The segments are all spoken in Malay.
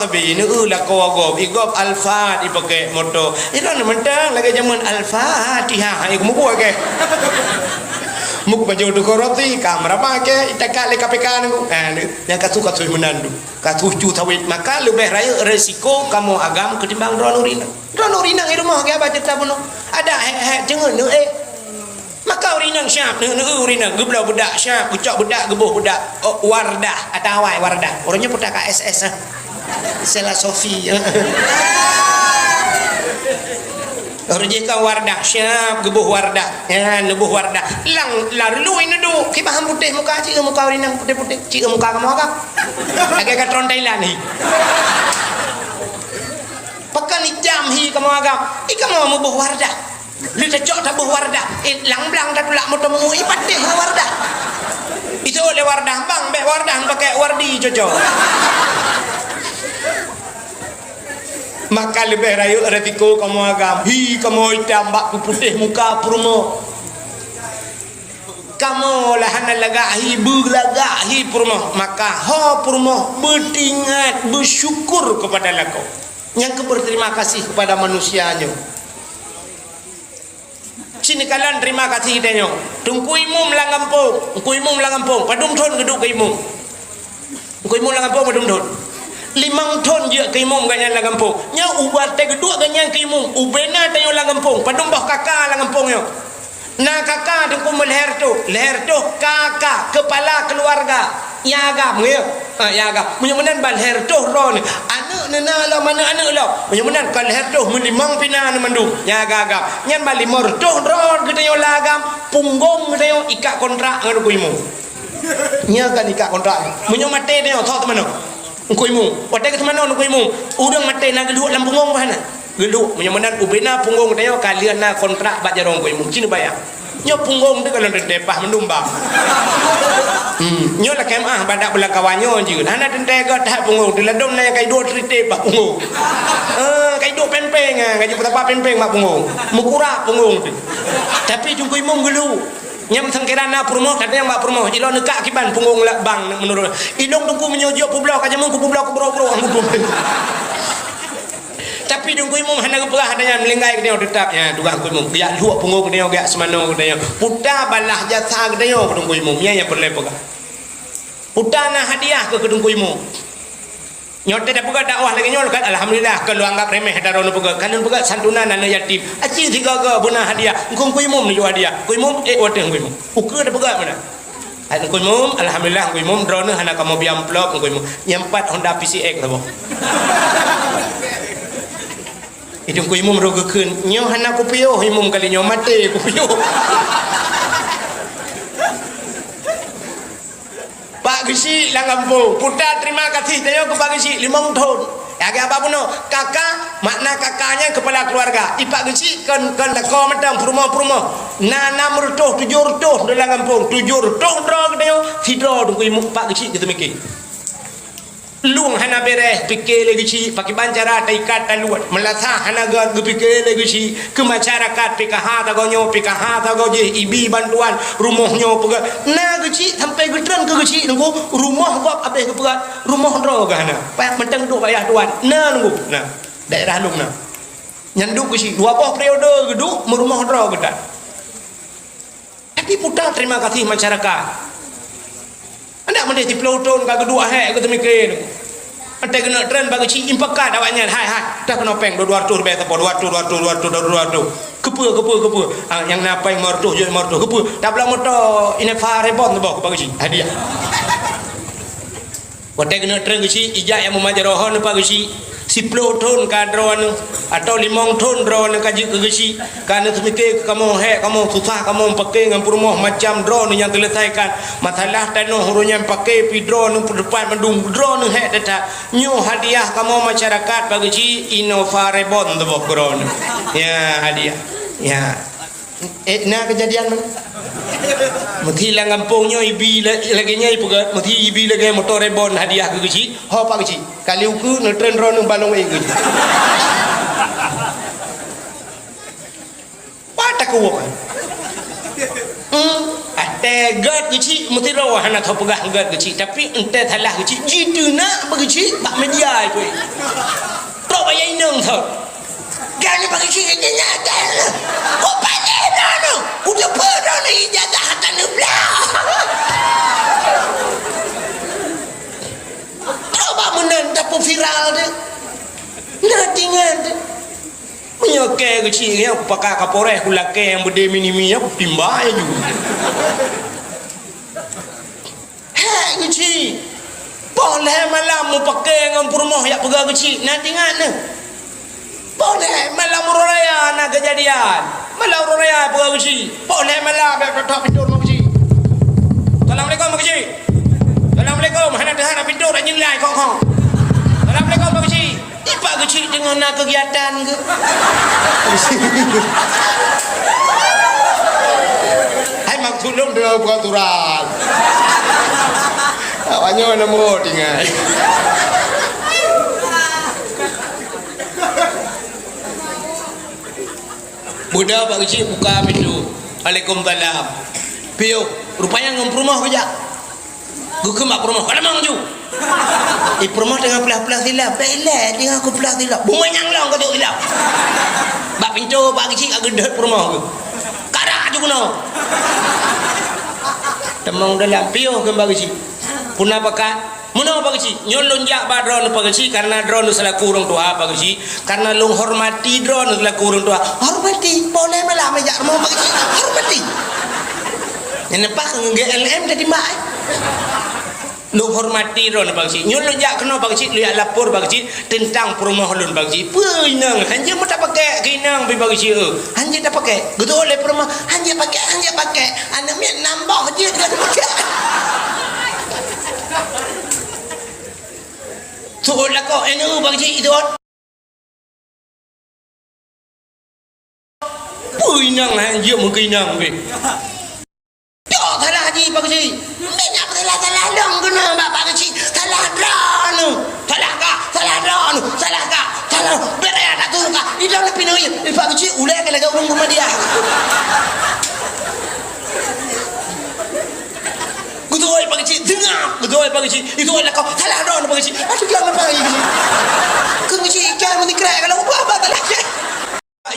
Tapi ini lah kau igop alfa dipakai motor. Itu nak mentang lagi zaman al-fatihah. Aku mau buat ke? Muk baju tu koroti kamera pakai itakak le KPK ni. Yang katu menandu. Katu tawit maka lebih raya resiko kamu agam ketimbang drone urina. Drone urina di rumah ke apa cerita pun. Ada jangan nu maka urina siap nu urina geblau budak siap ucap budak gebuh budak wardah atau awai wardah. Orangnya putak KSS Sela Sofi. Orang jika wardah siap gebuh wardah ya nebuh wardah lang lalu ini do kibah putih muka cik muka urinang putih cik muka kamu agak agak katron Thailand ni pakan jam hi kamu agak ikamu mau buh wardah lu cocok tak buh wardah lang blang tak tulak motor mu ipatih wardah itu oleh wardah bang be wardah pakai wardi cocok. Maka lebih rayu resiko kamu agam kamu hitam bak putih muka purmo kamu lahan lagahi berlagahi purmo maka purmo bertingat bersyukur kepada laku yang berterima kasih kepada manusianya. Sini kalian terima kasih kitanya tungku imum langampung padum thon geduk ke imum langampung padum thon 5 ton je ke imum ganyan la kampung nya ubat te geduk ganyan ke imum ubena te yo la kampung padumbah kakak la kampung yo na kakak dengku leher tu kakak kepala keluarga ya agam ya agam munyamunan bal leher tu ro ni anak nena la mana anak la munyamunan kal leher tu melimang pina na mandung ya agam nyan bal limor tu ro gede yo la agam punggung gede yo ikat kontrak ngadu ku imum nya kan ikat kontrak munyamate te yo thot mano Engkau imum, wadah ke mana engkau imum? Udang mati nak geluk dalam punggung mana? Geluk, menyamanan ubena punggung dia kalian nak kontrak bak jarong engkau imum. Cina bayar. Nyo punggung tu kalau depah mendumbang. Nyo lah kemah badak belah kawanyo je. Hana tentega tak punggung. Diladom na kai dua trite bak punggung. Kai dua pempeng gaji petapa pempeng bak punggung. Mukurak punggung tu. Tapi engkau imum geluk. Nyam sangkirana purmoh katanya mbak purmoh ilo nekak kiban punggung lak bang menurut ilong tungku menyojok publok aja mung publok bro tapi dungku imum hana keperah adanya melinggai ke dia tetapnya duga ku imum dia luak punggung dia gak semano dia puta balah jasa dia dungku imum yang perle pegah puta na hadiah ke dungku imum nyote dah pegah dakwah lagi nyol kan alhamdulillah kalau anggap remeh daron pegah kanun pegah santunan anak yatim aci tiga ke bunah hadiah engkau ku imum ni hadiah ku imum wadah ku imum ukur dah pegah mana ku imum alhamdulillah ku imum drone hana kamu biamplok ku imum nyempat Honda PCX lah itu ku imum rogekeun nyo hana ku piyo imum kali nyo mate ku piyo Pak Gesi lang kampung putar terima kasih tayo ke Pak Gesi 5 tahun agak apa pun kakak makna kakaknya kepala keluarga Pak Gesi kan lako matang rumah nana merutuh 7 rutuh dalam kampung 7 rutuh drog tayo sidro dungku imuk Pak Gesi gitu mikir lung hana beres pikir lagi si pakai bancara taikat taluat melatah hana gan pikir lagi si ke masyarakat PKH tagonyo PKH tagoje ibi bantuan rumahnya pegat na geci sampai gedran ke geci nunggu rumah bab abeh ke pegat rumah ro ke hana pak mentang duk payah tuan na nunggu nah daerah lung na nyanduk geci 2 periode geduk merumah ro gedak tapi putar terima kasih masyarakat anda mendek di peloton ka kedua ke temikir anda kena tren bagi ci impakat awaknya hai dah kena peng 200 bet apa 200 kepe yang napa yang martuh je martuh kepe dah belah motor ini farebon tu bagi ci hadiah anda kena tren ci ijak yang memajarohon bagi ci si peloton ka drone atau 5 ton drone kaji ke gesi karena temikir kamu kamu susah kamu pakai dengan rumah macam drone yang selesaikan masalah tanah hurunya pakai pi drone depan mendung drone data new hadiah kamu masyarakat bagi ci Innovarebon tu drone ya hadiah ya nak kejadian mana mesti lang kampungnya ibi lagi nyai pegat mesti ibi lagi motor rebon hadiah ke geci ho pak geci kali uku ne tren ron balong e geci patak ko Tegat kecil mesti rawah nak tahu pegah gad kecil tapi ente thalah kecil jitu nak berkecil tak media tu tak payah inang tau kan bagi kecil nyata kau pandai dah no udah pernah ni ijazah hatan belah coba menanda pun viral dia nak tinggal dia menyokek kecil yang pakai kapolres kulake yang berde minimi yang timbang je hei kecil boleh malam mu pakai dengan perumah yang pegang kecil nak tinggal ni boleh malam raya nak kejadian malam raya pegang kecil boleh malam tak pintu rumah kecil Assalamualaikum kecil Assalamualaikum mana dah nak pintu nak nyelai kong-kong Assalamualaikum Pak Kecil Pak Kecil dengan nak kegiatan ke hai maksud dong dengan peraturan awaknya mana mau tinggal budak Pak Kecil buka pintu Waalaikumsalam piu rupanya ngom rumah kerja gue kemak rumah kalau mang ju rumah dengan pelah-pelah silap belah dengan aku pelah silap bunga yang long kau tu silap bak pintu Pak Kecil agak gedet rumah gue karak je kuno temang dalam piu ke Pak Kecil punah pakai mana Pak Kecil nyolong jak ba drone Pak Kecil karena drone selaku orang tua Pak Kecil karena lu hormati drone selaku orang tua hormati boleh malam jak rumah Pak Kecil hormati yang nampak nge-GLM tadi mak lu hormati drone Pak Kecil nyolong jak kena Pak Kecil lu yang lapor Pak Kecil tentang perumah lun Pak Kecil penang hanya mau tak pakai kinang Pak Kecil hanya tak pakai gitu oleh perumah hanya pakai anak mian nambah je dengan pakai tuh lah kau enu Pak Kecil itu penang hanya mau kinang be salah haji Pak Kecil minyak salah dong kena Pak Kecil salah drone salah berea tak turun kah di dalam pinang Pak Kecil ulai ke lagi orang rumah dia betul Pak Kecil dengar betul Pak Kecil itu adalah kau salah drone Pak Kecil aduh jangan Pak Kecil ikan mesti kerak kalau apa tak lagi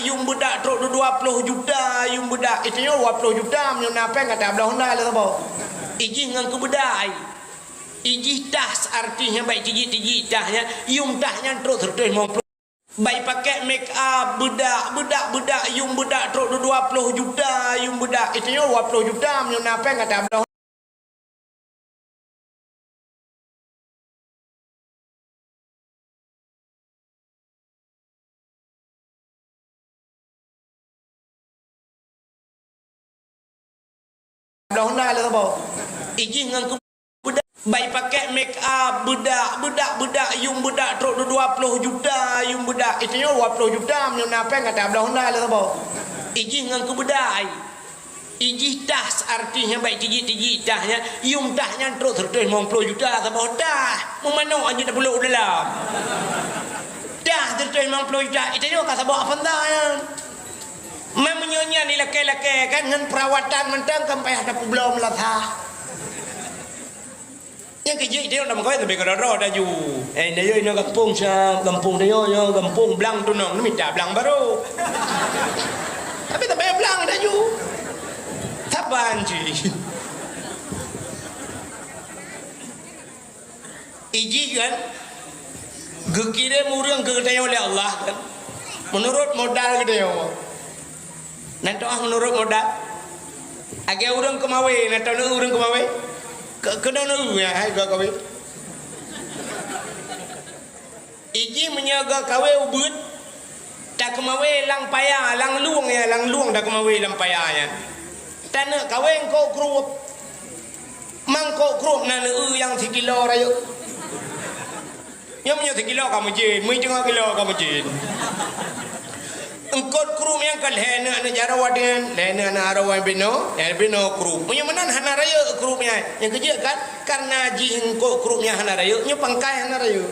yung budak truk 20 juta yung budak itu 20 juta menyona apa kata belah Honda lah apa iji ngan ke budak iji tas artinya baik iji tahnya yung tahnya truk terus mau baik pakai make up budak yung budak truk 20 juta yung budak itu 20 juta menyona apa kata belah Honda lah apa iji ngan ke budak baik pakai make up budak yung budak truk 20 juta yung budak itu 20 juta menyona apa kata belah Honda lah apa iji ngan ke budak iji tas artinya baik iji tahnya yung tahnya truk terus 50 juta tak apa dah memano aja tak perlu dalam dah terus 50 juta itu kata bawa apa dah menyonya ni laki-laki kan dengan perawatan mentang sampai ada belum latah yang kerja itu orang kau tapi kalau roda ju dia ini kampung dia kampung belang tu nong minta belang baru tapi tak payah belang dah ju tapan ji iji kan gekira murang gegedai oleh Allah kan menurut modal gede Allah nanti menurut modal agak orang kemawe nanti orang kemawe kena nu ya hai gak kawe iji menyaga kawe ubud tak kemawe lang payah lang luang dah kemawe lang payah ya tanah kawe kau kerup mangkok kerup nana yang 3 kilo rayu yang punya 3 kilo kamu jin 3 kilo kamu jin engkau kru yang kan hena na jarawadin hena na arawan bino kru punya menan hana raya kru yang kerja kan karena ji engkau kru yang hana raya nya pangkai hana raya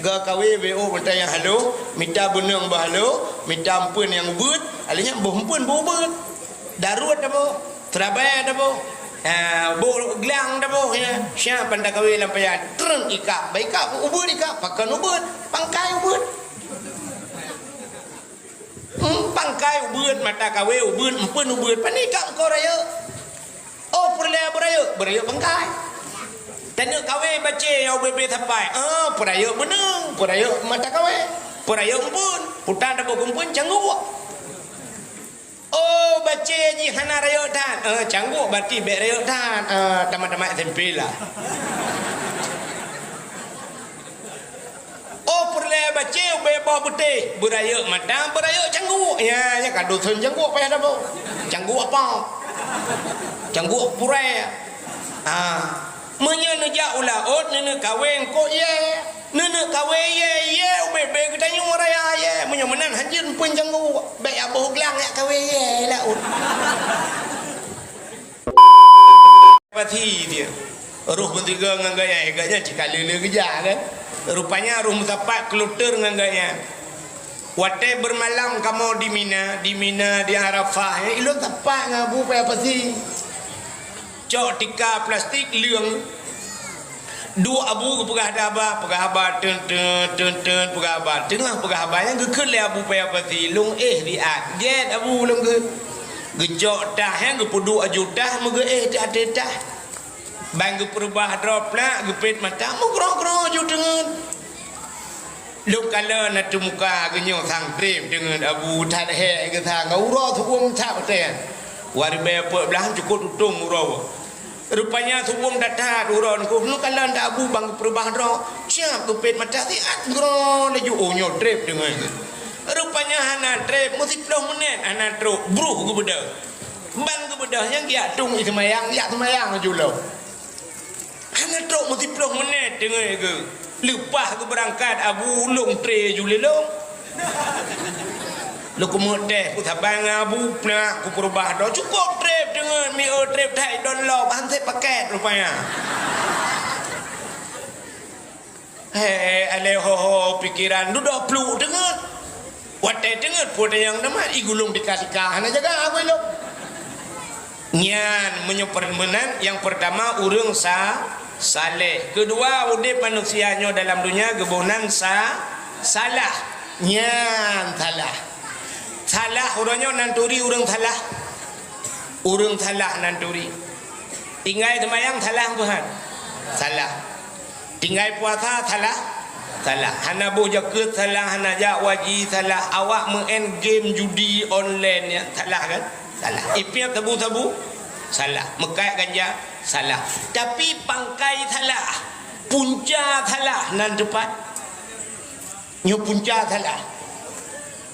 ga kawe bo bentai yang halo minta benang bah halo minta ampun yang but alinya boh ampun bo but daruat apa Terabai dah boh. Bol gelang dah boh ya. Siapa anda kawin lampayan? Trun ika, baik ika, ubud ika, pakan ubud, pangkai ubud. Pangkai ubud, mata kawin ubud, empun ubud, panikam kau raya. Oh perlaya beraya pangkai. Tanya kawin baca yang bebe tapai. Peraya benang, peraya mata kawin, peraya empun, putan dah boh empun canggup. Oh baca ji hana raya tan cangguk berarti bek raya tan tamat-tamat SMP lah. Oh perle baca bebah putih beraya madam beraya cangguk ya kado sun cangguk payah dah bo cangguk apa cangguk purai menye neja ulah ot nene kawin ko ye nene kawin ye bebe kita nyu raya ye menye menan hanjin pun cangguk bek aboh gelang ya kawin ye lah ot pati dia ruh bertiga dengan gaya agaknya cakap lele kejar kan rupanya ruh mutapak keluter dengan gaya wate bermalam kamu di Mina di Arafah ilun tapak ngabu apa sih cok tika plastik liang dua abu pegah daba ten pegah aba tengah pegah aba yang gekut le abu paya pati lung diat get abu lung ge gejok dah yang gepudu ajudah muge dah bang geperubah drop lah gepit mata mugro ju dengan lu kala na tu muka genyo sang trim dengan abu that he ke thang uro thuom tha paten warbe pe belah cukup tutung uro rupanya thuom datat uro ku nu kala nda abu bang perubah dro siap gepit mata ti at gro na ju onyo trip dengan rupanya hana trip mesti 10 menit hana truk bruh ke bedah ban ke bedah yang dia tung itu mayang ya semayang ju lo hana truk mesti 10 menit dengan ke lepas ke berangkat abu long tre ju le long lu kumodeh ku tabang abu nak ku perubah do cukup trip dengan mi trip thai don lo ban se paket rupanya ale ho pikiran du do pluk dengan wate dengan pun yang nama igulung dikasihkan hana jaga aku lo nyan menyepermenan yang pertama urang saleh kedua udip manusianya dalam dunia gebonan salah nyan salah orangnya nanturi urang salah nanturi tinggal semayang salah Tuhan salah tinggal puasa salah hana boh jaket salah hana jak waji salah awak main game judi online ya salah kan salah ipiap tabu salah mekai ganja salah tapi pangkai salah punca salah nan tepat nyo punca salah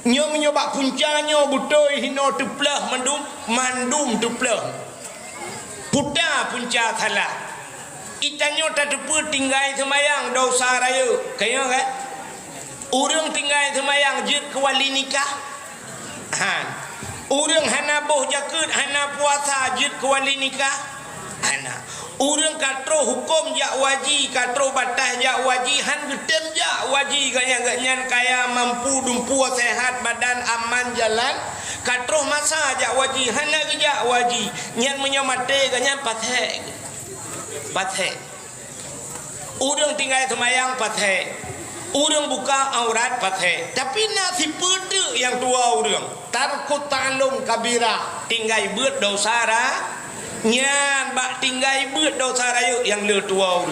nyo menyoba puncanya butoi hino teplah mandum teplah puta punca salah itanyo tak tepu tinggal semayang dosa raya kaya kan urang tinggal semayang jut kewali nikah urang hana boh jaket hana puasa jut kewali nikah hana urang katro hukum jak waji katro batas jak waji han gedem jak waji ganyan kaya mampu dumpu sehat badan aman jalan katro masa jak waji hana jak waji nyan menyamate ganyan pathek urang tinggal semayang pathek urang buka aurat pathek tapi nasi pede yang tua urang tarkut talum kabira tinggal beut dosa nyan bak tinggal beut dosa raya yang le tua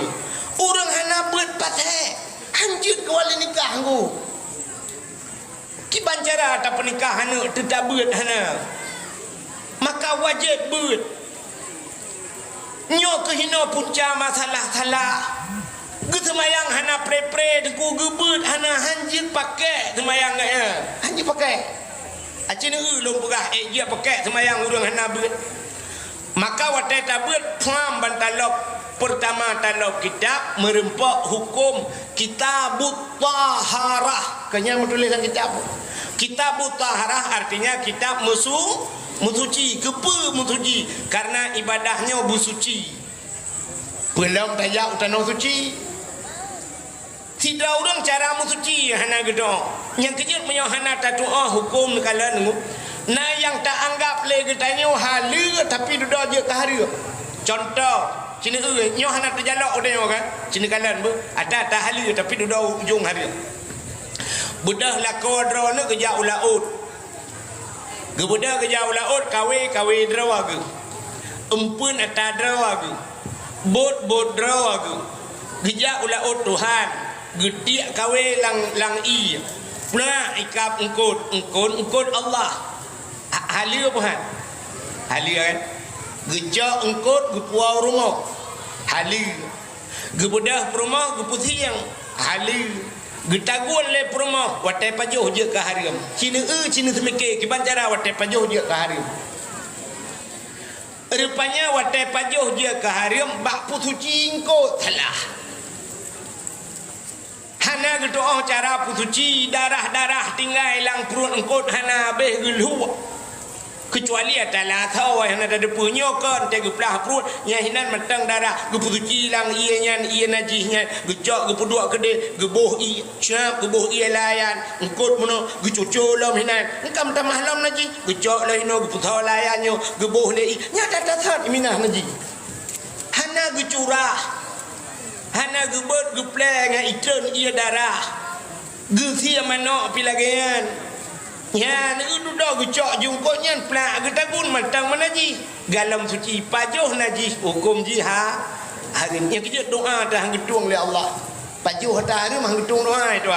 urang hana beut pathek anjut kewali nikah ku ki bancara ta pernikahan tidak beut hana maka wajib beut nyo kehino punca masalah salah gesemayang hana pre deku gebut hana hanjit pakai semayang hanjit pakai acin ulung pegah dia pakai semayang urang hana beut maka wate tabut pam bantalop pertama talop kitab merempak hukum kitabut taharah kanya menulisan kitabut taharah artinya kitab musuci kepa musuci karena ibadahnya busuci belum tayak utanong suci tidak orang cara musuci hana gedong yang kejut menyo hana tatua hukum kala nunggu Nah yang tak anggap lagi tanya hala tapi duduk je ke hari. Contoh, cina nyoh nak terjalak dia kan. Cina kalan ber, ada hala tapi duduk ujung hari. Budah lako drone kerja ulaut. Gebudah kerja ulaut kawe draw ke. Empun atas draw ke. Bot draw ke. Kerja ulaut Tuhan. Getiak kawe lang i. Pula ikap engkut Allah. Halia apa han? Halia kan? Gejak engkut gepuau rumah. Halia. Gebedah rumah geputih yang halia. Getagun le rumah watai pajuh je ke hariam. Cina semike kiban cara watai pajuh je ke hariam. Rupanya watai pajuh je ke hariam bak putu cingko telah. Hana gedoa cara putuci darah tinggal lang perut engkut hana beh geluh. Kecuali adalah tahu yang ada punya kan tega belah perut yang hinan matang darah geputuci lang ia najihnya gejak gepuduk gede geboh i syap geboh i layan engkut mono gecuculam hinan engkam tamah lam najih gejak lah hino geputau layannya geboh le i nya datat minah najih hana gecurah hana gebet gepleng itren ia darah gesia manok pilagean ya ni udah gecok jungkotnya pelak getagun matang manaji galam suci pajuh najis hukum jihad hari ni kerja doa dah gedung oleh Allah pajuh hari mah gedung doa itu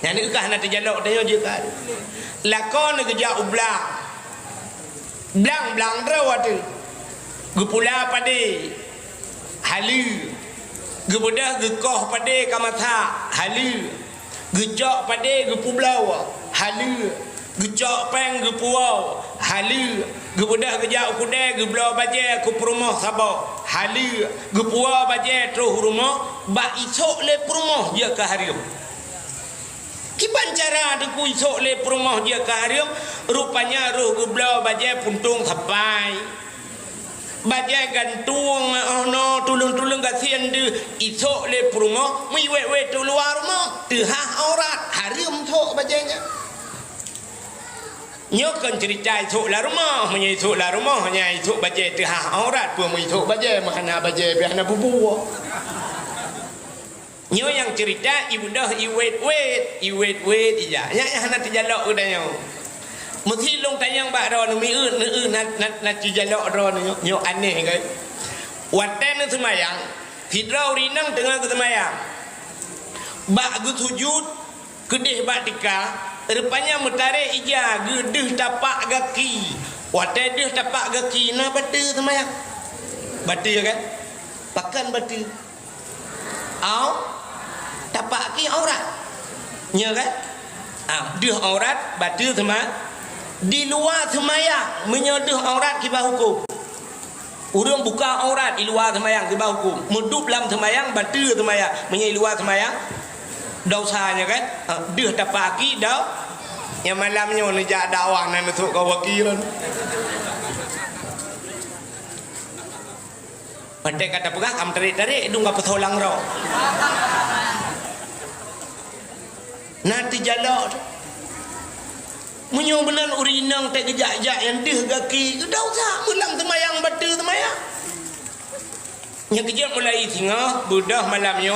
yang ni kah nak terjalak tanya je kan lakon kerja ublang blang draw tu gepula pade halu gebedah gekoh pade kamatha halu gejak pade gepublau halu gejak peng gepuau halu gebedah gejak kudai geblau baje ku perumah sabak halu gepuau baje terus rumah ba isok le perumah dia ke harium kiban cara deku isok le perumah dia ke harium rupanya roh geblau baje puntung sampai baje gantung no tulung gasian de isok le perumah mi we tu luar rumah teh aurat harium tok bajenya nyokan cerita itu lah rumah menyitu lah rumah hanya itu baca teh aurat pun menyitu baca makna baca biarna bubu nyo yang cerita ibu dah iwet iya nya nak terjalak udahnya mesti long tayang bak ron mi nak terjalak ron nyo aneh kan watan semayang hidrau rinang tengah ke semayang bak sujud kedih bak tika rupanya mutarik ija gedeh tapak kaki watai deh tapak kaki na batu semayang batu kan pakan batu tapak kaki aurat nya kan deh aurat batu semayang di luar semayang menyedeh aurat kibah hukum urang buka aurat di luar semayang kibah hukum medup dalam semayang batu semayang menyai luar semayang dosanya kan deh tapak kaki dah yang malamnya ni jak dakwah nan untuk kau wakilan pandai kata pegah kam tarik dung apa tholang ro nanti jalak munyo benan urinang tak gejak-jak yang deh kaki dah usah mulam semayang batu semayang yang kejap mulai tengah budah malamnya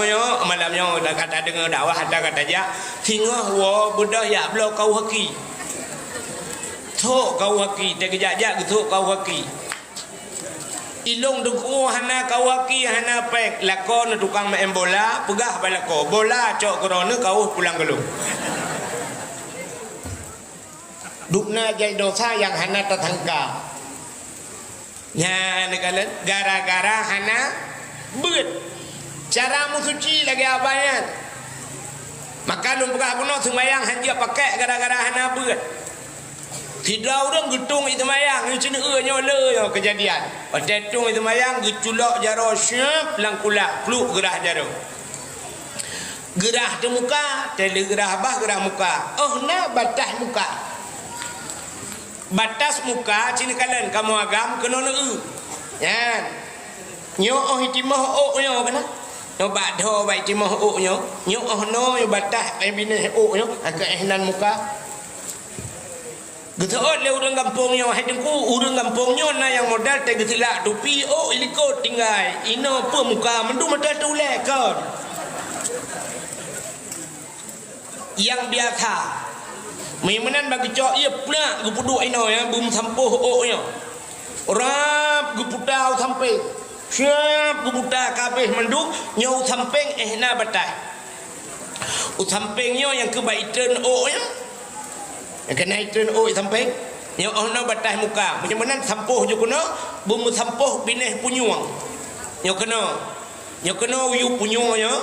dah kata dengar dakwah ada kata aja tengah budah ya belau kau haki tok kau haki tak kejap tok kau haki ilung duku hana kau haki hana pek lakon tukang main bola pegah balako bola cok korona kau pulang gelung dukna jai dosa yang hana tetangga ya nekalan gara-gara hana bet cara musuci lagi abayan maka lu buka puno semayang hanya pakai gara-gara hana bet tidak orang getung itu mayang yang cina nyole yo kejadian patetung itu mayang geculak jaro syap langkulak pluk gerah jaro gerah di muka tele gerah bah gerah muka na batas muka batas muka cina kalian kamu agam kena ya nyo hitimah nyo kana nyo badho bai timah nyo no yo batas ai bine nyo agak ehnan muka Getot le urang kampungnya hai dengku urang kampungnya na yang modal te getila tupi oh iliko tinggal ino pe muka mendu modal tu le kan yang biasa memenan bagi cok ia pula gupuduk ino ya bum sampuh oknya rap guputau sampai siap guputa kabeh menduk nyau samping na batai sampingnya yang kebaikan oknya yang kena itun samping nyau na batai muka memenan sampuh je kena bum sampuh bineh punyuang nyau kena uyu punyuangnya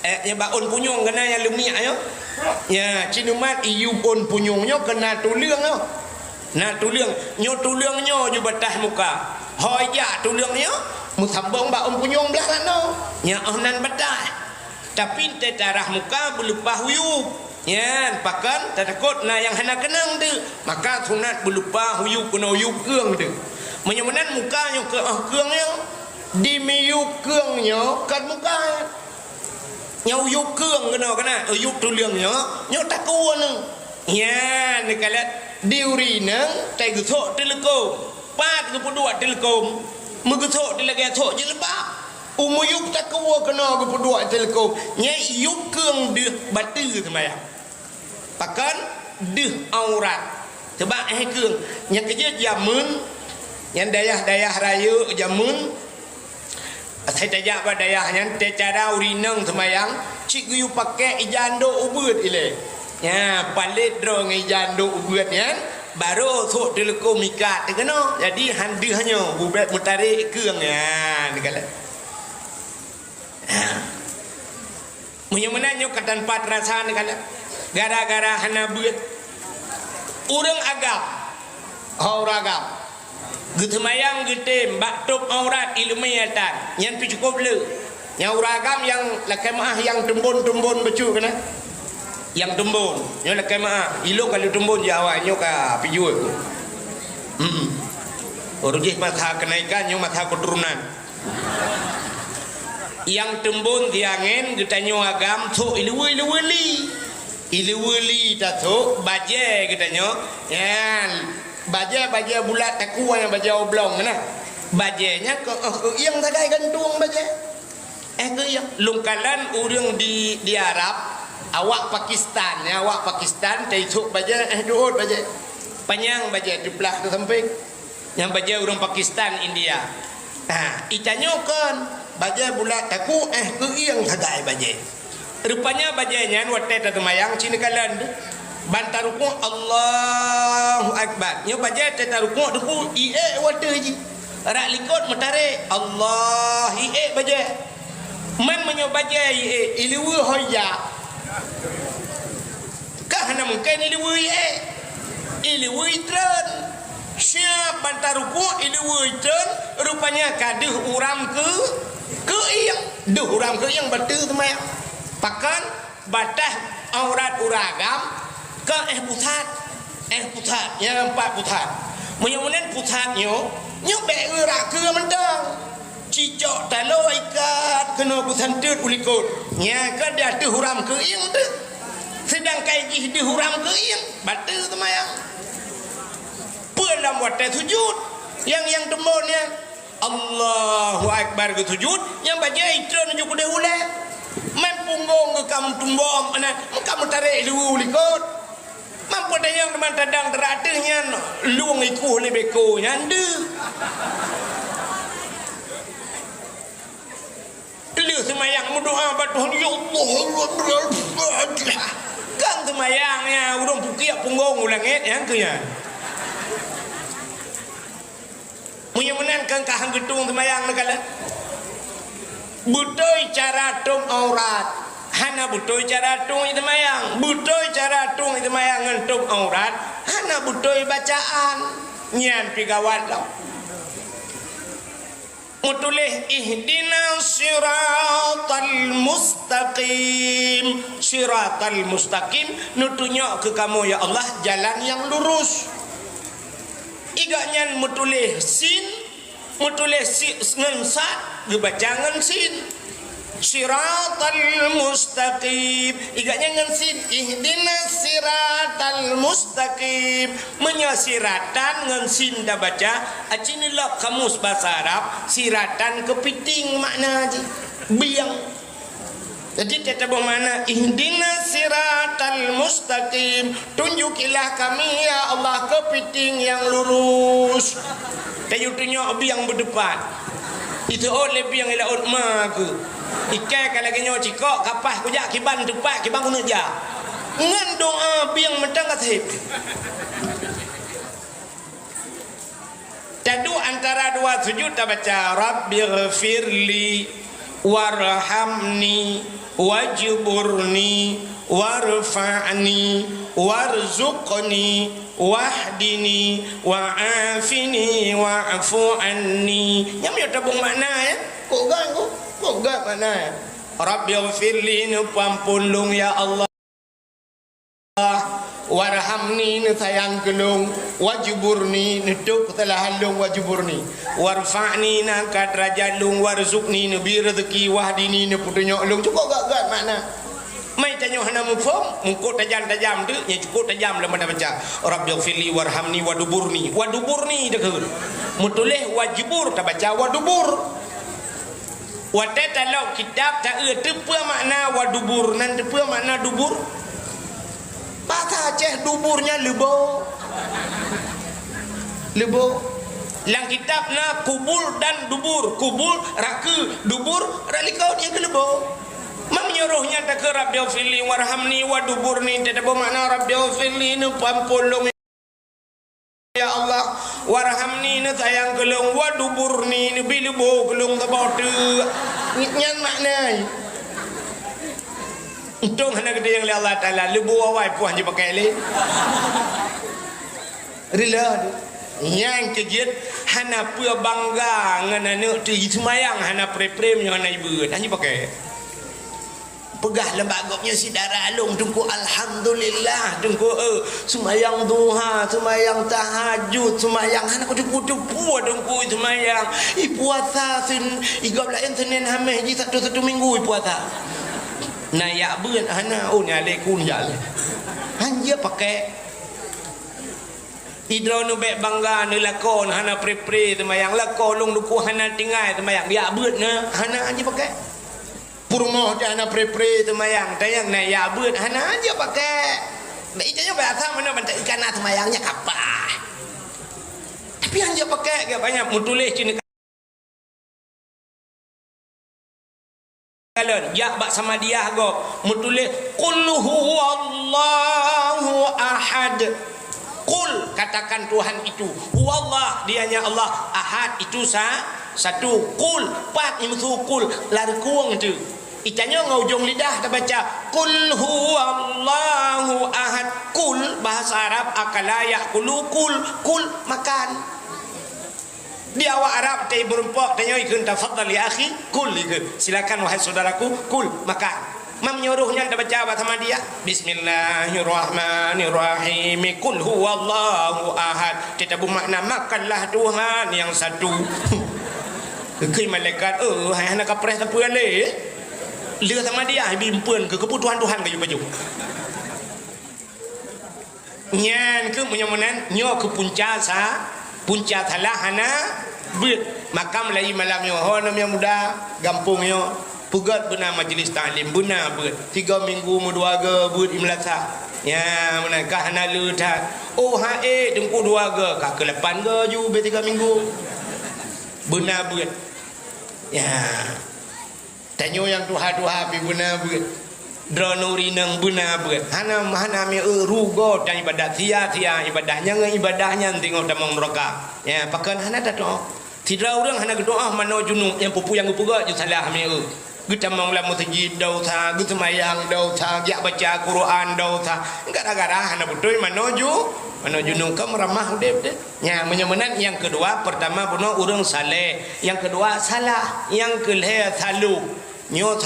yang baun punyung kena yang lumiak ya cinumat iu pun punyungnya kena tulang na tulang nyo tulangnya ju batah muka hoya tulangnya musambong baun punyung belah no nya onan batah tapi te darah muka belupa huyup ya pakan takut na yang hana kenang tu maka sunat belupa huyup kena huyup keung tu menyemenan muka nyo ke keungnya di miyup keungnya kan muka nhau yuk cương cái nào yuk tu lương nhớ ta cua nè nha này cái là điều gì nữa chạy cứ thọ trên lưng cô ba cứ phụ đuổi trên lưng cô mưa cứ thọ trên là ghé thọ trên lưng ba mưa yuk ta cua cái nào cứ phụ đuổi trên lưng cô nhé yuk cương được bắt tư thì mày pakan được aurat thì bạn hay cương nhà cái gì jamun yang daya raya jamun saya tajak pada dayahnya cara urinang semayang cik yu pakai ijando ubud ile ya palit dro ngai jando ubud ya baru sok teleko mikat kena jadi handi hanya bubat mutarik keung ya dikala menyemenannya katan pat rasa dikala gara-gara hana buat urang agam hauragam Getemayang getem batuk aurat ilmiatan yang cukup le yang uragam yang lakai maah yang tembon becu kena yang tembon yang lakai maah ilo kalau tembon je awak nyo ka pijui orujih mata kenaikan nyo mata keturunan yang tembon tiangen getanyo agam tu iluweli tato baje getanyo yan baja bulat takua yang baja oblong nah bajanya ke yang tagai gantung baja ke yang lungkalan urang di Arab awak Pakistan ya awak Pakistan taisuk baja duot baja panjang baja di belah tu samping yang baja urang Pakistan India itanyo kan baja bulat taku ke yang tagai baja rupanya bajanya watet temayang cini kalan bantar ruku Allahu Akbar nyo baca tata ruku ruku ie water ji rak likut metare Allah ie baca man menyo baca ie ilwe hoya ka hana mungkin ilwe ilwe tren siap bantar ruku ilwe tren rupanya kaduh uram ke iyang duh uram ke iyang batu temai pakan batah aurat uragam ke putat yang 4 putat menyemunan putatnya be gerak ke mendang cicok talo ikat kena putan tut ulikut nya ke dia tu huram ke ing tu sedang kai ji di huram ke ing batu temayang pun dalam waktu sujud yang tembonnya Allahu Akbar ke sujud yang baca itu nunjuk dah ulah main punggung ke kamu tumbom ana kamu tarik dulu ulikut mampu dayang teman tadang teratihnya luang ikuh ni beko nyanda lu semayang berdoa batuhan ya Allah kan semayangnya urang pukiak punggung ulangit yang kenya menyemenangkan kahang gedung semayang negara butuh cara tung aurat hana butuh cara tung itu mayang butuh cara tung itu mayang ngentuk aurat hana butuh bacaan nyan pigawat lah mutulih ihdinas siratal mustaqim nutunyo ke kamu ya Allah jalan yang lurus igaknya mutulih sin mutulih si ngensat gebacangan sin Siratal mustaqim. Igaknya ngensin ihdinas siratal mustaqim. Menyasiratan ngensin dah baca. Acinilah kamus bahasa Arab. Siratan kepiting makna aja. Biang. Jadi kita bermakna ihdinas siratal mustaqim. Tunjukilah kami ya Allah kepiting yang lurus. Tayu tunjuk biang berdepan. Itu oleh biang ila utma ke. Ikai kalau kenyo cikok kapas kujak kiban tepat kiban guna ja. Ngan doa biang mentang kasih. Tadu antara dua sujud tak baca Rabbighfirli warhamni wajburni warfa'ni warzuqni wahdini wa'afini wa'fu anni. Nyam yo tabung makna ya. Kok gak mana ya? Rabbighfirli ni pampulung ya Allah. Warhamni ni sayang kelung, wajburni ni duk telah halung wajburni. Warfa'ni na kat derajat lung, warzuqni ni bi rezeki, wahdini ni putunyok lung. Cukup gak mana? Mai tanya hana mufhum, mungkut tajam-tajam tu, nya cukup tajam dalam baca. Rabbighfirli warhamni waduburni. Waduburni dah ke. Mutulih wajibur tak baca wadubur. Wadah talau kitab tak tepa makna wadubur nan tepa makna dubur. Bahasa Aceh duburnya lebo. Lang kitab na kubul dan dubur. Kubul raka dubur ralikau yang ke lebo. Menyuruhnya tak ke Rabbighfirli warhamni waduburni tak bermakna Rabbighfirli ni pampulung ya Allah warhamni ni sayang kelung waduburni ni bilbo kelung tabau tu nyan makna untung hana gede yang Allah Taala lebu awai puan je pakai le rela yang kejit hana pua bangga ngana ne tu semayang hana pre-prem yang hana ibu hanya pakai pegah lembagopnya si darah alung tunggu alhamdulillah tunggu semayang duha semayang tahajud semayang hana kudu puas tunggu semayang puasa sin igap lain Senin Khamis ji satu minggu puasa nayak beun hana nyale kun jale hanya pakai idronu bek bangga ni lakon hana pre semayang lakon lung duku hana tinggal semayang ya beun hana hanya pakai purmoh jana pre temayang tayang na ya beut hana aja pakai baik aja bahasa mana bantai ikan temayangnya kapah tapi aja pakai gak banyak mutulis cini kalian ya bak sama dia go mutulis qul huwallahu ahad. Qul katakan Tuhan itu huwallah dianya Allah ahad itu satu qul pat imsu qul larkuang tu itanya ngaujung lidah kita baca qul huwallahu ahad. Qul bahasa Arab akala yaqulu qul makan di awak Arab tay berempok tanya ikun tafadhal ya akhi qul silakan wahai saudaraku qul makan. Mam nyuruhnya kita baca apa sama dia Bismillahirrahmanirrahim qul huwallahu ahad. Kita bermakna makanlah Tuhan yang satu. Ke malaikat hai hana kapres apa le lừa sama dia bimpun ke kebutuhan Tuhan ke baju nyan ke menyamunan nyo ke punca thalah hana beut makam lai malam yo hono yang muda gampung yo pugat benar majlis taklim benar beut 3 minggu mu 2 ge beut imlasa ya menakah hana lutat dengku 2 ge ka ke 8 ge ju be 3 minggu benar beut ya tanyo yang tuha-tuha pi benar beut dronuri nang benar beut hana mi rugo dan ibadat sia ibadahnya ibadahnya tengok damang neraka ya pakan hana dato tidak orang hana doa mano junung yang pupu yang puga ju salah mi kita mangla masjid dosa gitu mayang dosa ya baca Quran dosa gara-gara hana betul mano junung kam ramah udep deh nya menyamanan yang kedua pertama buno urang saleh yang kedua salah yang kelih salu nyo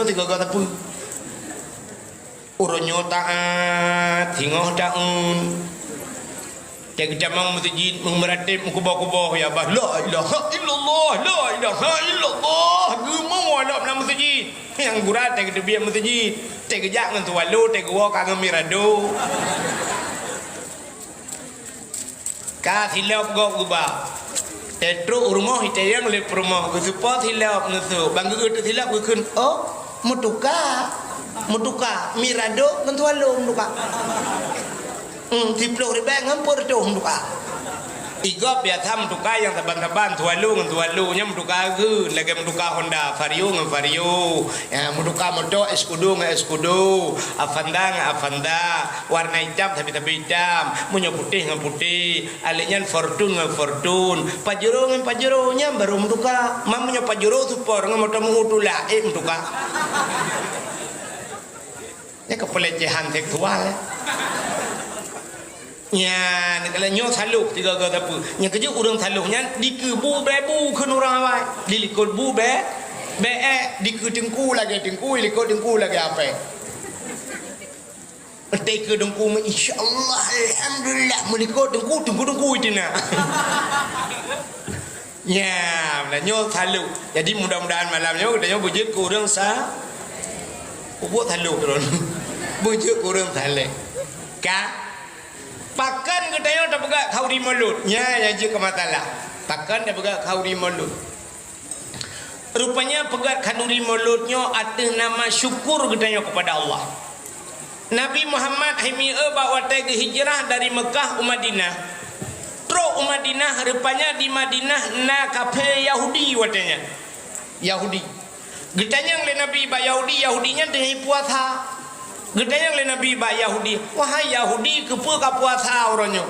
tiga kata pu urang nyo taat tingoh daun Cak jamang masjid memeratip kubah-kubah ya bah. La ilaha illallah, la ilaha illallah. Gemau ada dalam masjid. Yang gurat tak debian masjid. Tak kejak ngan tualu, tak gua kagam mirado. Ka hilap gok gubah. Tetro rumah hitayang le rumah. Kusupot hilap nusu. Banggu tu hilap gukun. Oh, mutuka mirado ngan tualu mutuka. 10 ribu ngampur tu mutuka. Igop ya tham mutuka yang taban-taban tualu nya mutuka ge lagi mutuka Honda Vario ngan Vario. Ya mutuka motor Escudo ngan Escudo, Avanda, warna hitam tapi hitam, punya putih ngan putih, aliknya Fortune ngan Fortune, Pajero ngan Pajero nya baru mutuka. Mamanya Pajero support ngan motor mutula mutuka. Ini kepelecehan seksual ya. Nya kalau nyo saluk tiga kata apa nya kerja urang saluknya dikebu bebu ke orang awai dilikut bu be dike dengku lagi likut dengku lagi apa take dengku insyaallah alhamdulillah melikut dengku itu nah nya nyo saluk jadi mudah-mudahan malamnya udah nyo bujut ke urang sa buat saluk ron bujut ke urang salek ka pakan ketanya dah pegang kauri mulut nya je ke matalah pakan dah pegang kauri mulut rupanya pegang kauri mulutnya ada nama syukur ketanya kepada Allah. Nabi Muhammad bawa ke hijrah dari Mekah ke Madinah terus Madinah rupanya di Madinah na kafe Yahudi watanya Yahudi ketanya oleh Nabi Yahudinya dengan puasa gedanya oleh Nabi Yahudi, wahai Yahudi kepa ka puasa uronyo.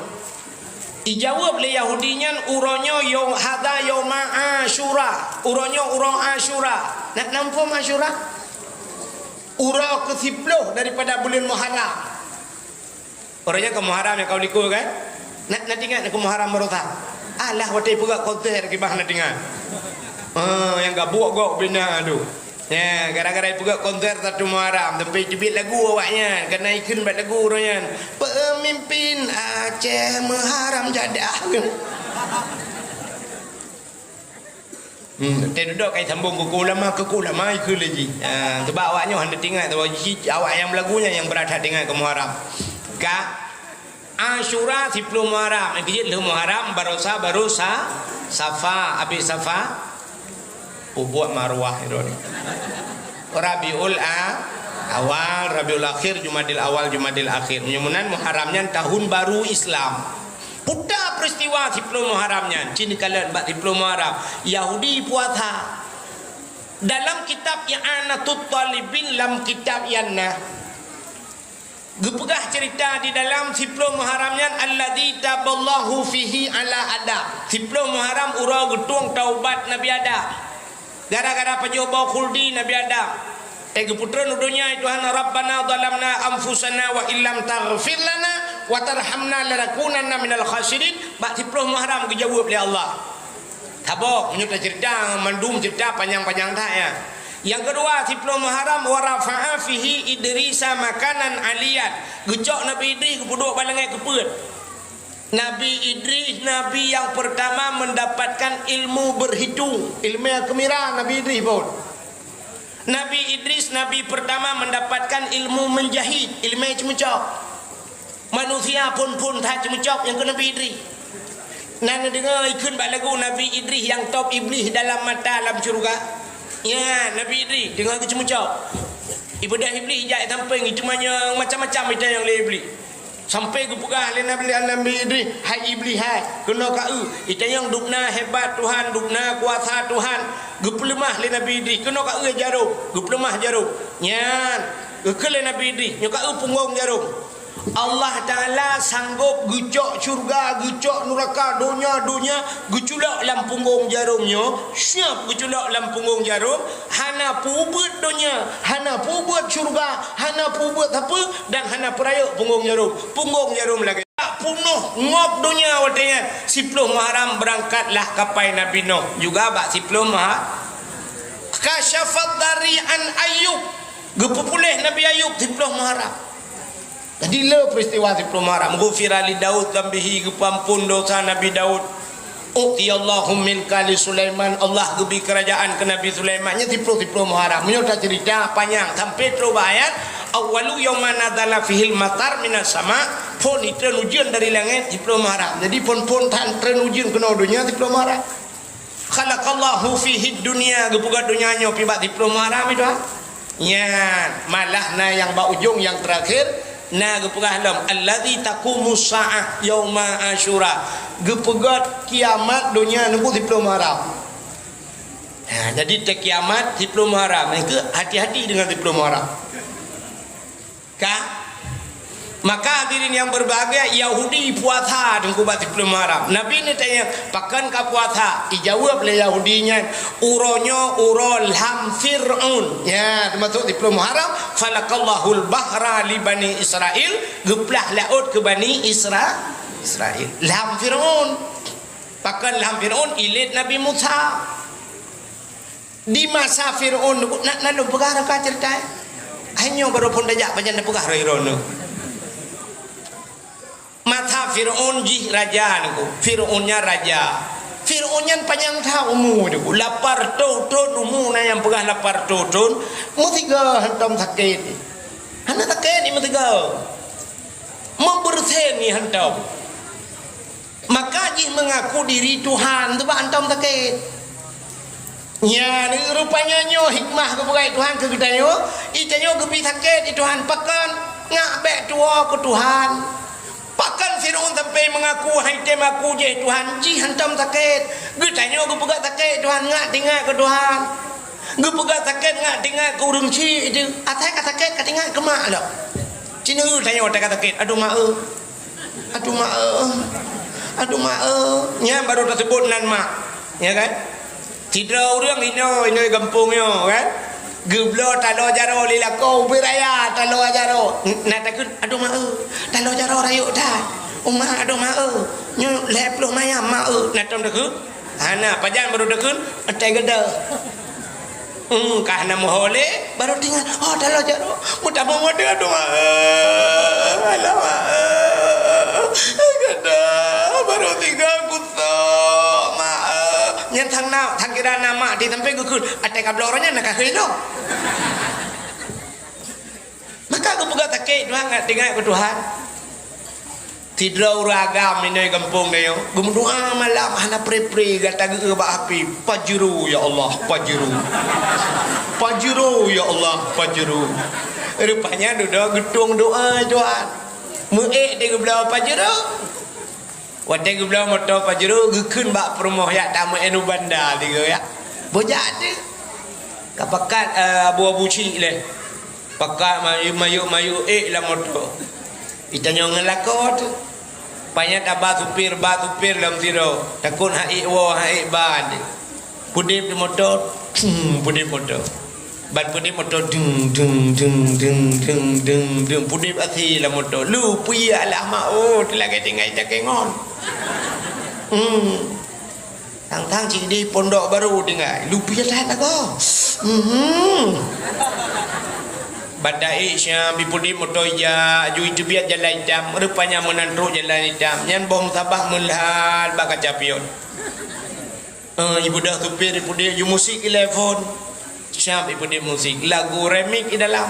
Dijawab oleh Yahudinya uronyo yo hada yauma Asyura. Uronyo urang Asyura. Nak nampu Asyura? Urang ke-10 daripada bulan Muharram. Orangnya ke Muharram yang kau likul kan? Nak ingat ke Muharram merota. Alah watai pugak konter ke bah nak ingat. Yang gabuk-gabuk bina tu. Ya, gara-gara juga konser satu Muharram sampai jebit lagu awaknya kena ikut buat lagu orangnya pemimpin Aceh Muharram jadah. Duduk kai sambung kuku lama ikut lagi. Sebab awaknya hendak tinggal tu awak yang lagunya yang berada dengan ke Muharram. Ka Asyura 10 Muharram, ikut le Muharram baru Safa, habis Safa buat marwah itu ni. Rabiul awal, Rabiul akhir, Jumadil awal, Jumadil akhir. Menyusunan Muharramnya tahun baru Islam. Putar peristiwa 10 Muharramnya. Cini kalian bak 10 Muharram. Yahudi puasa. Dalam kitab I'anatul Talibin, dalam kitab Yanna. Gepegah cerita di dalam 10 Muharramnya alladzi taballahu fihi ala Adam. 10 Muharram urang getung taubat Nabi Adam. Gara-gara penjoba khuldi Nabi Adam. Putra nudunya Tuhan Rabbana zalamna anfusana wa illam taghfir lana wa tarhamna lanakunanna minal khasirin. Bak 10 Muharram dijawab oleh Allah. Tabok menyudah cerita mandum cerita panjang-panjang tak ya. Yang kedua 10 Muharram wa rafa'a fihi Idrisa makanan aliyan. Gecok Nabi Idris kepuduk balangai keput. Nabi Idris Nabi yang pertama mendapatkan ilmu berhitung, ilmu yang kemira Nabi Idris pun. Nabi Idris Nabi pertama mendapatkan ilmu menjahit, ilmu yang cemecok. Manusia pun tak cemecok yang ke Nabi Idris. Nana dengar ikut lagu Nabi Idris yang top iblis dalam mata dalam syurga. Ya Nabi Idris dengar ke cemecok. Ibadah iblis jat sampai cumanya macam-macam itu yang le iblis. Sampai ke pegah le Nabi Idris, hai iblis hai kena kau itu yang dukna hebat Tuhan, dukna kuasa Tuhan, geplemah le Nabi Idris kena kau jarum, geplemah jarum nyan ke le Nabi Idris nyo kau punggung jarum. Allah Ta'ala sanggup gecok syurga, gecok neraka, dunia geculak dalam punggung jarumnya. Siap geculak dalam punggung jarum. Hana pubut dunia, hana pubut syurga, hana pubut apa, dan hana peraya punggung jarum. Punggung jarum lagi tak punuh ngop dunia watanya. 10 Muharram berangkatlah kapal Nabi Nuh juga bak 10 Muharram. Kasyafat dari an Ayub, gepupulih Nabi Ayub 10 Muharram. Jadi le peristiwa 10 Muharram. Ghufira li Daud dambihi, kepampun dosa Nabi Daud. Utiyallahu milka li Sulaiman, Allah gebi kerajaan ke Nabi Sulaiman nya 10 Muharram. Menyo dah cerita panjang sampai terus ayat awwalu yauma nadzala fihil matar minas sama, pon itu ujian dari langit 10 Muharram. Jadi pon tan tren ujian kena dunia 10 Muharram. Khalaqallahu fihi dunya, gebuka dunia nya pibat 10 Muharram itu. Ya, malah na yang ba ujung yang terakhir na gepegah lam allazi taqumu saah yauma asyura, gepegat kiamat dunia nunggu 10 Muharram. Nah, jadi te kiamat 10 Muharram itu hati-hati dengan 10 Muharram. Maka hadirin yang berbahagia, Yahudi puasa tunggu 10 Muharram. Nabi ni tanya, pakan ka puasa? Dijawab oleh Yahudinya, uronyo urol ham Fir'aun. Ya, termasuk 10 Muharram, falakallahul bahra li Bani Israel, geplah laut ke Bani Israel. Lam Fir'aun. Pakan lam Fir'aun ilit Nabi Musa. Di masa Fir'aun nak pegah ka cerita. Hanya baru pun dajak panjang pegah rono. Mata Fir'aun jih raja niku. Fir'aunnya raja. Fir'aunnya panjang tahu umur niku. Lapar tahun umur na yang pegah lapar tahun. Mu tiga hantam sakit. Hana sakit ni mu tiga. Membersen ni hantam. Maka jih mengaku diri Tuhan tu ba hantam sakit. Ya, ni rupanya nyo hikmah kepada Tuhan ke kita nyo. Itanyo gebi sakit di Tuhan pakan ngak bek tua ke Tuhan. Pakan Fir'aun sampai mengaku hai tem aku je Tuhan ji hantam sakit. Getanya gue pegat sakit Tuhan ngak tinggal ke Tuhan. Gue pegat sakit ngak tinggal ke urung ci itu. Atai kata sakit kat tinggal ke mak lah. Cina tanya orang kata sakit. Aduh mak. Aduh mak. Nya baru tersebut nan mak. Ya kan? Tidak orang ini kampungnya kan. Geblo talo jaro lila kau beraya talo jaro nak takut aduh mak talo jaro rayu dah umah aduh mak nyu leploh maya mak nak tom dekut ana pajan baru dekut atai geda kahna mohole baru tinggal oh talo jaro mudah mengode aduh mak alah mak geda baru tinggal kuto mak nyen thang nau thang kira nama di tempat gukut atai kablo orangnya nak kahilo. Maka aku pegang takik Tuhan nggak tinggal ke Tuhan. Tidak uragam ini kampung dia. Gue doa malam hana pre kata gue api pajuru ya Allah pajuru ya Allah pajuru. Rupanya doa gedung doa Tuhan. Muek dia belah pajuru. Wadai gue belah motor pajuru gue kun bak promoh ya tamu enu bandar dia ya. Bojak dia. Kapakat abu-abu cik leh. Pakat mayu lah motor. Itanya ngelakot. Banyak abah supir dalam tiro. Takut haik ban. Pudip di motor. Pudip motor. Ban pudip motor dung. Pudip asih lah motor. Lu puya lah mak. Oh, telah tinggal tak kengon. Tang cik di pondok baru tinggal. Lu puya tak kau. Badai syam bipudi motor ya ju itu biar jalan hitam rupanya menanduk jalan hitam nyan bom sabah mulhal bak kaca pion ibu dah supir bipudi ju musik telefon syam bipudi musik lagu remix di dalam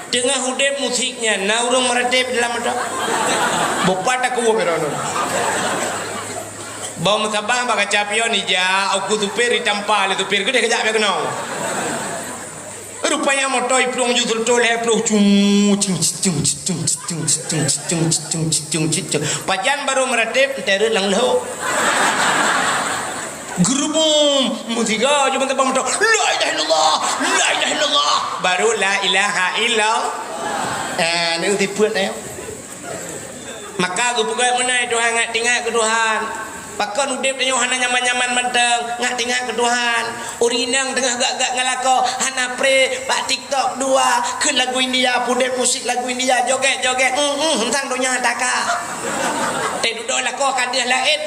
dengan hudep musiknya naurung meredep dalam ada bopat aku berono bau sabang baga capion ija aku supir ditampal supir gede kejap ya kenal rupanya motor iplong jutul tol heplong pajan baru meredep terus langlo gerubum musika cuma tebang motor la ilaha illallah baru la ilaha illallah ni tipuat dah maka aku pegang menai Tuhan ngat tinggal ke Tuhan Pakon udip tanya hana nyaman-nyaman menteng ngak tengah ke Tuhan. Urinang tengah gak ngalako hana pre pak TikTok dua ke lagu India pudep musik lagu India joget-joget hentang donya taka. Teh duduk lah kau kadah lain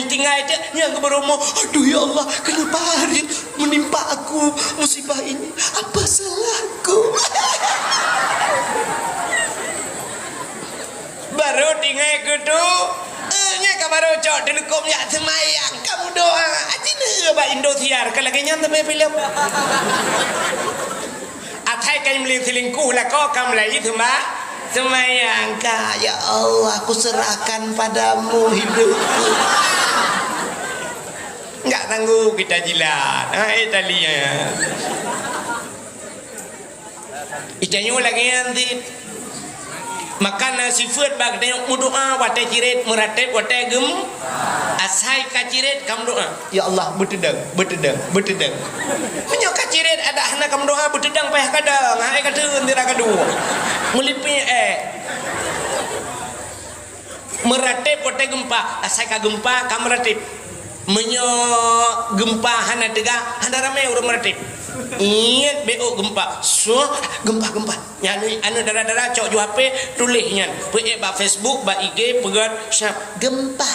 tinggal je yang keberomo. Aduh ya Allah, kenapa hari menimpa aku musibah ini? Apa salahku? Baru tinggal gitu nya kabaru cok delukum ya semayang kamu doa ajina ba Indosiar kalau lagi nyam tapi film atai kan melih selingkuh lah kau kam lagi tu mbak semayang ka ya Allah aku serahkan padamu hidupku enggak tangguh kita jilat Italia ikannya lagi nanti makan nasi food bag tengok doa watai ciret meratep watai gem asai kaciret kam doa ya Allah betedang menyo kaciret ada hana kam doa betedang payah kadang hai kata ndira kedua melipi meratep watai gempa asai ka gempa kam meratep menyo gempa hana tega hana ramai urang meratep ingat BO gempa so gempa nyani anu darah-darah cok ju HP tulisnya pe ba Facebook ba IG pegat gempa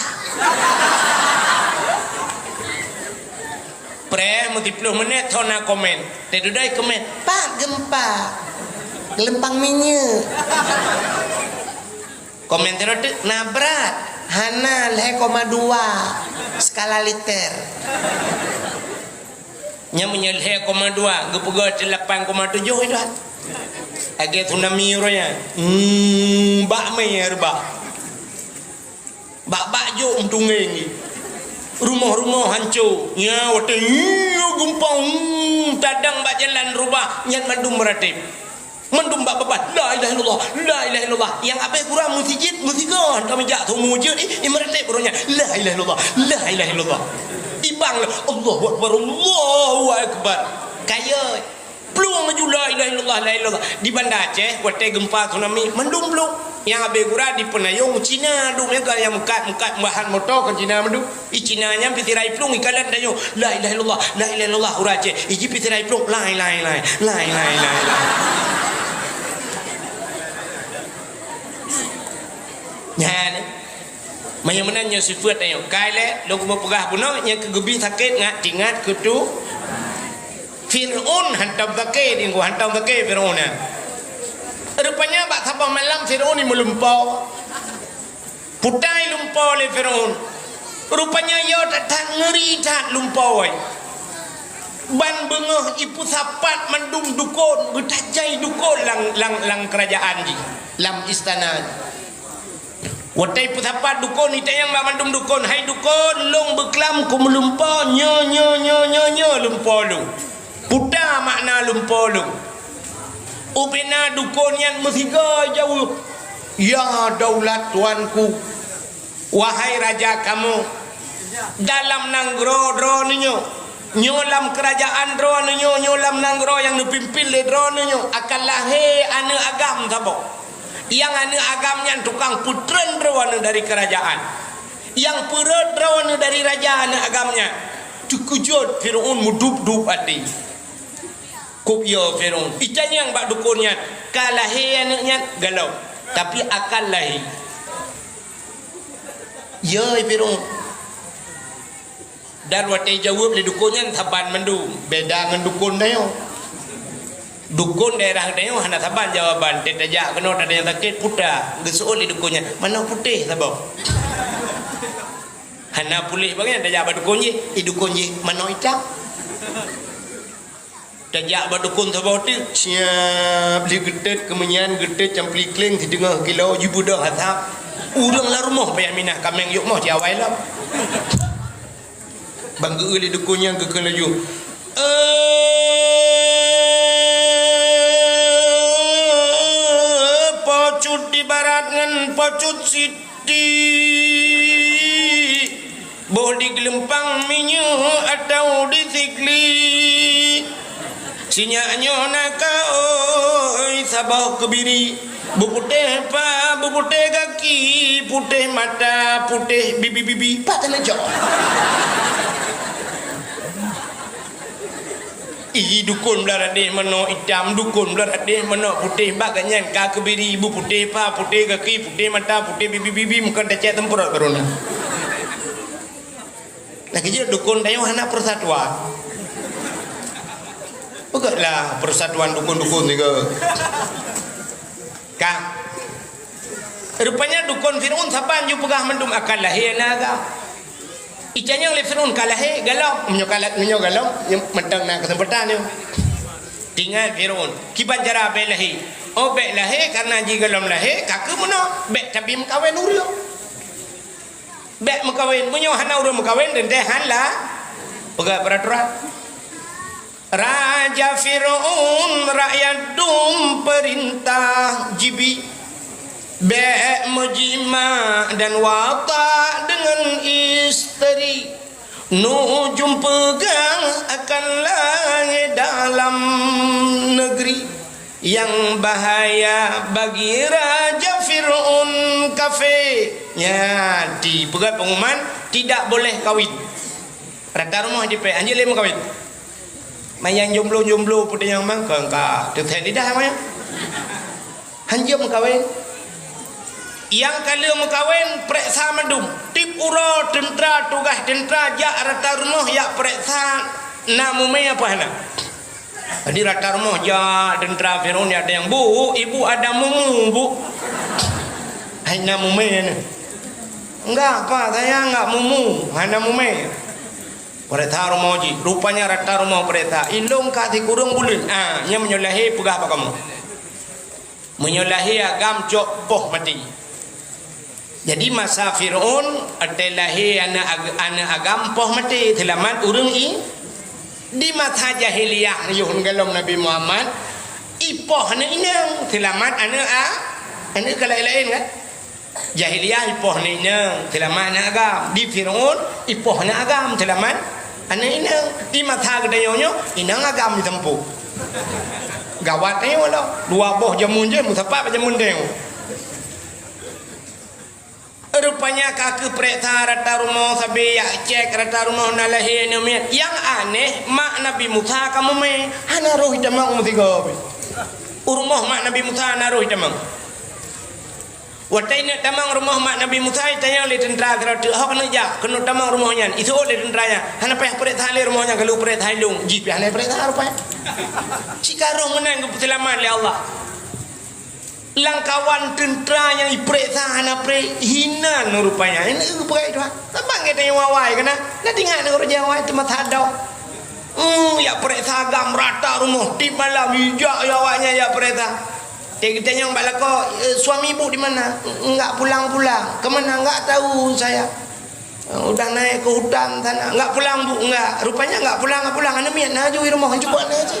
pre mesti 10 menit thona komen teh dudai komen pak gempa gelempang minyak komen terus nabrak hana 0,2 skala liter nya menyelhe 0,2 gepegot 8,7 itu agak tsunami roya bak mer bak jo untunge rumah-rumah hancur nya wate gempa tadang bak jalan rubah nyan mandum meratip mandum bak bebat la ilaha illallah yang apa kurang musijid musigon kami jak tu mujud meratip ronya la ilaha illallah ibang Allahu akbar kaya peluang maju la ilaha illallah di Banda Aceh waktu gempa tsunami mendung belum yang abe gura di penayung Cina du mereka yang mukat bahan motor kan Cina mendu Cina nya pitirai pelung ikalan dayo la ilaha illallah ura Aceh iji pitirai pelung la nyan Maya menanya sifat ayo kaile lo mau pegah puno nya kegebi sakit ngat tingat kudu Fir'aun hantam zakir ingku hantam zakir Fir'aun rupanya bak sabah malam Fir'aun ni melumpau putai lumpau le Fir'aun rupanya yo tak ngeri tak lumpau ban bengah ipu sapat mandung dukun betajai dukun lang kerajaan di lam istana watai pusapa dukun ita yang mandum dukun hai dukun long beklam ku melumpau nyo lumpau lu puta makna lumpau lu upena dukun yang mesiga jauh ya daulat tuanku wahai raja kamu dalam nanggro dro nyo lam kerajaan dro nyo lam nanggro yang dipimpin le dro nyo akan lahir ane agam sabo yang ane agamnya tukang putren drawana dari kerajaan yang perut drawana dari raja ane agamnya cukujud Fir'aun mudup-dup hati kubyo Fir'aun itanya yang bak dukunnya kalahi anaknya galau tapi akan lahi ya Fir'aun dan waktu jawab di dukunnya taban mendu beda dengan dukun dayo dukun daerah dayo hana taban jawaban tetajak kena ada yang sakit puta gesul di dukunnya mana putih sabau hana pulih bagian tajak ba dukun je dukun je mana hitam tajak ba dukun sabau tu siap beli gedet kemenyan gedet campli kleng di tengah kilau jibu dah hatap urang la rumah payah minah kameng yuk mah jawai lah bangga li dukunnya ke kelaju pacut di barat ngan pacut siti boh di gelempang minyak atau di sikli sinyaknya naka oi sabah kebiri Putih apa, putih kaki, putih mata, putih bibi-bibi, pak tanah jauh. Dukun belar adik mana hitam, dukun belar adik mana putih, baganya kaki biri, ibu putih apa, putih kaki, putih mata, putih bibi-bibi, muka dacet tempurut corona. Nah kerja dukun tayo hana persatuan. Bukanlah persatuan dukun-dukun juga. Kak, rupanya dukun Fir'aun siapa yang pegah mendum akal lahir naga. Icanya oleh Fir'aun kalah galau, menyo galau, mentang nak kesempatan ni. Tinggal Fir'aun, kiban cara belahi. Oh belahi karena jika galam lahir, kaku mana? Bek tapi mengkawin uriu. Bek mengkawin, menyo hana uriu mengkawin dan teh hanlah. Pegah peraturan. Raja Fir'aun rakyat dum perintah jibi Bek mujima dan wata dengan isteri Nujum pegang akan langit dalam negeri Yang bahaya bagi Raja Fir'aun kafir di pegat pengumuman tidak boleh kawin Rata rumah JP anjir lima kawin Mayang jomblo-jomblo putih yang mang kengka Tuhan lidah mayang Hanjir mengkawin Yang kala mengkawin Periksa mandum Tip ura tentera tugas tentera Jak rata rumah yak periksa Namumai apa hana Jadi rata rumah Jak tentera Fir'aun ada yang bu Ibu ada mumu bu Hai namumai Enggak apa saya enggak mumu Hana mumai Perintah rumah ji, rupanya rata rumah perintah. Ilung kati kurung bulan. Nya menyolahi pegah apa kamu? Menyolahi agam cok poh mati. Jadi masa Fir'aun atelahi anak agam poh mati. Telamat urung di mata jahiliyah yuhun galom Nabi Muhammad. Ipoh anak inang. Telamat anak lain kan? Jahiliyah ipoh anak inang. Telamat anak agam. Di Fir'aun ipoh anak agam. Telamat anak inang di mata gedayonyo inang agam ditempuh gawat ayo lah dua boh jamun je musapa jamun deng rupanya kaki periksa rata rumah sabi ya cek rata rumah nalahi namiat yang aneh mak Nabi Musa kamu me hana roh hitamang mutiga rumah mak Nabi Musa hana roh hitamang Watai nak tamang rumah mak Nabi Musa tanya oleh tentera kerana hak nak jak kena tamang rumahnya itu oleh tenteranya hana payah perintah le rumahnya kalau perintah lung jip hana perintah apa cikarung menang keselamat oleh Allah langkawan tentera yang diperintah hana hina rupanya ini berai tu tambang kita yang wawai kena nak tinggal nak kerja wawai tempat hadau ya perintah agam rata rumah di malam hijau ya awaknya ya perintah kita yang balako suami ibu di mana? Enggak pulang-pulang. Kemana? Enggak tahu saya. Udah naik ke hutan sana. Enggak pulang bu, enggak. Rupanya enggak pulang. Ana miat nak aju di rumah coba nak aja.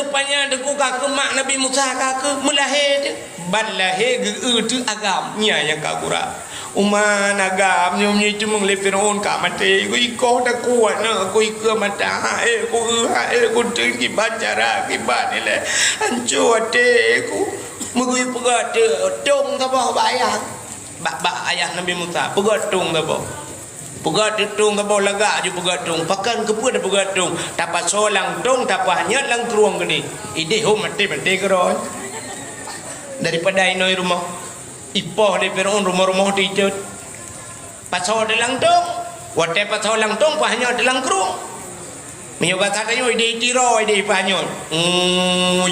Rupanya deku kaku mak Nabi Musa kaku melahir dia. Balahir tu agamnya yang kakura. Uman agam nyomnya cuma le Fir'aun ka mate ko iko da kuat na ko iko mata ko tinggi bacara ki banile ancu ate ko mugui pegat tung ta bah bayang ba ayah Nabi Musa pegat tung ta bah pegat tung ta bah laga ju pegat tung pakan ke pu da pegat tung tapa solang tung tapa nyat lang truang gini ide ho mate kero daripada inoi rumah Ipoh di Fir'aun rumah-rumah dijut pasal ada langtung wadah pasal langtung pahanya ada langkrung menyubat katanya ide tiro ide pahanya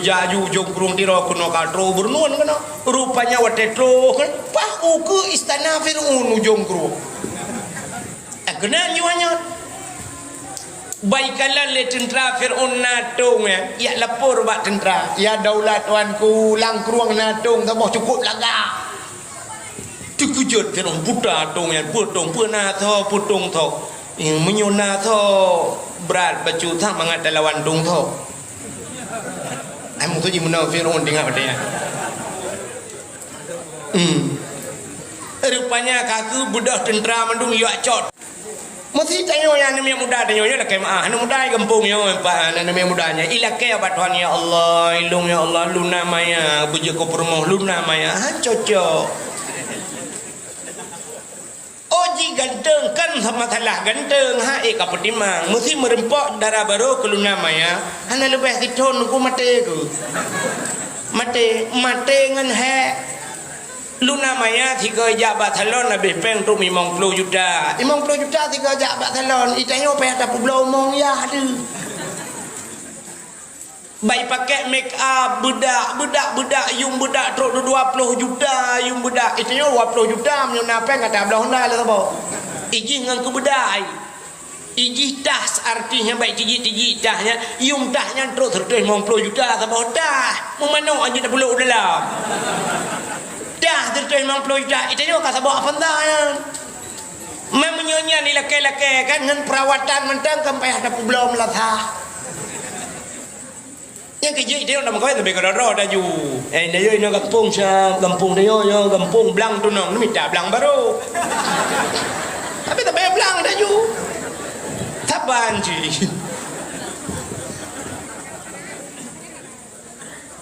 jaju jongkrung tiro kuno katro bernuan kena rupanya wadah tro kan pahu ke istana Fir'aun jongkrung kena nyuanya baikalan le tentera Fir'aun natung ya lapor bak tentera ya daulat tuanku langkrung natung tambah cukup laga Tukujud Fir'aun buta tung yang putung puna tho putung tho menyuna tho berat baju thang mangat lawan dung tho amu tu ji menau Fir'aun dengar dia rupanya kaku budak tentera mendung yak cot mesti tanyo yang nama muda tanyo ya lakai maah anu muda kampung yo pak nama mudanya ilakai apa Tuhan ya Allah ilung ya Allah luna maya bujuk ko permoh luna maya cocok oji ganteng kan sama salah ganteng ka pedimang mesti merempok darah baru ke luna maya hana lebih kiton ku mate ku mate ngan Luna Maya tiga jabat salon lebih peng tu 50 juta 50 juta tiga jabat salon itanya apa ada pulau mong ya ada baik pakai make up budak yung budak truk 20 juta yung budak itanya 20 juta menyuna peng kata belah honda lah apa iji ngan ke budak iji tas artinya baik tiji tahnya yung tahnya truk 50 juta apa dah memano aja dah pulau dalam dah terus 50 juta itu juga kata bawa pandai memenyonya ni laki-laki kan dengan perawatan mentang sampai ada belum latah yang kerja itu nama kau itu berkerja dah ju dia ini kampung dia kampung belang tu nong minta belang baru tapi tak bayar belang dah ju taban ji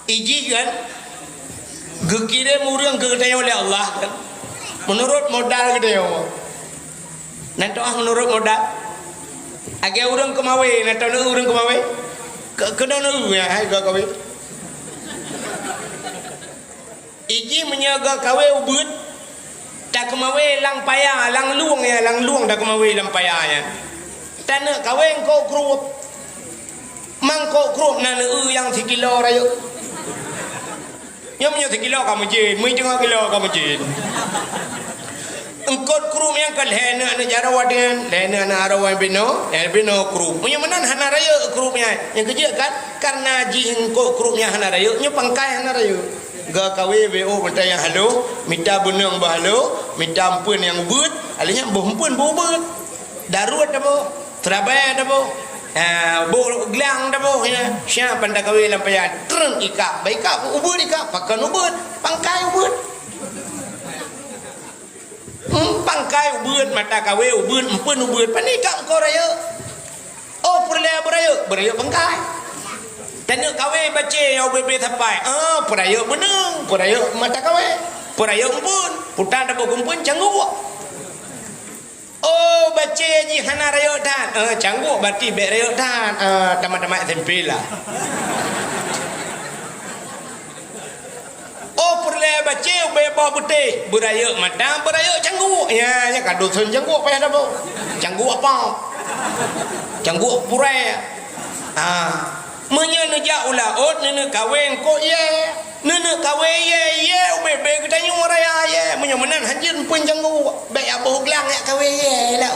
iji kan gekire murang gegedai oleh Allah kan menurut modal gede nanti menurut modal agak urang kemawe nanti urang kemawe kena nu ya hai gawe iji menyaga kawe ubud tak kemawe lang payah lang luang dah kemawe lang payah ya tanah kawe engkau kerup mangkok kerup nana yang 3 kilo rayu yang punya 3 kilo kamu jin, mui 3 kilo kamu jin. Engkau krum yang kalhen na jarawa dengan lena na arawan bino krum. Punya mana hana raya krumnya. Yang kerja kan karena ji engkau krumnya hana raya, nya pangkai hana raya. Ga kawe bo benta yang halo, minta benang bah halo, minta ampun yang ubud, alihnya boh ampun boh ubud. Daruat dah boh, terabai dah boh. Bo gelang dah boh ya siapa dah kawe lampayan treng ika baik ka ubud ika pakan ubud pangkai ubud pangkai ubud mata kawe ubud empun ubud panika ko raya oh beraya pangkai dan kawe bace yo bebe tapai beraya beneng beraya mata kawe beraya empun putan dah boh empun canggu oh baca ji hana rayo dan cangguk berarti bek rayo dan tamat-tamat SMP lah oh perle baca bebah putih beraya madam beraya cangguk ya kado sun cangguk payah dah bo cangguk apa cangguk purai menyana jaulah nene kawin ko ye nene kawe ye bebe kita nyung raya ye menyamanan hajin pun cangguk baik aboh gelang ya kawe ye lah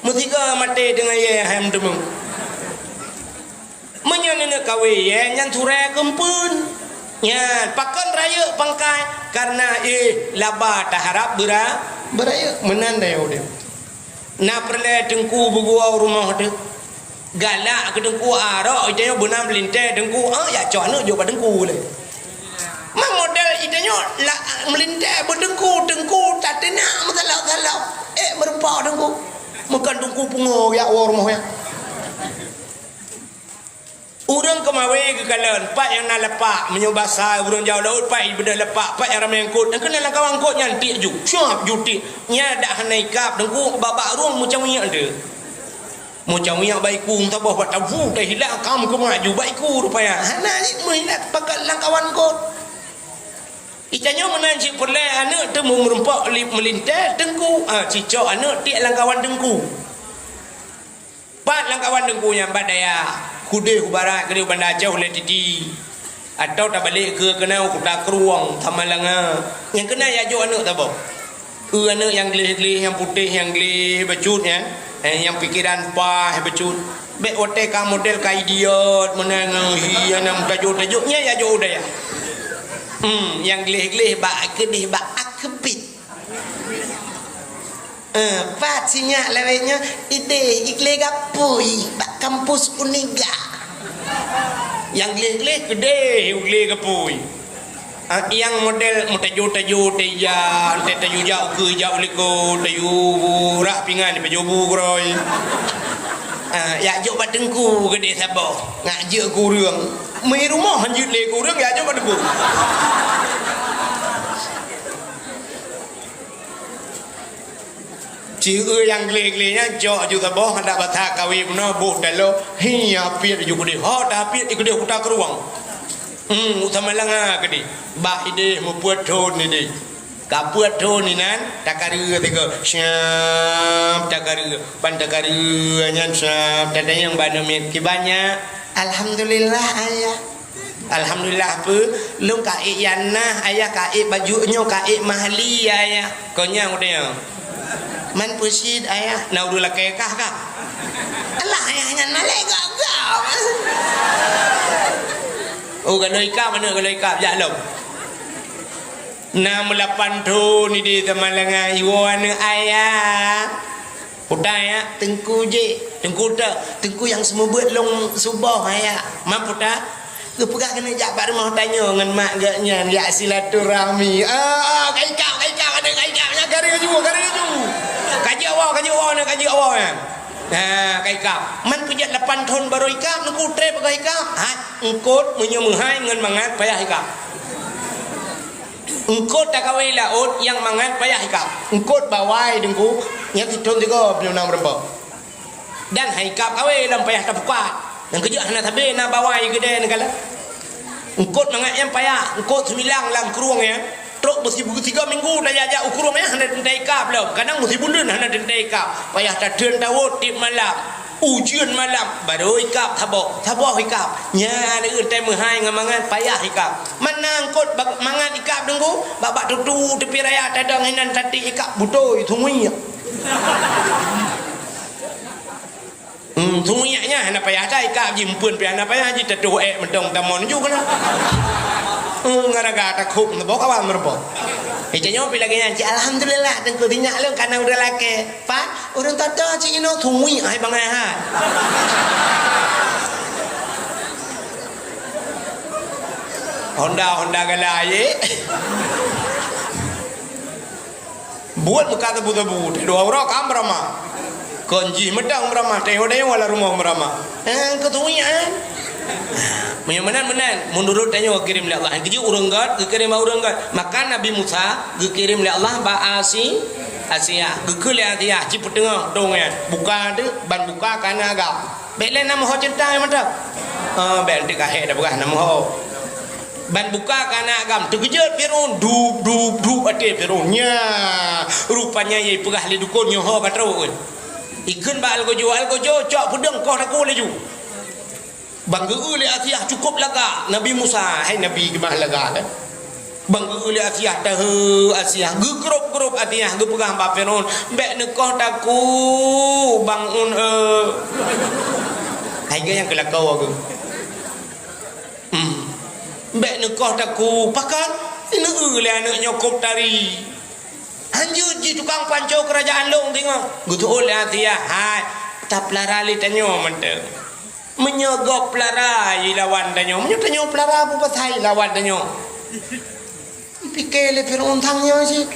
mutiga mate dengan ye ham demung menyana kawe ye nyan turai kempun ya pakan raya pangkai karena laba tak harap beraya menandai udah na perle tengku buguau rumah tu galak ke dengku arak itanya benam melintai dengku ya cana jo pada dengku le mang model itanya la melintai berdengku tak tenang masalah merempau dengku makan dengku pungo ya rumah ya urang kemawe ke kalan pak yang nak lepak menyubasa urang jauh laut pak ibadah lepak pak yang ramai angkut dan kena kawan angkut nyantik ju syap jutik nya dak hanaikap dengku babak ruang macam ni ada macam yang baikku tak buat tabu dah hilang kamu ke maju baikku rupanya hana ni melihat pakai langkawan kau itanya menanci perle anak tu merempak melintas dengku cicok anak tiak langkawan dengku pat langkawan dengku yang badaya kude ku barat kede bandar Aceh oleh titi atau tak balik ke kena ku tak keruang tamalanga yang kena ya jo anak tak apa anak yang gelih-gelih yang putih yang gelih becut ya yang pikiran pah becut bek OTK model ka idiot menang hian yang tajuk-tajuknya ya jo udah ya yang gelih-gelih bak kedih bak akbit pat sinyak lewenya ide ikle gapui bak kampus Uniga yang gelih-gelih kedih ikle gapui yang model mutajo teja teju jau ke jau liko teju rah pingan pejobu groi ya jo batengku gede sabo ngak je kurang mai rumah hanjut le kurang ya jo batengku chữ yang gle nya jo ju sabo hendak batha kawi no bu dalo hiya piet ju gede ho ta piet gede uta keruang utamanya gede bah ide membuat thon ni kapuat thon ni nan takaru tiga syam takaru ban takaru nyan syam tanda yang bana mit kibanya alhamdulillah ayah alhamdulillah apa lu kae yanah ayah kae bajunya kae mahli ayah konya udah man pusid ayah naudullah kekah kah Allah ayah nyan malek gak oh galoi kap mana galoi kap jak lom 68 tu ni di temalangan iwan ayah putai ya tengku je tengku yang semua buat long subah ayah mampu tak ke pegah kena jak bar rumah tanya dengan mak gaknya ya silaturahmi kai kap ada kai kapnya garis ju kaji awak ya kai kap man punya 8 tahun baru ikap nunggu tre pakai ikap engkot punya menghai ngan mangat payah ikap engkot tak kawai laut yang mangat payah ikap engkot bawai dengku yang tidon tiga penunang berapa dan haikap kawai dalam payah tapukat yang kerja hana tabe na bawai gede negala engkot mangat yang payah engkot semilang lam keruang ya truk mesti buku 3 minggu dah jajak ukur rumah hana dentai kap belum kadang mesti bundun hana dentai kap payah tak den dawud tip malam ujian malam baru ikap thabok ikap nya ada urtai menghai ngamangan payah ikap mana angkut mangan ikap dengku babak tutu tepi raya tadang hinan tati ikap butoi thungui thunguinya hana payah tak ikap jimpun pi hana payah ji tetu mentong tamon ju kana ngaraga tak khuk nak bawa kawan merpo. Ijanya pi lagi nyanyi alhamdulillah tengku dinyak lu karena udah laki. Pak, urang tata cik ino thungui ai bangai ha. Honda galai. Buat muka tebu-tebu, dua orang kam berama. Konji medang berama, teh odai wala rumah berama. Ketunya menan menurut tanya kirim oleh Allah keju urang gad kirim urang gad maka Nabi Musa kirim oleh Allah ba Asia gekul ya dia cipetengah dongnya buka de ban buka kana agak belen nama ho cinta mantap bel de kahe dah bukan nama ho ban buka kana agam terkejut Firaun du ate Firaunnya rupanya ye pegah li dukunnya ho batrau ikun ba algojo cok pudeng kau aku leju bangga oleh Asia cukup laga Nabi Musa hai Nabi gimana laga kan bangga oleh Asia dah Asia grup Asia gu pegang ba Firaun bek nekoh taku bangun hai yang kelakau aku bek nekoh taku pakan ini oleh anak nyokop tari hanjut ji tukang pancau kerajaan long tengok gu tu oleh Asia hai tak pelarali tanya menteng menyogok pelarai lawan danyo menyo pelara apa pasai lawan danyo pikir le Firaun tangnya sih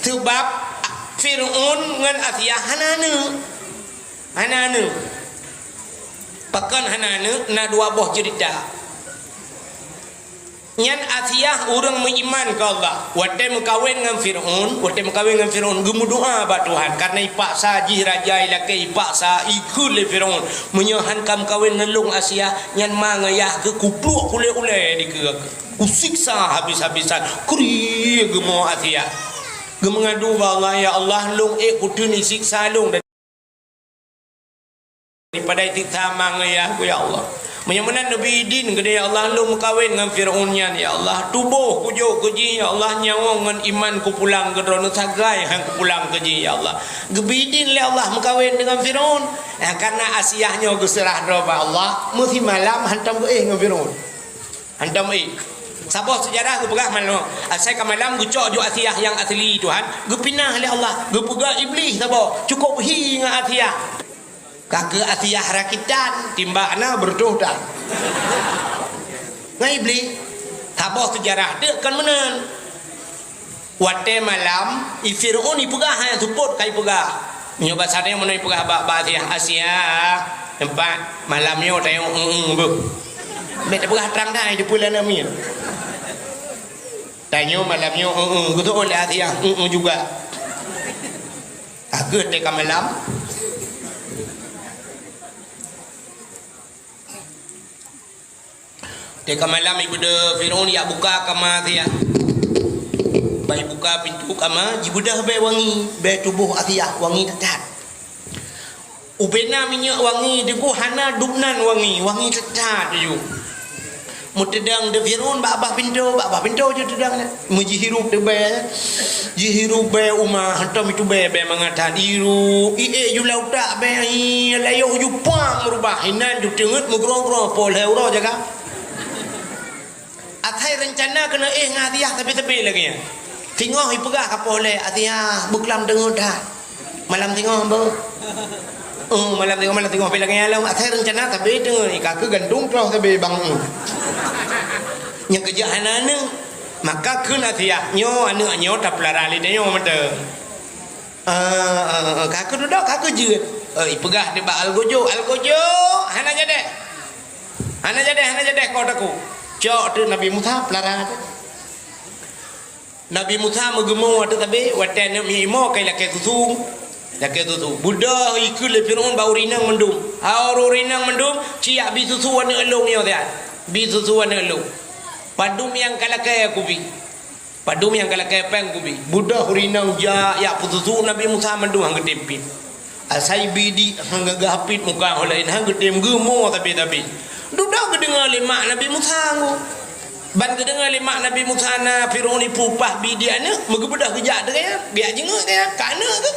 sebab Firaun ngan Asia hanane pakan hanane na dua buah cerita nyan Asia orang beriman ke Allah wate mengkawin dengan Firaun gemu doa ba Tuhan karena ipaksa ji raja ilake ipaksa ikut le Firaun menyohan kam kawin nelung Asia nyan mangayah ke kupluk ule di ke usiksa habis-habisan kuri gemu Asia gemengadu Allah ya Allah lung kutuni siksa lung daripada siksa mangayah ku ya Allah menyamanan Nabi Idin gede ya Allah lu mengkawin dengan Firaunnya ya Allah tubuh kujo keji ya Allah nyawa dengan iman ku pulang ke drone sagai hang ku pulang keji ya Allah gebidin le Allah mengkawin dengan Firaun karena asiahnya geserah roba Allah mesti malam hantam dengan Firaun hantam sabah sejarah ku pegah malam asai ke malam ku cok jo asiah yang asli Tuhan ku pinah le Allah ku pegah iblis sabah cukup hi dengan asiah kakak Asia rakitan timbakna berdoh dah ngai iblis Tabah sejarah dia kan menen. Wate malam Firaun ipegah hanya support kai pegah. Nyoba sadnya mana ipegah ba dia Asia tempat malamnya tayong bu. Bet pegah terang dah di bulan ami. Tanyo malamnya gitu oleh Asia juga. Agak dek malam. Dek malam ibu de Firaun ya buka kamar dia. Baik buka pintu kamar, jibudah be wangi, be tubuh Asia wangi dekat. Ubena minyak wangi deku hana dubnan wangi dekat ju. Mutedang de Firaun babah pintu je tedang muji hirup de be. Ji hirup be umah hantam itu be mangata diru. Ju lau tak be layo ju pang merubah hinan ju tengut mugrong-grong pol heuro jaga. Athai rencana kena ngadiah tapi lagi ya. Tengok ipegah kapoleh Atia buklam dengar dah. Malam tengok ber. Malam tengok pelangnya lah. Athai rencana tapi dengar ni kakak gantung terus tapi bang. Yang kerjaan ni maka kena Atia nyo nyo tak pelarali dia nyo mata. Kakak duduk kakak je. Ipegah di ba algojo hana jadi kau taku. Cok tu Nabi Musa pelarang. Nabi Musa mengemau tu tapi watan mi mo kai lake tutu Buddha ikut le Firaun bau rinang mendum ciak bi susu wana elong yo dia bi susu wana elong padum yang kalake aku bi peng ku bi Buddha rinang ja ya pususu Nabi Musa mendum hang gedempit asai bidi hang gapit muka holain hang gedem gemo tapi dudak kedengar lemak Nabi Musa ngo ban kedengar lemak Nabi Musa na Firaun ni pupah bidiana megebedah kejak dia biar jenguk dia kana ke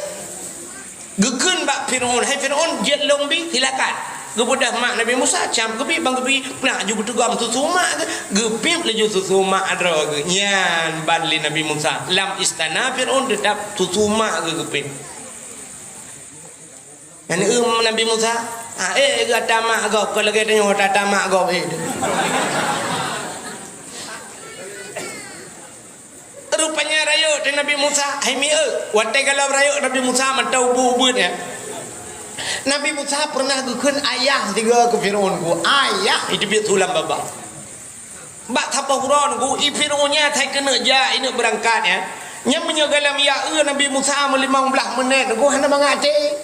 gekeun bak Firaun hai Firaun jet long bi silakan gebedah mak Nabi Musa cam kebi bang kebi nak ju betugam susu mak ke gepip leju susu mak adro ke nyan ban li Nabi Musa lam istana Firaun tetap susu mak ke gepip yani Nabi Musa gata mak gop kalau kita nyoh tata mak gop rupanya rayo dengan Nabi Musa hai watai kalau rayo Nabi Musa mentau bubut ya Nabi Musa pernah gukeun ayah tiga ke Firaun ku ayah itu biar sulam baba bak tapahuron ku Firaunnya thai kena ja ini berangkat ya nya menyegalam ya Nabi Musa 15 menit ku hana mangate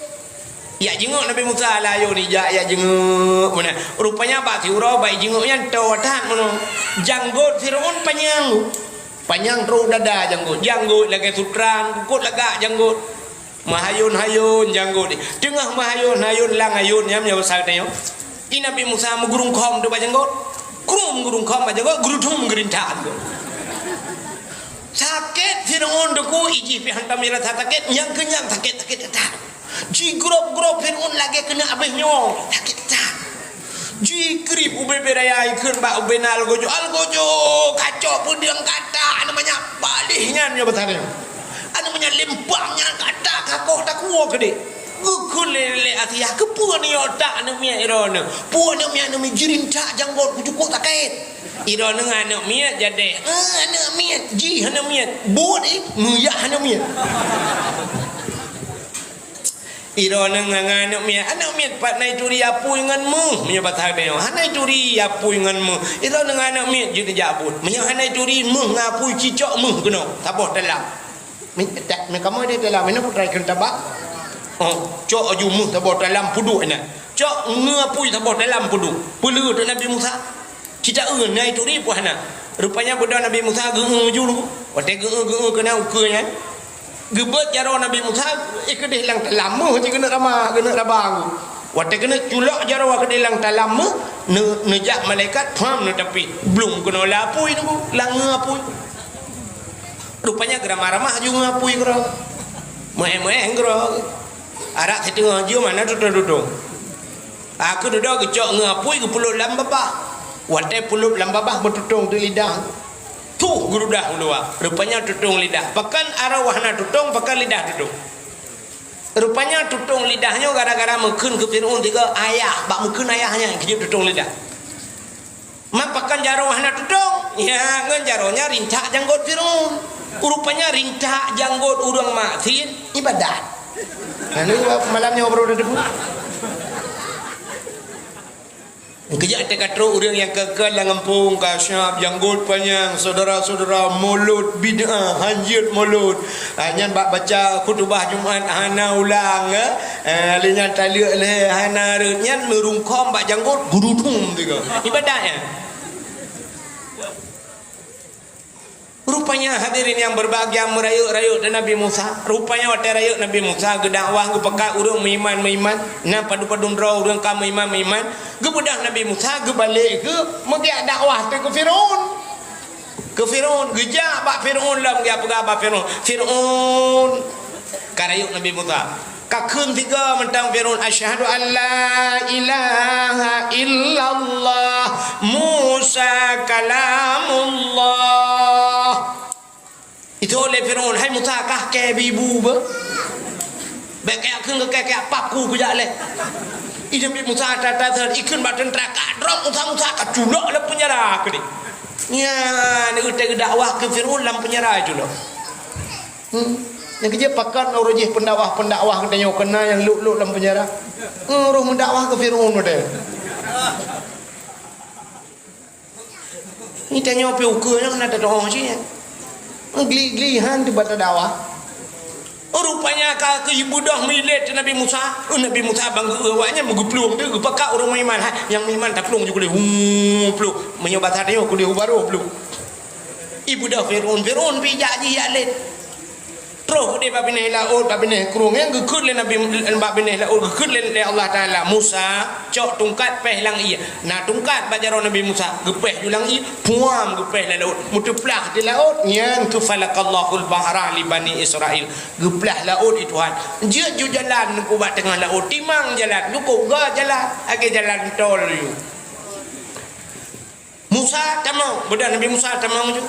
ya jenguk Nabi Musa lah yo ni ya jenguk mana rupanya bak tiuro baik jenguknya totan mana janggut Firaun panjang terus dada janggut lagi sutran kukut lagak janggut mahayun janggut tengah mahayun lang ayun nyam nyawa saknya ini Nabi Musa mengurung kom tu janggut kurum mengurung kom janggut gerudung gerintaan sakit Firaun deku iji pi hantam ira sakit yang kenyang sakit tak ji grup Firaun lagi kena abis nyong sakit tak ji grip ube beraya ikun ba ube na algojo kacau pun dia kata namanya balihnya nya betane namanya lempangnya kata kakoh tak kuo gede gukule Asia ke puan ni otak namanya irona puan namanya namanya jirinta janggot kucuk takait irona ngana mia jade namanya ji namanya bodi nguyak namanya irona ngana mia anak mia pat nai turi apu nganmu mia batang deo hanai turi apu nganmu irona ngana mia jadi jabut mia hanai turi mu ngapu cicok mu keno taboh dalam tak kamu dia dalam mana putrai kan tabak cok aju mu taboh dalam pudu ina cok ngapu taboh dalam pudu pelu tu Nabi Musa cita nai turi pu hana rupanya budak Nabi Musa geung ju ote geung kena ukenya gebet jaro Nabi Musa ikadih lang talama je kena rabang wate kena culak jaro ikadih lang talama nejak malaikat pam ne tapi belum kena lapui tu lang ngapui rupanya geramah-ramah ju ngapui gero meh gero arak setengah ju mana duduk aku duduk gecok ngapui ke pulut lam babah wate pulut lam babah bertutung di lidah tuh gerudah ulua rupanya tutung lidah pakan arwahna tutung pakan lidah tutung rupanya tutung lidahnya gara-gara mungkin ke Firaun tiga ayah bak mungkin ayahnya yang kejut tutung lidah mak pakan arwahna tutung Ya ngenjaronya rintak janggut Firaun. Rupanya rintak janggut urang maksin ibadat. Lalu malamnya obrol debu. Kejak tekatro orang yang kekal dalam ngempung kasyaf janggut panjang saudara-saudara mulut bid'ah hanjit mulut hanya baca khutbah Jumaat hana ulang linya taliak le hana reutnya merungkom bak janggut gurudum juga ibadahnya. Rupanya hadirin yang berbahagia merayuk-rayuk dan Nabi Musa. Rupanya waktu rayuk Nabi Musa ke dakwah ke pekat urang meiman na padu-padu ndra urang ka meiman ke budak Nabi Musa ke balik ke megiak dakwah ke Firaun. Ke Firaun gejak bak Firaun lah megiak pegabah Firaun. Karayuk Nabi Musa. Kakun tiga mentang Firaun asyhadu an la ilaha illallah Musa kalamullah. Itu oleh Firaun hai Musa kah ke bibu be baik kayak ke kayak paku kujak le ide Musa tata ikun badan traka drop Musa ka culak le penjara ke ni ya ni utai dakwah ke Firaun lam penjara culak yang kerja pakat urujih pendakwah katanya kena yang luk-luk dalam penjara roh mendakwah ke Firaun ada ni tanya apa ukurnya kena ada doa sini geli-gelihan di bata dakwah. Rupanya ke ibu dah milet Nabi Musa. Nabi Musa bang awaknya menguplung dia pakak orang iman yang iman tak pelung juga dia plung menyobat hati aku dia baru plung. Ibu dah Firaun pijak ji alet. Terus dia babineh laut babineh kurung yang gekut le Nabi babineh laut gekut le Allah Taala Musa cok tungkat peh lang ia. Nah tungkat bajaro Nabi Musa gepeh julang ia puam gepeh le laut mutuplah di laut nyan tu falaqallahul bahra li bani Israil geplah laut itu Tuhan. Je ju jalan ku bat tengah laut timang jalan cukup ga jalan age jalan tol you. Musa tamang budak Nabi Musa tamang ju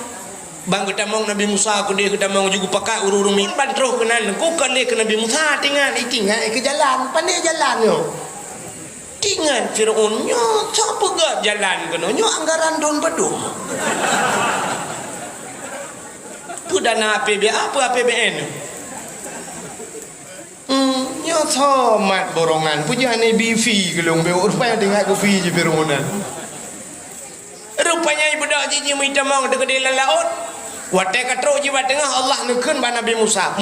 bang ketamang Nabi Musa aku dia ketamang juga pakai urung min bantroh kenan ku kale ke Nabi Musa tinggal ke jalan pandai jalan yo tinggal Firaun nyo siapa gak jalan kena nyo anggaran don pedum tu dana APBN nyo somat borongan puja ni BV gelung be rupanya dengar ke fee je Firaunan rupanya ibu dak jiji mitamang dekat dalam laut watai katro jiwa tengah Allah nukun ba Nabi Musa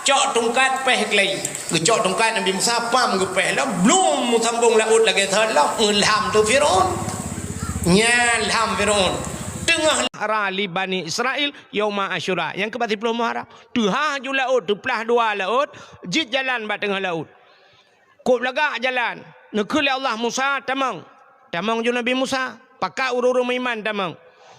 cok tungkat peh klei gecok tungkat Nabi Musa pam gepeh lah belum sambung laut lagi thalah ngelham tu Firaun nyalham Firaun tengah hara li bani Israel yauma Asyura yang ke 30 Muharram tuha ju laut tu pelah dua laut jit jalan ba tengah laut kop lagak jalan nukun Allah Musa tamang ju Nabi Musa pakai urung iman tamang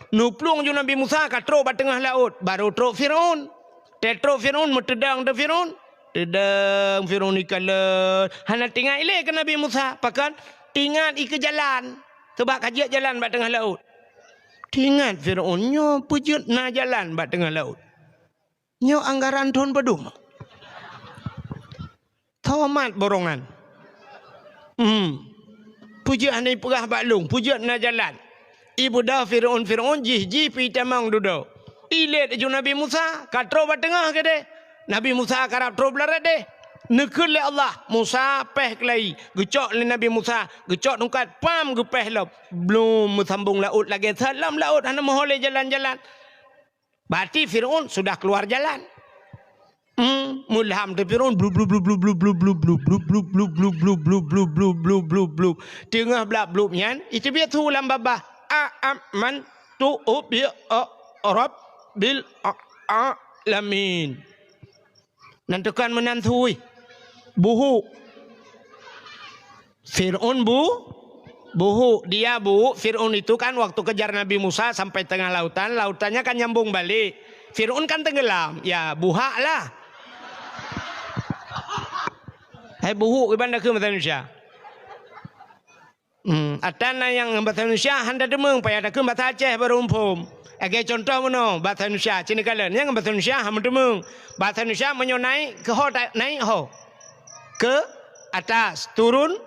nuplung ju Nabi Musa katro ba tengah laut baru trok Firaun tetro Firaun metedang de Firaun tedang Firaun ikala hana tinggal ile ke Nabi Musa pakan tinggal ike jalan sebab kajiat jalan ba tengah laut tinggal Firaun nyo pujut na jalan ba tengah laut nyo anggaran ton pedum tawamat borongan pujut andai perah baklung pujut na jalan ibu dah Firaun jih pi tamang dudo ilet ju Nabi Musa katro ba tengah ke de Nabi Musa karap tro blarat de nekul le Allah Musa peh kelai gecok le Nabi Musa gecok tungkat pam gepeh lop belum sambung laut lagi salam laut hana mohole jalan-jalan berarti Firaun sudah keluar jalan mulham de Firaun blub blub blub blub blub blub blub blub blub blub blub blub blub blub blub blub blub blub blub tengah blab blub nyan itu biar tu lam babah aman tu bi rabbil alamin nantikan menantui buhu Fir'aun buhu dia Fir'aun itu kan waktu kejar Nabi Musa sampai tengah lautannya kan nyambung balik Fir'aun kan tenggelam ya buha lah hai buhu ibanda ke bahasa Indonesia atana yang bahasa Indonesia handa demeng payah ada ke bahasa Aceh berumpum Oke contoh mana bahasa Indonesia cini kalian yang bahasa Indonesia ham demeng bahasa Indonesia menyonai ke ho naik ho ke atas turun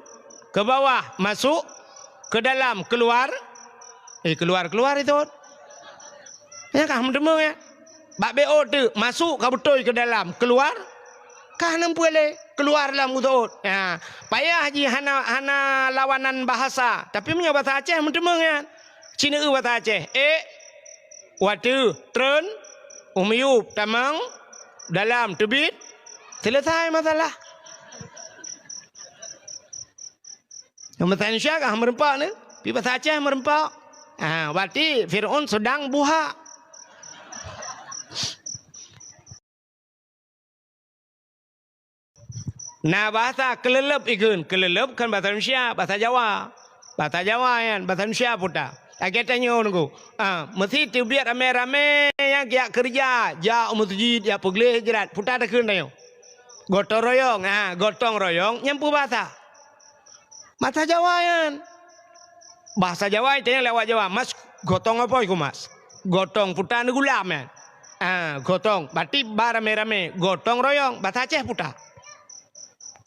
ke bawah masuk ke dalam keluar keluar itu Ya kah mendema ya. Bak BO tu masuk ka betul ke dalam, keluar kah nampu le keluar dalam utut. Ya, payah haji hana lawanan bahasa, tapi punya bahasa Aceh mendema ya. Cina bahasa Aceh. Watu, tren, umyub, tamang, dalam, terbit, selesai masalah. Yang bahasa Indonesia kah merempak ni? Di bahasa Aceh merempak. Berarti Fir'aun sedang buha. Nah bahasa kelelep ikun. Kelelep kan bahasa Indonesia, bahasa Jawa. Bahasa Jawa kan, bahasa Indonesia putar. Kita tanya orang mesti terbiar rame-rame yang kia kerja, ja masjid, ya pegel jerat, putar takun tayo. Gotong royong, gotong royong nyampu bahasa. Bahasa Jawa kan. Bahasa Jawa itu yang lewat Jawa. Mas gotong apa itu mas? Gotong putar gulam kan. Gotong, berarti rame-rame, gotong royong, bahasa Aceh putar.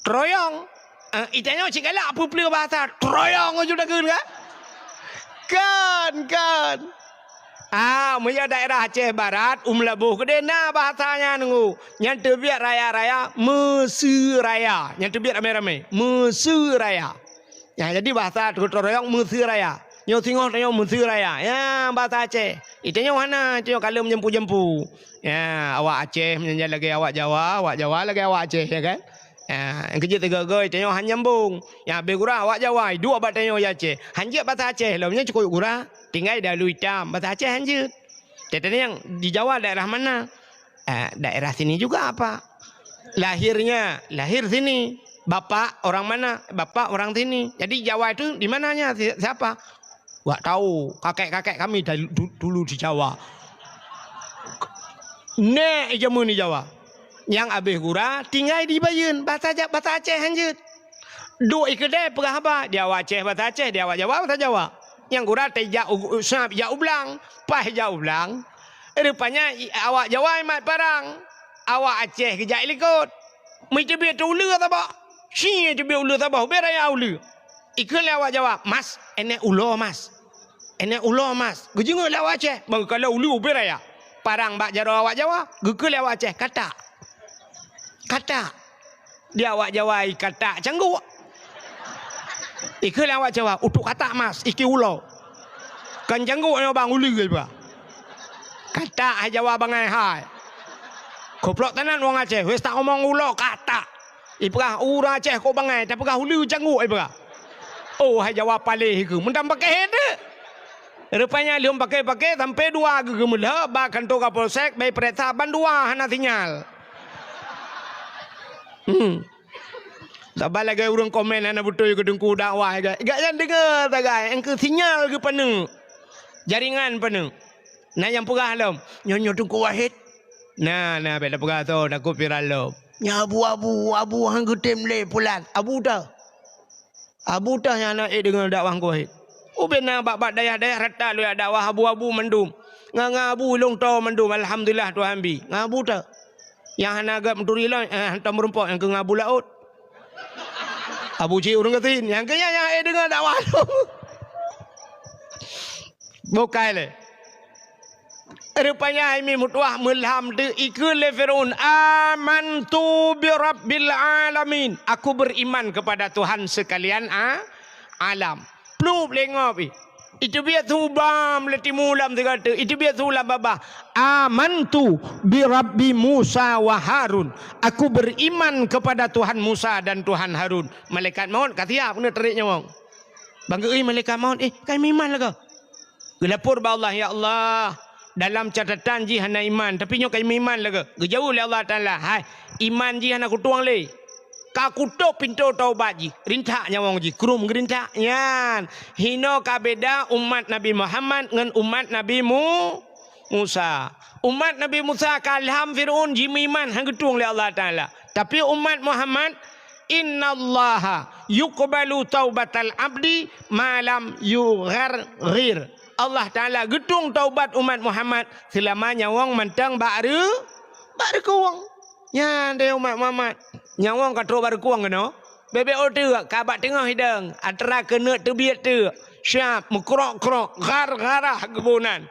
Troyong, itanya cikala apa pula bahasa troyong aja dah kan? Punya daerah Aceh Barat, Labuh gede nah bahasanya nunggu. Yang terbiak raya-raya Mesir Raya. Yang terbiak rame-rame Mesir Raya. Ya jadi bahasa troyong Mesir Raya. Yang tengok tengok Mesir Raya. Ya bahasa Aceh. Itanya mana? Itanya kalau menyempu-jempu. Ya awak Aceh menyanyi lagi awak Jawa lagi awak Aceh ya kan? Yang kerja tiga-tiga tanya han nyambung. Yang habis gurah awak Jawa, dua abad tanya ya Aceh. Hanjut bahasa Aceh, lalunya cukup gurah. Tinggal dalu hitam, bahasa Aceh hanjut. Tetapi yang di Jawa daerah mana? Daerah sini juga apa? Lahir sini. Bapak orang mana? Bapak orang sini. Jadi Jawa itu di mananya? Siapa? Gak tahu. Kakek-kakek kami dulu di Jawa. Nek jamu ni Jawa. Yang habis gura tinggal di Bayun bahasa Aceh hanjut. Dua kedai perah apa? Dia awak Aceh bahasa Aceh, dia awak Jawa bahasa Jawa. Yang gura tejak usap jak ublang, pah jak ublang. Rupanya awak Jawa mat parang, awak Aceh kejak likut. Mai tebet ulu ta ba? Si tebet ulu ta ba? Beraya ulu. Ikut awak Jawa, Mas, enek ulo Mas. Enek ulo Mas. Gejengok awak Aceh, bang kalau ulu beraya. Parang bak jaro awak Jawa, gekul awak Aceh kata. Dia awak Jawa kata canggu. Ikut awak Jawa utuk kata Mas, iki ulo. Kan canggu bang ulu ke ba. Kata Jawa bangai hai. Goblok tenan wong Aceh, wis tak omong ulo kata. Iprah ura Aceh kok bangai, tapi kah ulu canggu iprah. Oh hai Jawa palih ke, mendam pakai hede. Rupanya lium pakai sampai dua gegemulah, bahkan tu kapolsek, bayi pereta bandua hana sinyal. Sabar lagi orang komen anak betul ke dengku dakwah gak yang dengar tak gay engke sinyal ke penuh jaringan penuh nah yang pegah lom nyonya dengku wahid nah bela pegah tu nak viral lom nya abu hang getem le pulan abu dah yang nak dengar dakwah ku wahid bena bak daya-daya rata lu dakwah abu mendum ngabu long to mendum alhamdulillah Tuhan bi ngabu dah yang hana agak menturi lah hantar merempok yang ke ngabu laut Abu Cik orang katin yang kaya yang dengar dakwah tu bukai le rupanya ini mutuah melham de ikul le Fir'aun amantu bi rabbil alamin aku beriman kepada Tuhan sekalian alam plub lengopi itu biar subam letimulam segala itu biar sulam babah amantu bi rabbi Musa wa Harun aku beriman kepada Tuhan Musa dan Tuhan Harun malaikat maut kata apa nak teriknya wong bangga malaikat maut kami iman lah ke lapor ba Allah ya Allah dalam catatan ji hana iman tapi nyo kami iman lah ke jauh le Allah Taala hai iman ji hana kutuang le ka kutuk pintu taubat ji rintak nyawang ji krum gerintak nyan hino ka beda umat Nabi Muhammad dengan umat Nabi Musa umat Nabi Musa kalham Fir'aun ji iman hang getung le Allah Taala tapi umat Muhammad innallaha yuqbalu taubatal abdi malam yugharghir Allah Taala getung taubat umat Muhammad selama nyawang mentang baru kuang ya de umat Muhammad nyawang katro baru kuang kena bebek otu kabat tengah hidang antara kena tebiat tu syap mekrok-krok gar-garah kebunan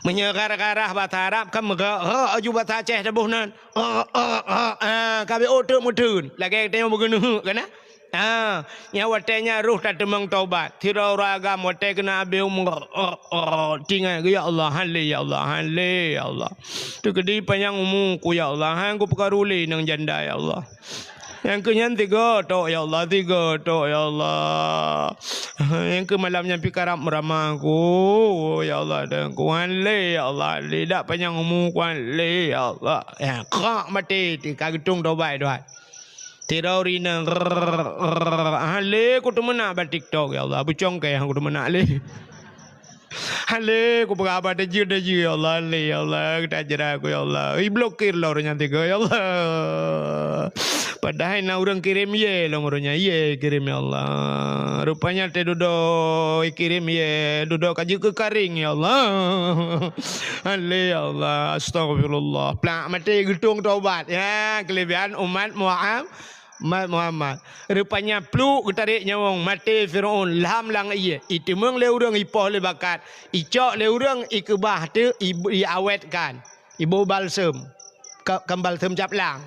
Menyegarah-garah bahasa Arab kan mega aju bahasa Aceh dah bohnan. Kabe otak mudun. Lagi tengok begunu kan? Nya watenya ruh tak demang taubat. Tira raga wate kena abe tinggal ya Allah hale ya Allah hale ya Allah. Tu kedi panjang umurku ya Allah. Hang ku perkaruli nang janda ya Allah. Yang kenyan 3 tok ya Allah, 3 tok ya Allah. Yang ke malamnya pikarap meramaku ya Allah dan kuan le ya Allah. Lidak panjang umur kuan le ya Allah. Ya kak mati di kagetung dobai doai. Tirori nang le ku tu mena ba TikTok ya Allah. Bucong ke aku tu mena le. Hale ku berapa daji ya Allah le ya Allah kita ajar aku ya Allah. I blokir lah orangnya 3 ya Allah. Padahal na orang kirim ye longornya ye kirim ya Allah. Rupanya te duduk kirim ye duduk kaji ke karing ya Allah. Hale ya Allah astagfirullah. Plak mati gedung taubat ya kelebihan umat Muhammad. Rupanya pluk ketarik nyawang mati Firaun lam lang iya. Itu meng le urang ipoh le bakat. Icok le urang ikebah tu diawetkan. Ibu balsem. Balsem caplang.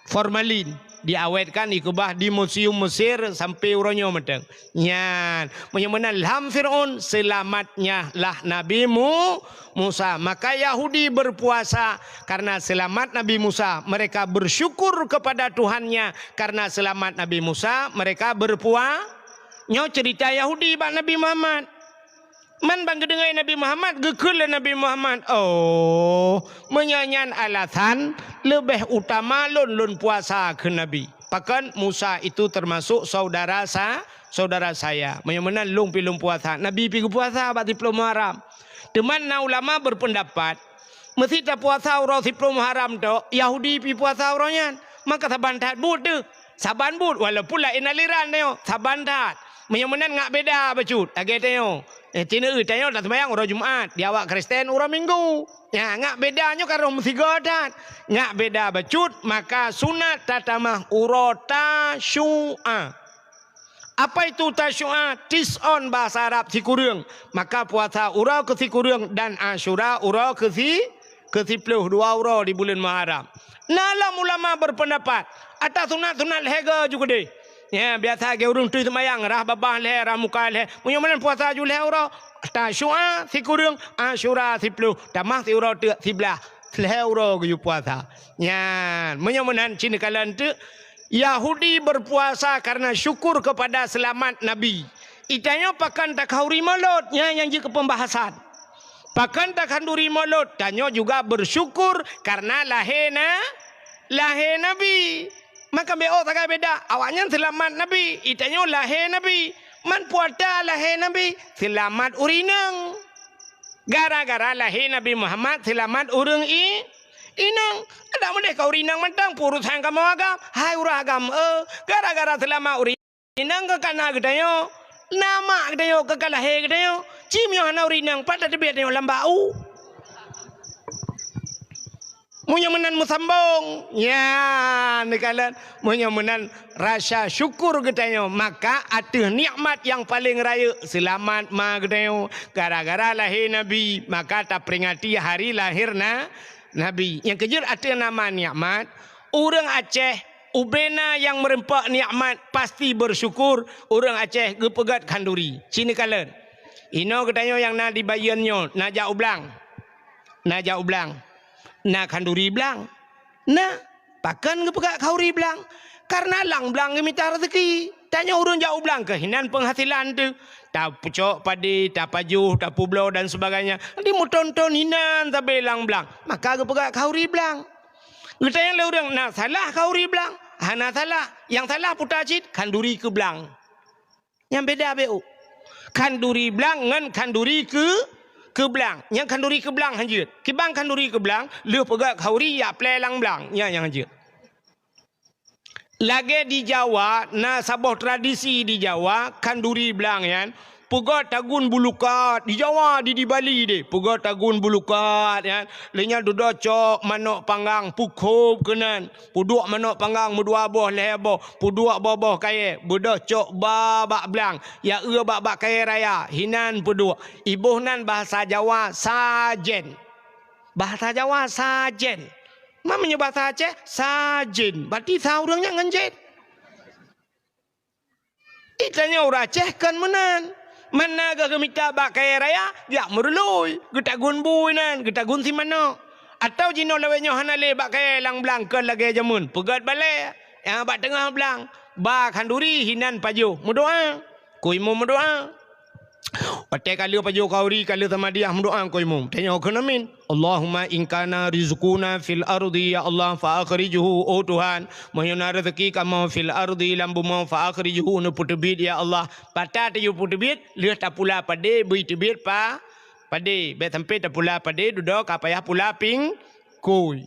Formalin diawetkan ikebah di museum Mesir sampai uronyo meteng. Nyan, menyemana lam Firaun selamatnya lah Nabi Musa. Maka Yahudi berpuasa karena selamat Nabi Musa. Mereka bersyukur kepada Tuhannya karena selamat Nabi Musa. Mereka berpuasa. Nyo cerita Yahudi bak Nabi Muhammad. Man bang kedengai Nabi Muhammad, gekul Nabi Muhammad. Oh, menyanyian alasan lebih utama lun puasa ke Nabi. Pakan Musa itu termasuk saudara saya. Menyamana lung pilum puasa. Nabi pergi puasa bak 10 Muharram. Teman na ulama berpendapat, mesti tak puasa urang 10 Muharram tu, Yahudi pergi puasa urangnya. Maka saban tat but tu. Saban but walaupun lah inaliran tengok. Saban tat. Menyamana ngak beda bacut. Lagi tengok. Cina tengok dah sembahyang orang Jumaat, dia awak Kristen orang Minggu. Ya, ngak bedanya kalau tiga dan ngak beda bacut, maka sunat tatamah urota syu'a. Apa itu tasyu'a? Tis'on bahasa Arab sikurung. Maka puasa urau ke sikurung dan Asyura urau ke 10 2 urau di bulan Muharram. Nalam ulama berpendapat atas sunat hega juga deh. Ya biasa ke urung tu semayang rah babah le rah muka le punya mana puasa ju le ora ta syua sikurung Asyura 10 tamah ti ura te 11 le ora ke puasa ya punya mana cina kalan tu Yahudi berpuasa karena syukur kepada selamat Nabi. Itanya pakan tak hauri malut yang ke pembahasan. Pakan tak handuri malut tanya juga bersyukur karena lahir Nabi. Maka beo tak beda. Awaknya selamat Nabi. Itanya lahir Nabi. Man puata lahir Nabi. Selamat urinang. Gara-gara lahir Nabi Muhammad. Selamat urang inang. Ada mudah kau urinang mentang. Purus hang kamu agam. Hai urah agam. Gara-gara selamat urinang. Kekana kedayo. Nama kedayo. Kekalahir kedayo. Cimyo hana urinang. Pada tebiat kedayo lambau. Munyamunan musambung ya nekalan munyamunan rasa syukur getanyo maka ada nikmat yang paling raya selamat ma getanyo gara-gara lahir Nabi maka tak peringati hari lahir Nabi yang kejur ada nama nikmat orang Aceh ubena yang merempak nikmat pasti bersyukur orang Aceh gepegat kanduri cini kalan ino getanyo yang na dibayanyo najak ublang na kanduri belang na pakan ngepegak kauri belang karena lang belang minta rezeki tanya urun jauh belang kehinan penghasilan tu tak pucuk padi tak pajuh tak publo dan sebagainya nanti mu tonton hinan sampai lang belang maka ngepegak kauri belang ngetanya le urang nah salah kauri belang hana salah yang salah putacit kanduri ke belang yang beda beu kanduri belang ngan kanduri ke belang yang kanduri ke belang hanjut kibang kanduri ke belang lu pegak kauri ya plelang belang ya yang hanjut lagi di Jawa nah sabuh tradisi di Jawa kanduri belang yan Pegat tagun bulukat. Di Jawa, di Bali deh. Pegat tagun bulukat. Ya. Lenyal duduk cok manok panggang. Pukub kenan. Puduk manok panggang. Mudua boh leher boh. Puduk boh kaya. Budok cok babak belang. Ya babak kaya raya. Hinan puduk. Ibuh nan bahasa Jawa sajen. Bahasa Jawa sajen. Mamanya bahasa Aceh sajen. Berarti tahu orangnya nganjen. Itanya orang Aceh kan menan. Mana ke minta bak kaya raya, dia merului. Kita gun bui nan, kita gun si mana. Atau jino lewenya hanale bak kaya lang belang ke lagi jamun. Pegat balai, yang bak tengah belang. Bak handuri hinan paju. Mudoa, kuimu mudoa. Pakai kali paju kauri kali sama dia mudoa kuimu. Tanya aku namin. Allahumma inkana rizquna fil ardi ya Allah fa akhrijuhu oh Tuhan mahyuna rezeki kamu fil ardi lambu mau fa akhrijuhu nu putubit ya Allah patah tu putubit lihat tak pula pade bui tubit pa pade be sampai tak pula pade duduk apa ya pula ping kui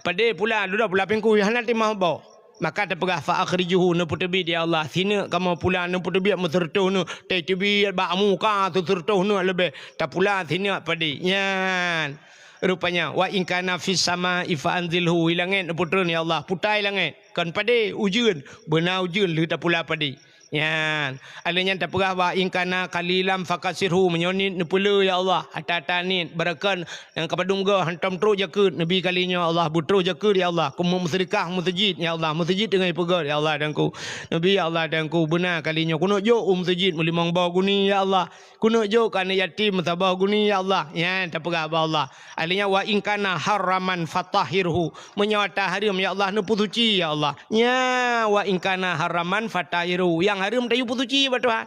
pade pula duduk pula ping kui hanati mau bawa maka terpegah fa akhrijuhu nu putubit ya Allah sini kamu pula nu putubit mutertuh nu teh tubit bak muka tu tertuh nu lebih tak pula sini pade nyan rupanya wa in kana fis sama ifa anzilhu hilangin putun ya Allah putai langit kan pade ujun benar ujun lu tak pula pade yan alanya tak pegah wa in kana qalilam fakasirhu menyonit nepula ya Allah atatanit barakan yang kepadung go hantam tru jakut nabi kalinya Allah butru jakut ya Allah kumu musyrikah masjid ya Allah masjid dengan pegat ya Allah dan ku nabi ya Allah dan ku benar kalinya kuno jo masjid mulimang bawa guni ya Allah kuno jo kana yatim tabah guni ya Allah ya tak pegah ba Allah alanya wa in kana haraman fatahirhu menyawata haram ya Allah nu putuci ya Allah ya wa in kana haraman fatahirhu yang haram tayu putuci ba Tuhan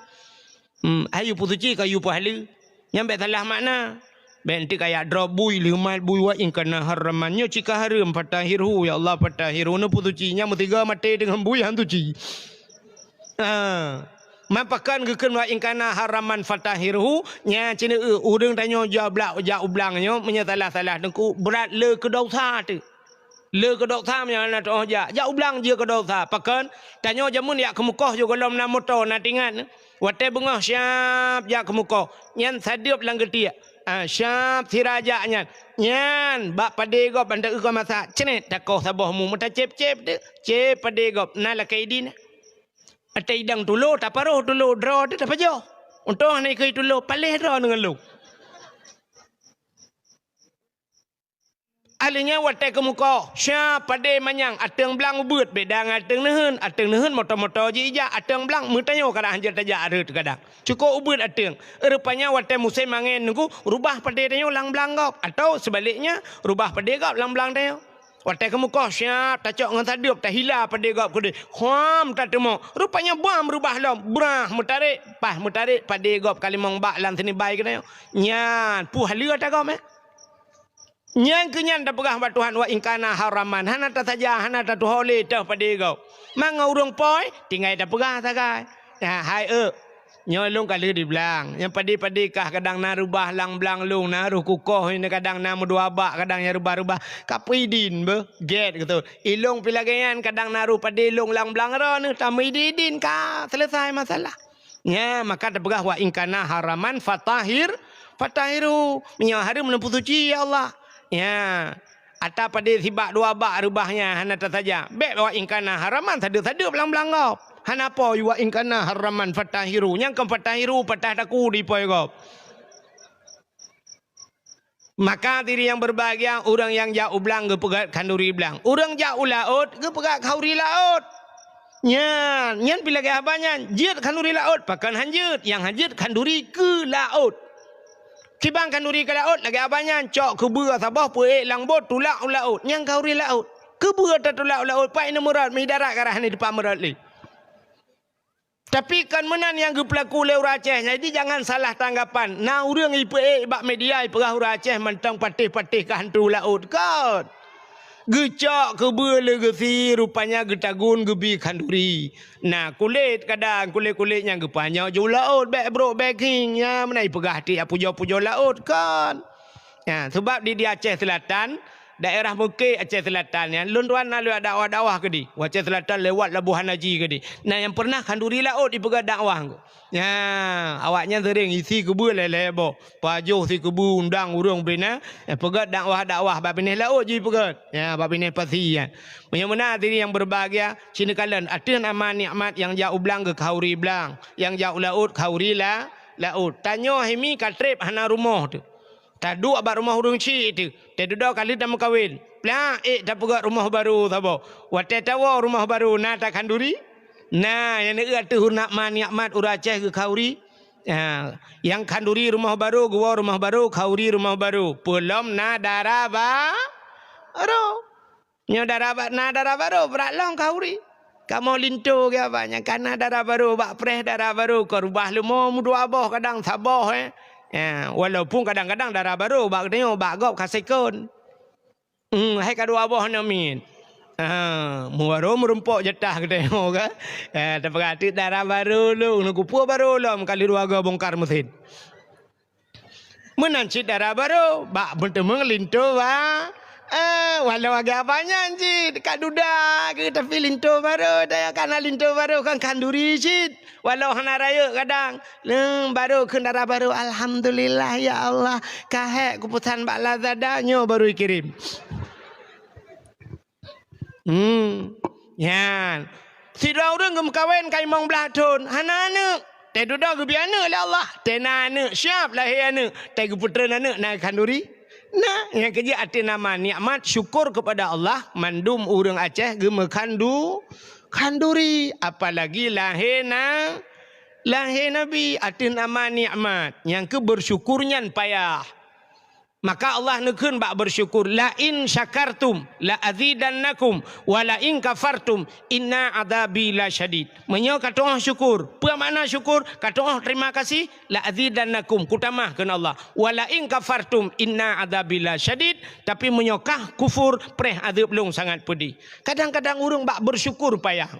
ayu putuci kayu pahala nyampe salah makna benti kayak drop bui limat bui wa in kana haramannya cika haram fatahirhu ya Allah fatahirhu nu putucinya mutiga mate dengan bui hantuci mapakan gekeun wa in kana haraman fatahirhu nya cina urang tanya jawab ublangnya menyatalah-salah dengku berat le ke dosa tu le ke dosa nya na toh ja ublang je ke dosa pakan tanya jamun ya ke mukoh jo golom na motor na tingan wate bengah siap ya ke mukoh nyan sadiop lang getia siap siraja nyan bak pade gop anda ke masa cenet takoh sabohmu mata cep-cep de cep pade gop na la kaidin ada idang tulo tak paruh tulo draw dia dapat jauh untuk naik ke tulo palih draw dengan lu alinya watai ke muka siapa pade manyang ateng belang ubut bedang ateng nehun motor-motor je ija ateng belang mutanya kadang hanjir tajak ada kadang cukup ubut ateng rupanya watai musim angin nunggu rubah pade tanyo lang belang gop atau sebaliknya rubah pade gop lang belang tanyo watai kamu kau siap tak cok ngan tadiup tak hilang pada gap kude kham tak temu rupanya bam berubah lom brah mutarik pada gap kalimong bak lan sini baik kena nyan pu halia tak gap nyan kenyan tak pegah bat Tuhan wa ingkana haraman hana tak saja hana tak tuhole dah pada gap mangau urang poi tinggal tak pegah tak kai hai nyolong kali di belang yang padi-padi kah kadang na rubah lang belang lung na ruh kukoh ini kadang na mudua bak kadang ya rubah-rubah kapidin be get gitu ilung pilagayan kadang na ruh padi lung lang belang ro ni tamidin ka selesai masalah nya maka terpegah wa ingkana haraman fatahiru minyak harum menempuh suci ya Allah ya ata padi sibak dua bak rubahnya hana tak saja be wa ingkana haraman sadu-sadu belang-belang gop hanapa wa in kana haraman fatahiru yang kan fatahiru patah taku di poi gop maka diri yang berbahagia orang yang jauh belang ge pegat kanduri belang orang jauh laut ge pegat kauri laut nyan bila ge abanya jit kanduri laut pakan hanjut yang hanjut kanduri ke laut kibang kanduri ke laut lagi abanya cok ke bua sabah puek lang bot tulak laut yang kauri laut ke bua tulak laut pai nemurat mi darat karah ni depan merat li. Tapi kan menan yang gepelaku oleh orang Aceh. Jadi jangan salah tanggapan. Nah orang ipe bak media perah orang Aceh mentang patih-patih ke hantu laut kan. Gecak ke bela gesi rupanya getagun gebi kanduri. Nah kulit kadang kulit-kulitnya gepanya jauh laut back bro backing ya menai perah hati pujo-pujo laut kan. Ya sebab di Aceh Selatan daerah Bukit Aceh Selatan yang lun tuan nak lewat dakwah ke di Aceh Selatan lewat Labuhan Haji ke di nah yang pernah kanduri laut di pegat dakwah ko ya awaknya sering isi kubu lele bo pajuh si kubu undang urang bina pegat dakwah babineh laut je pegat ya babineh pasi ya mana diri yang berbahagia sini kalian ada nama nikmat yang jauh belang ke kauri belang yang jauh laut kauri lah laut tanyo himi katrip hana rumah tu tadu abak rumah urang cik tu tadu dah kali dah kawin plak dah pegat rumah baru sabo wate tawa rumah baru na tak kanduri nah yang nak tu nak nikmat ura Aceh ke kauri yang kanduri rumah baru gua rumah baru kauri rumah baru belum na daraba aro nyo daraba na daraba baru berat long kauri kamu lintu ke apa nya kana darah baru bak preh darah baru ke rubah lemo mudu abah kadang sabah ya, walaupun kadang-kadang darah baru bak tengok bak gop kasekon hai kadua abah namin muaro merumpok jetah ke tengok ke terperhati darah baru lu nukupu baru lu kali ruaga bongkar mesin menancit darah baru bak bertemu lintu walau agak banyak cik dekat duda ke tapi lintu baru daya kana lintu baru kan kanduri cik walau hana raya kadang baru kendara baru alhamdulillah ya Allah kahek keputusan bak lazadanya baru kirim yan sidra urang gem kawin kai mong belah tun hana anak te duda ge biana le Allah te na anak siap lahir anak te ge putera anak na kanduri. Nah, yang kerja arti nama nikmat syukur kepada Allah mandum urang Aceh gema kanduri apalagi lahir Nabi arti nama nikmat yang ke bersyukurnya payah maka Allah nekun bak bersyukur la in syakartum la azidannakum wa la in kafartum inna adabi la syadid menyo kata orang syukur apa makna syukur kata orang terima kasih la azidannakum kutamahkeun Allah wa la in kafartum inna adabi la syadid tapi menyokah kufur preh azab long sangat pedih kadang-kadang urang bak bersyukur payah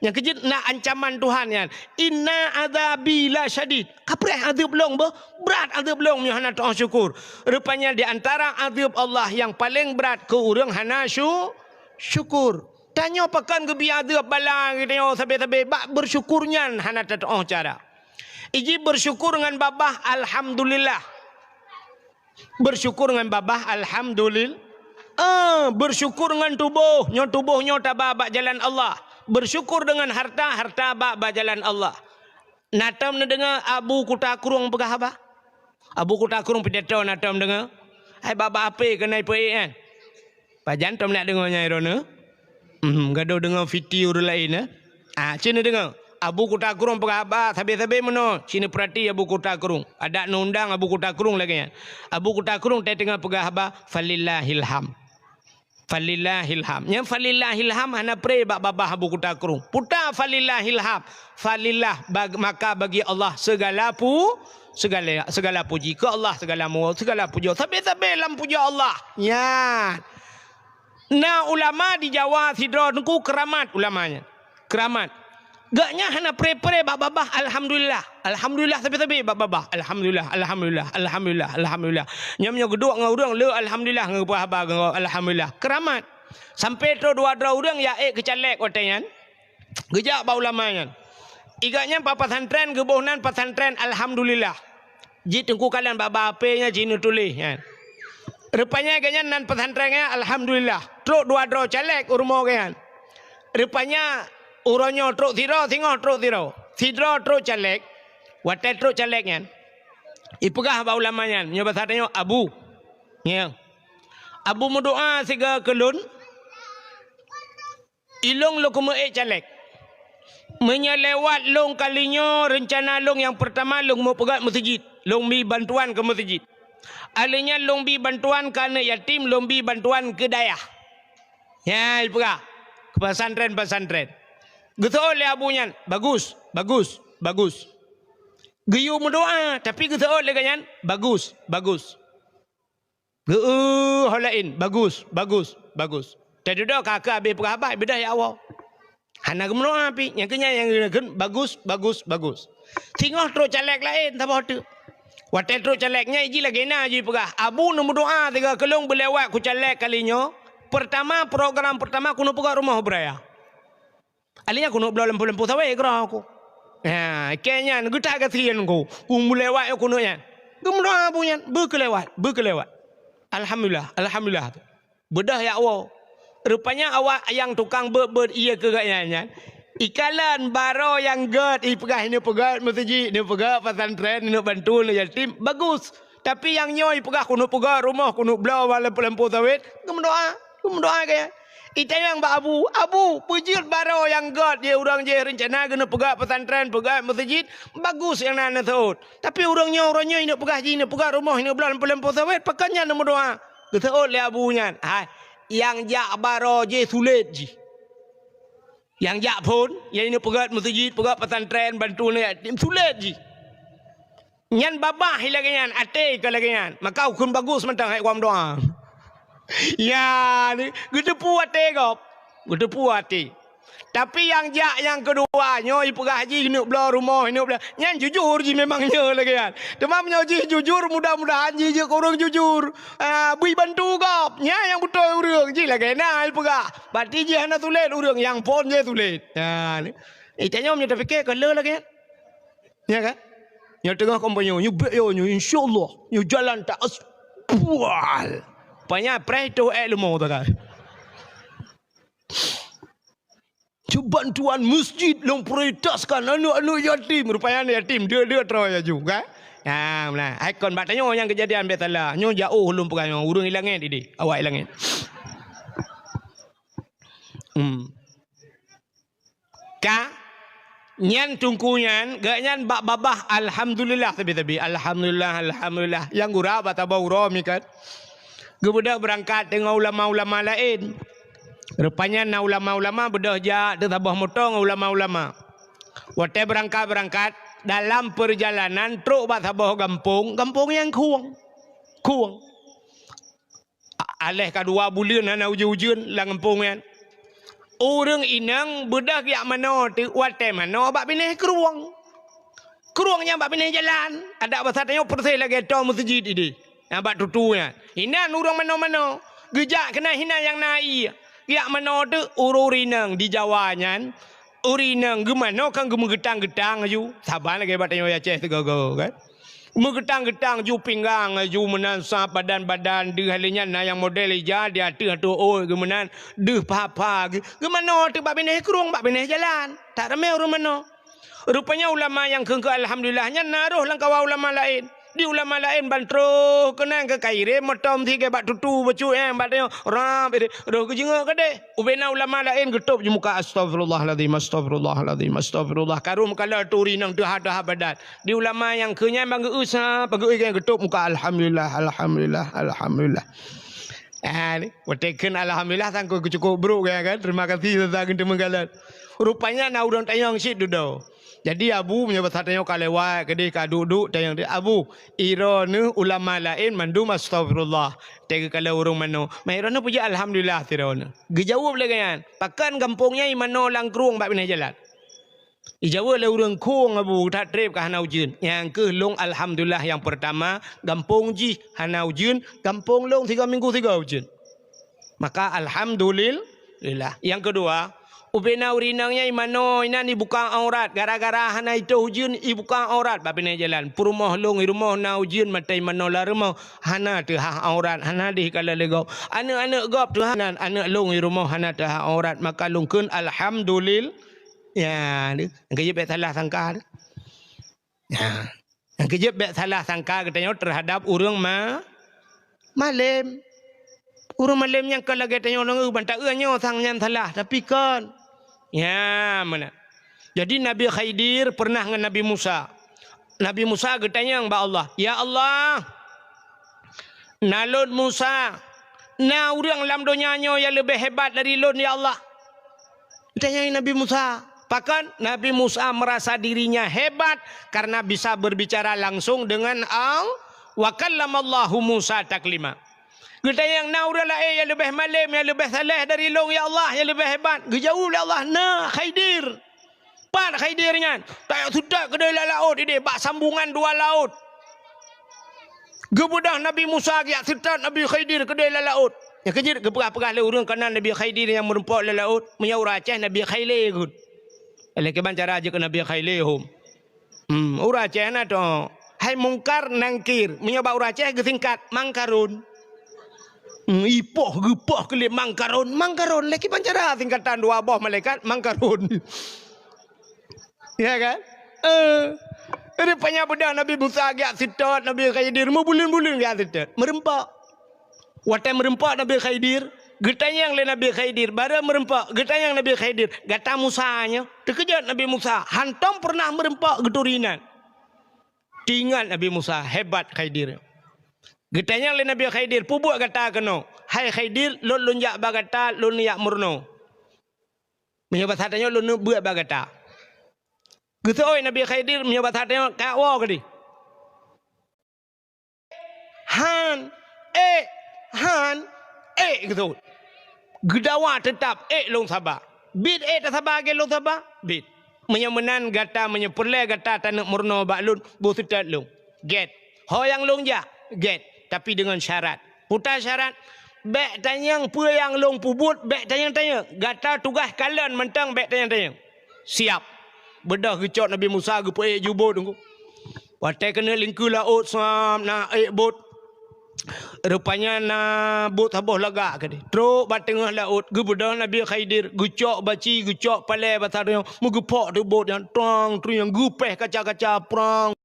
yang kejut nak ancaman Tuhan kan inna adzabi la syadid kapreh azab long berat azab long nya hana tahu syukur rupanya di antara azab Allah yang paling berat ke urang hana syukur tanya pakan ke bi azab bala gitu sabe-sabe bak bersyukurnya hana tahu cara iji bersyukur dengan babah alhamdulillah bersyukur dengan babah alhamdulillah bersyukur dengan tubuhnya tabah bak jalan Allah bersyukur dengan harta bak jalan Allah. Natam na dengar Abu Kuta Kurung pegah apa? Abu Kuta Kurung pidato natam dengar. Hai baba apa kena ipai kan? Pajan tom nak dengarnya irona. Gaduh dengar video lain cina dengar. Abu Kuta Kurung pegah apa? Sabe-sabe meno. Cina perhati Abu Kuta Kurung. Ada undang Abu Kuta Kurung lagi kan. Abu Kuta Kurung tengah pegah apa? Falillahilham. Falillahilham. Yang falillahilham hana pray bak babah Abu Kuta Kurung. Puta falillahilham. Falillah maka bagi Allah segala puji ke Allah segala puji. Sampai lam puji Allah. Ya. Nah ulama di Jawa sidra niku keramat ulamanya. Keramat. Gaknya hana pray bak babah alhamdulillah tapi bak babah alhamdulillah nyamnya geduk ngau urang le alhamdulillah ngau babah ngau alhamdulillah keramat sampai tu dua urang ya kecalek otengan gejak ba ulamanya iganya pesantren gebohnan pesantren alhamdulillah ji tengku kalian baba apenya jinu tulis kan rupanya ganya nan pesantrennya alhamdulillah truk dua calek urmo kan rupanya uronyo truk tiro tengok truk tiro sidro truk calek watet truk calek kan ipegah ba ulamanya nya bahasanya abu ya abu mendoa siga kelun ilong lo kume calek menyelewat long kalinya rencana long yang pertama long mau pegat masjid long bi bantuan ke masjid alinya long bi bantuan ke anak yatim long bi bantuan ke dayah ya ipegah ke pesantren gitu oleh abunya bagus geyu mendoa tapi gitu oleh ganyan bagus holain bagus tadi dah kakak habis perabah bedah ya Allah hana gemendoa api yang kenya yang bagus tengok terus calek lain tak apa tu Watel teruk caleknya iji lagi na ji pegah. Abu nombor doa tiga kelung berlewat ku calek kalinya. Pertama program pertama kuno pegah rumah beraya. Alinya kuno belah lempu-lempu sawe gerah aku. Ya, kayaknya getak kasihan ku. Ku melewat yo kuno nya. Gum doa punya berkelewat. Alhamdulillah. Bedah ya Allah. Rupanya awak yang tukang ber iya ke gayanya. Ikalan baro yang god pegah ini pegah masjid ini pegah pesantren ini bantu ini yatim bagus. Tapi yang nyoy pegah kuno pegah rumah kuno belah lempu sawit. Gum doa kaya. Ita yang Abu pujud baro yang god dia orang je rencana kena pegah pesantren pegah masjid bagus yang nana taut. Tapi orangnya ini pegah ji ini pegah rumah ini belah lempu sawit pakannya nama doa. Ketaut le abunya. Hai yang jak baro je sulit ji. Yang jak pun yang ini pegah masjid pegah pesantren bantu ni yatim sulit ji. Nyan babah lagi nyan ate ke lagi nyan. Maka ukun bagus mentang hai kuam doa. Ya, gede puate kop. Gede puate. Tapi yang jak yang kedua, nyo pegah haji ni belah rumah ni belah. Nyan jujur ji memangnya lagi kan. Demam nyo ji jujur mudah-mudahan ji korang jujur. Bui bantu kop. Nya yang betul urang ji lagi nah pegah. Berarti ji hana tulet urang yang pon je tulet. Ya ni. Tanya nyo terfikir kalau lagi kan. Ya kan? Nyo tengah kompanyo nyo be yo nyo insyaallah nyo jalan tak aspual. Banyak preto ilmu tu kan. Bantuan masjid yang prioritaskan anak-anak yatim. Rupanya yatim dia teraya juga. Nah, mana? Ikon batanya yang kejadian betalah. Nyo jauh belum pegang urung hilangnya didi. Awak hilangnya. Ka nyan tungkunyan ganyan babah alhamdulillah tapi alhamdulillah yang gura batabau romi kan. Gebudak berangkat dengan ulama-ulama lain. Rupanya na ulama-ulama bedah ja de tabah motong ulama-ulama. Wate berangkat dalam perjalanan truk bat tabah kampung yang kuang. Aleh kadua bulan ana ujian lang kampung kan. Orang inang bedah yak mano ti wate mano bak pineh keruang. Keruangnya bak pineh jalan. Ada basatnya persai lagi to masjid ini. Nampak tutunya. Hina urang mana-mana. Gejak kena hina yang naik. Ya mana tu ururinang di Jawanya. Urinang gemano kan gemegetang-getang ju. Sabar lagi batanya ya ceh tegago kan. Megetang-getang ju pinggang ju menansa badan-badan de halinya na yang model ija dia tu oh gemenan de papa gemano tu bab bineh kerung bab bineh jalan. Tak ramai orang mana. Rupanya ulama yang kengke alhamdulillahnya naruh langkah ulama lain. Di ulama lain bantro kena ke kaire motom tiga bat tutu bacu batnya ram roh kejinga kade ubena ulama lain getup je muka astagfirullahalazim karum kala turi nang dah badat di ulama yang kenya bang usah pagi getup muka alhamdulillah ni wateken alhamdulillah tangko cukup bro kan terima kasih tentang temenggalan rupanya na urang tayang sit dudo. Jadi Abu menyebut hatanya kalewat kedai ka duduk tayang dia Abu irone ulama lain mandum astagfirullah tega kalau urang mano mairone puja alhamdulillah tirone gejawab lagi kan pakan kampungnya mano langkrung bak pindah jalan ijawab le urang kong Abu tak trip ka hanau jin yang ke long alhamdulillah yang pertama kampung ji hanau jin kampung long 3 minggu 3 jin maka alhamdulillah yang kedua ubena urinangnya imano ina ni buka aurat gara-gara hana itu hujan ibuka aurat babine jalan purumah long rumah na hujan matai mano larmo hana teh aurat hana di kala lego anak-anak gop tuhanan anak long rumah hana teh aurat maka lungkeun alhamdulillah ya ni kejep salah sangka ya yang kejep salah sangka katanya terhadap urang malem urang malem yang kala katanya orang bantah nyo sangnya salah tapi kan ya mana. Jadi Nabi Khidir pernah dengan Nabi Musa. Nabi Musa bertanya kepada Allah, ya Allah, nalun Musa, na urang dalam dunianya yang lebih hebat dari lun ya Allah. Bertanya Nabi Musa. Bahkan Nabi Musa merasa dirinya hebat karena bisa berbicara langsung dengan Allah. Wa kallamallahu Musa taklima. Kita yang naura lah yang lebih malam, yang lebih saleh dari long ya Allah, yang lebih hebat. Gejauh ya Allah, nah Khidir. Pan Khidirnya. Tak sudah ke dalam laut ini, bak sambungan 2 laut. Gebudah Nabi Musa giat serta Nabi Khidir ke dalam laut. Yang kejir gepegah-pegah le urang kanan Nabi Khidir yang merempak le laut, menyau Aceh Nabi Khaile gud. Ele ke bancara aja ke Nabi Khaile hom. Ura Aceh na to. Hai mungkar nangkir, menyoba ura Aceh gesingkat mangkarun. Ipoh gepoh kelip mangkarun leki bancara singkatan dua boh malaikat mangkarun. Ya kan? Rupanya bedah Nabi Musa giat sitot Nabi Khidir bulan-bulan giat sitot merempak. Watai merempak Nabi Khidir, getanya yang le Nabi Khidir, bara merempak, getanya yang Nabi Khidir, gata Musanya, terkejut Nabi Musa, hantam pernah merempak geturinan. Tinggal Nabi Musa, hebat Khidir. Getanya yang le Nabi Khidir, pubuk kata keno, hai Khidir, lo lunjak bagata, lo niak murno. Menyobat hatanya lo buat bagata. Getoi Nabi Khidir menyobat hatanya kawa kedi. Han, gitu. Gedawa tetap, long sabar. Bid tak sabar, long sabar, bid. Menyemenan gata, menyepulai gata, tanak murno baklun, busitat long. Get. Hoyang long ja, get. Tapi dengan syarat. Putar syarat. Bek tanyang pua yang long pubut, bek tanyang-tanyang. Gata tugas kalian mentang bek tanyang-tanyang. Siap. Bedah gecot Nabi Musa, gepuai jubut. Watai kena lingku laut, sam, na bot. Rupanya na bot haboh lagak ke dia. Teruk bat tengah laut. Gebedah Nabi Khidir. Gucok baci, gucok palai batar yang. Megepok tu bot yang terang. Terus yang gupeh kaca-kaca perang.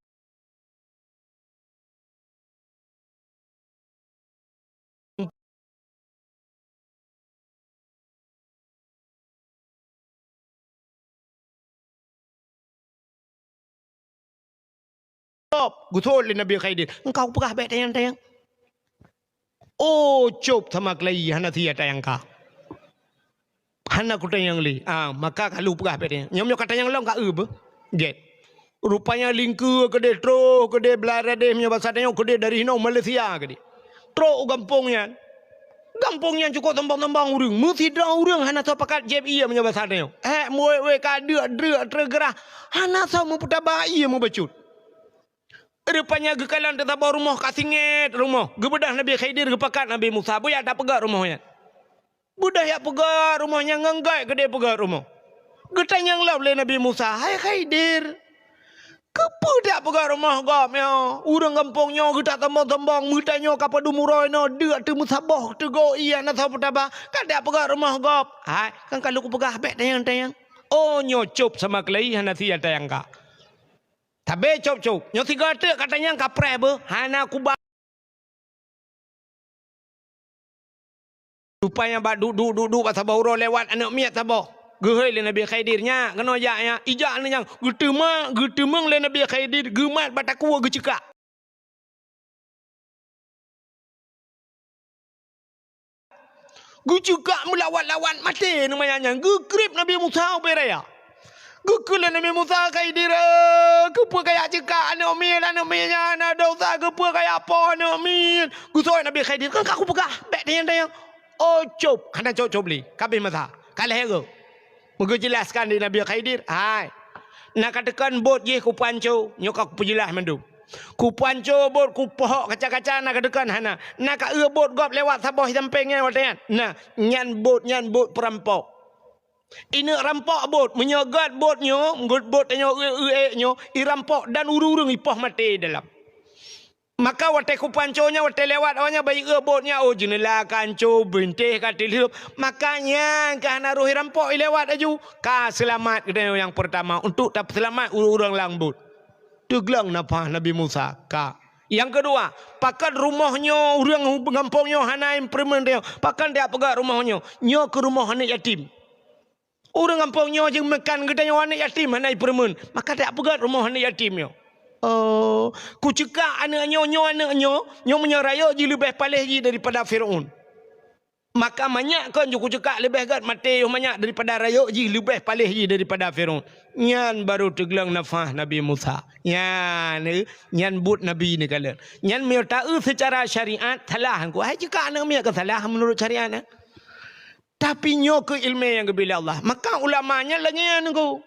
Guthol le Nabi Khidir. Engkau pegah baik tayang-tayang. Oh, cop sama kelai hana tia tayang ka. Hana ku tayang li. Maka kalau pegah baik tayang. Nyom kata yang long ka ube. Get. Rupanya lingku ke de tro ke de belara de nya bahasa tayang ke de dari hino Malaysia ke de. Tro gampungnya. Gampungnya cukup tembang-tembang urang. Mesti dah urang hana tahu pakat jeb iya nya bahasa tayang. Moe ka dek tergerah. Hana tahu mu putabah iya mu bacut. Rupanya gekalan tetap rumah kasinget rumah. Gebedah Nabi Khidir gepakat Nabi Musa. Buya tak pegat rumahnya. Budah ya pegat rumahnya ngenggai ke dia pegat rumah. Getanya yang law le Nabi Musa. Hai Khidir. Kepa tak pegat rumah gapnya. Urang kampungnya getak tembang-tembang. Mutanya kapal dumurai no. Dek tu musabah. Tego iya na tahu petaba. Kan tak pegat rumah gap. Hai. Kan kalau ku pegat bek tayang-tayang. Oh nyocop sama kelai hana sia tayang ka. Tabe cop-cop. Nyo tiga tek katanya kapre be. Hana kubah. Rupanya bak duduk pas bauro lewat anak miat sabah. Gehoi le Nabi Khidirnya. Kena jaknya. Ijak ni yang. Getemang le Nabi Khidir. Gemat batakua gecekak. Gecekak melawat-lawat mati namanya. Gekrip Nabi Musa beraya. Gukulan Nabi Musa Khidir. Kepa kayak cekak anak minya anak dosa. Kepa kayak apa anak min. Gusoi Nabi Khidir. Kan aku pegah. Bek tayang-tayang. Oh cop. Kena cop-cop li. Kabih masa. Kalah hero. Moga jelaskan di Nabi Khidir. Hai. Nak katakan bot ye ku panco. Nyok aku perjelas mandu. Ku panco bot ku pohok kaca-kaca nak katakan hana. Nak ka bot gop lewat sabah sampingnya watayan. Nah, nyan bot perampok. Ini rampok bot, menyogat botnya, bot tanya nyo, irampok dan urung-urung ipah mati dalam. Maka watai ku panconya, watai lewat awalnya bayi botnya, oh jenela kanco, benteh katil hidup. Makanya kahana roh irampok lewat aju, ka selamat kita yang pertama untuk tak selamat urung-urung langbut. Teglang napa Nabi Musa ka. Yang kedua, pakan rumahnya urang pengampungnya hana implement dia, pakan dia pegat rumahnya, nyo ke rumah anak yatim. Orang kampungnya je makan gedanya anak yatim anak permen. Maka tak pegat rumah anak yatimnya. Oh, ku cekak anaknya nyo menyeraya je lebih palih je daripada Firaun. Maka banyak kan ku cekak lebih gat mati banyak daripada raya je lebih palih je daripada Firaun. Nyan baru teglang nafah Nabi Musa. Nyan but Nabi ni kalian. Nyan meu tahu secara syariat salah ku. Hai cekak anak meu ke salah menurut syariat. Tapi nyo ke ilmu yang kebila Allah. Maka ulamanya lagi yang nunggu.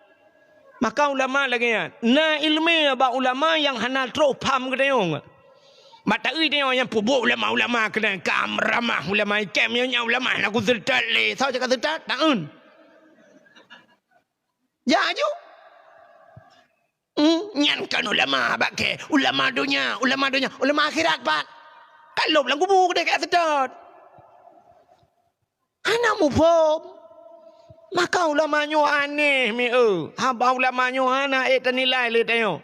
Maka ulama lagi yang. Nah ilmu ba ulama yang hana teruk paham ke tayong. Mata tengok yang pubuk ulama-ulama kena kamramah ulama ikem nya ulama nak sertat le. Sao cakap sertat? Taun. Ya ju. Nyan kan ulama bakke, ulama dunia, ulama akhirat pak. Kalau lang kubur dia kat sertat. Anak mufum. Maka ulama nyo aneh mi haba ulama nyo ana nilai le tengok.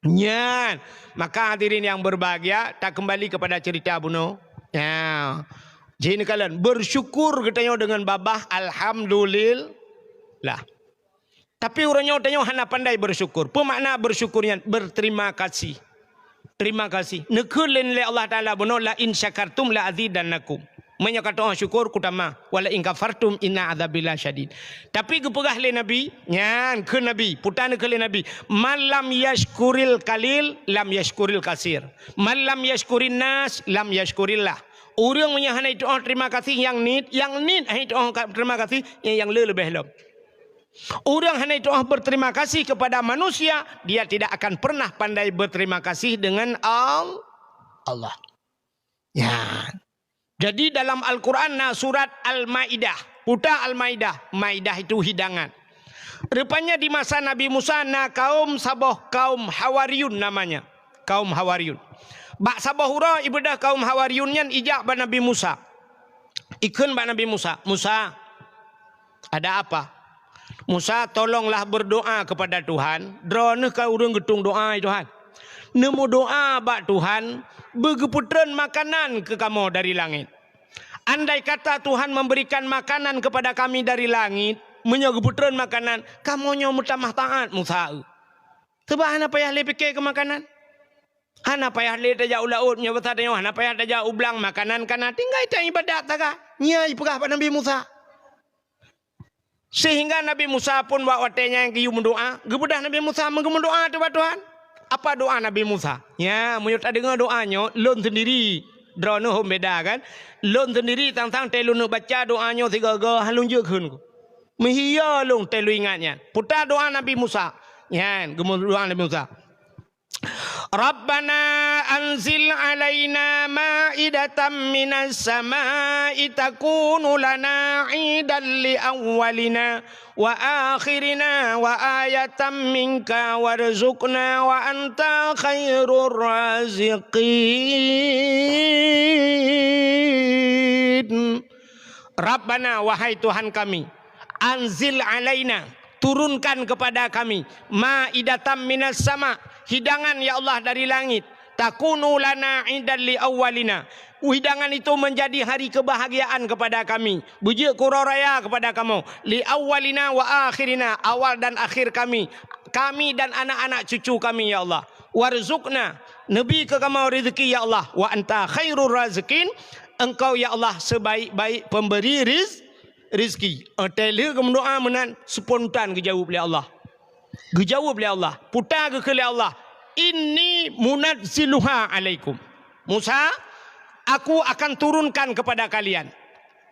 Nyan. Maka hadirin yang berbahagia, tak kembali kepada cerita buno. Ya. Jadi kalian bersyukur katanya dengan babah alhamdulillah. Tapi orangnya tanya hana pandai bersyukur. Pemakna bersyukurnya berterima kasih. Terima kasih. Nekulin le Allah Taala buno la in syakartum la azidannakum. Menyakata orang syukur kutama wala in kafartum inna adzabillah syadid. Tapi kepegah le Nabi, nyan ke Nabi, putana ke le Nabi, malam yashkuril kalil lam yashkuril kasir. Malam yashkurin nas lam yashkurillah. Orang menyahana itu orang terima kasih yang nit itu orang terima kasih yang lebih lom. Orang hanya itu orang berterima kasih kepada manusia, dia tidak akan pernah pandai berterima kasih dengan Allah. Ya. Jadi dalam Al-Quran surat Al-Ma'idah, putar Al-Ma'idah, Ma'idah itu hidangan. Rupanya di masa Nabi Musa kaum Sabah, kaum Hawariyun namanya, kaum Hawariyun. Bak Sabah hura ibadah kaum Hawariyun yang ijak ba Nabi Musa. Ikun ba Nabi Musa, Musa ada apa? Musa tolonglah berdoa kepada Tuhan. Drone kau urang getung doa Tuhan. Nemu doa bak Tuhan bergeputran makanan ke kamu dari langit. Andai kata Tuhan memberikan makanan kepada kami dari langit, menyegeputran makanan, kamu nyo mutamah taat Musa. Sebab hana payah le fikir ke makanan. Hana payah le tajak ulaut nya besar tanya, hana payah tajak ublang makanan kana tinggal itu ibadat taga. Nya ipegah pada Nabi Musa. Sehingga Nabi Musa pun bawa watenya yang kiyu mendoa, gebudah Nabi Musa mendoa kepada Tuhan. Apa doa Nabi Musa? Ya, menyut dengar doanya, lon sendiri. Drone hom beda kan? Lon sendiri tang-tang telu nak baca doanya tiga-tiga halung je kun. Mehia long telu ingatnya. Putar doa Nabi Musa. Ya, gemul doa Nabi Musa. Rabbana anzil alaina ma'idatan minas sama'i takunu lana 'idan li awwalina wa akhirina wa ayatan minka warzuqna wa anta khairur raziqin. Rabbana wahai Tuhan kami, anzil alaina turunkan kepada kami ma'idatan minas sama' hidangan ya Allah dari langit. Takunu lana 'idan li awwalina. Hidangan itu menjadi hari kebahagiaan kepada kami. Bujuk kuroraya kepada kamu. Li awwalina wa akhirina. Awal dan akhir kami. Kami dan anak-anak cucu kami ya Allah. Warzuqna. Nabi ke kamu rezeki ya Allah. Wa anta khairur razikin. Engkau ya Allah sebaik-baik pemberi rizki. Tele kamu doa menan spontan kejawab oleh Allah. Dijawab oleh Allah. Putar ke Allah. Inni munazziluha alaikum. Musa, aku akan turunkan kepada kalian.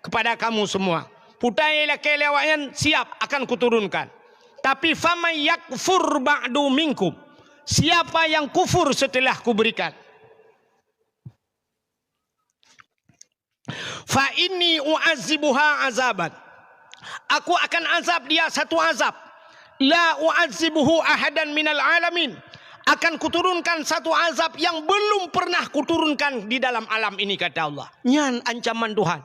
Kepada kamu semua. Putar ialah kelewatan siap akan kuturunkan. Tapi famay yakfur ba'du minkum. Siapa yang kufur setelah kuberikan. Fa inni u'azibuha azaban. Aku akan azab dia satu azab. La u'azibuhu ahadan minal alamin. Akan kuturunkan satu azab yang belum pernah kuturunkan di dalam alam ini kata Allah. Nyan ancaman Tuhan.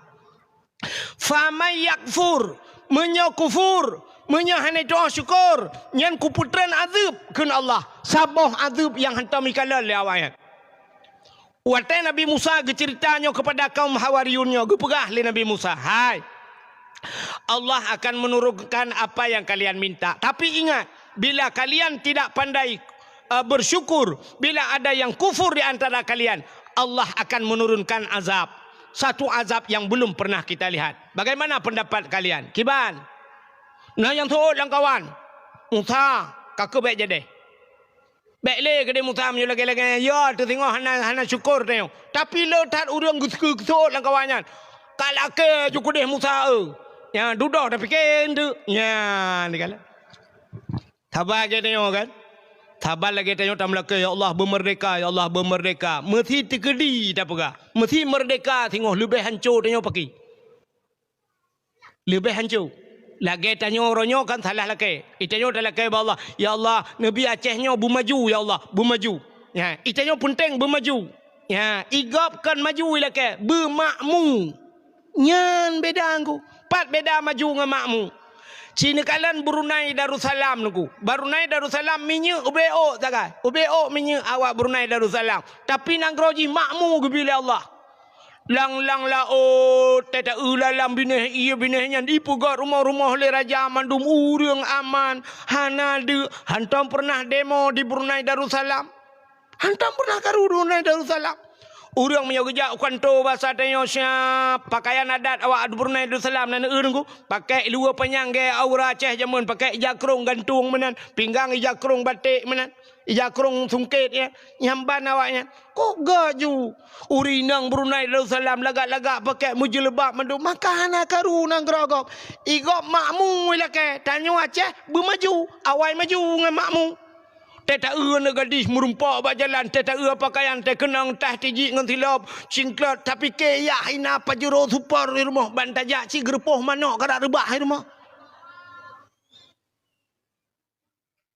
Famay yakfur, menyakufur, menyahani doa syukur, nyan kuputran azab kun Allah. Sabah azab yang hantar mikala le awayat. Watai Nabi Musa ceritanya kepada kaum Hawariyunnya, gepegah le Nabi Musa. Hai. Allah akan menurunkan apa yang kalian minta. Tapi ingat, bila kalian tidak pandai bersyukur, bila ada yang kufur di antara kalian, Allah akan menurunkan azab. Satu azab yang belum pernah kita lihat. Bagaimana pendapat kalian? Kiban. Nah yang tu lang kawan. Musa, kakak baik jadi. Baik le ke dia Musa menyo lagi-lagi. Ya, tu tengok hana syukur tengok. Tapi le tat urang gitu lang kawannya. Kalake cukup deh Musa. Ya, duduk tapi fikir tu. Ya, ni kala. Sabar je tengok kan. Thabal lagi tanya tam laka ya Allah bermerdeka, ya Allah bermerdeka. Mesti terkedi tak apa. Mesti merdeka tengok lebih hancur tanya pakai. Lebih hancur. Lagi tanya orangnya kan salah lagi. Itanya dah lagi Allah. Ya Allah, Nabi Acehnya bermaju ya Allah, bermaju. Ya, itanya penting bermaju. Ya, igapkan maju lagi, bermakmu. Nyan beda aku. Pat beda maju dengan makmu. Cina kalan Brunei Darussalam nuku. Brunei Darussalam minyak ubeo sakai. Ubeo minyak awak Brunei Darussalam. Tapi nang groji makmu gebila Allah. Lang lao teta ulalam bineh iya binehnya dipugat rumah-rumah le raja mandum urang aman hanade hantam pernah demo di Brunei Darussalam. Hantam pernah karu Brunei Darussalam. Urang menyogja kanto bahasa tanya siap pakaian adat awak Brunei Darussalam nan urangku pakai lua penyangge aura Aceh jamun pakai jakrong gantung menan pinggang jakrong batik menan jakrong sungkit ya nyamban awaknya kok gaju urinang Brunei Darussalam lagak-lagak pakai mujilbab mandu makana karu nang gerogop igop makmu lake tanya Aceh bermaju awai maju dengan makmu. Teta na gadis merumpak bak jalan. Teta pakaian teh kenang tah tiji ngan tilap cingklat tapi ke ya hina pajero super di rumah bantajak ci gerpoh manok kada rebah di rumah.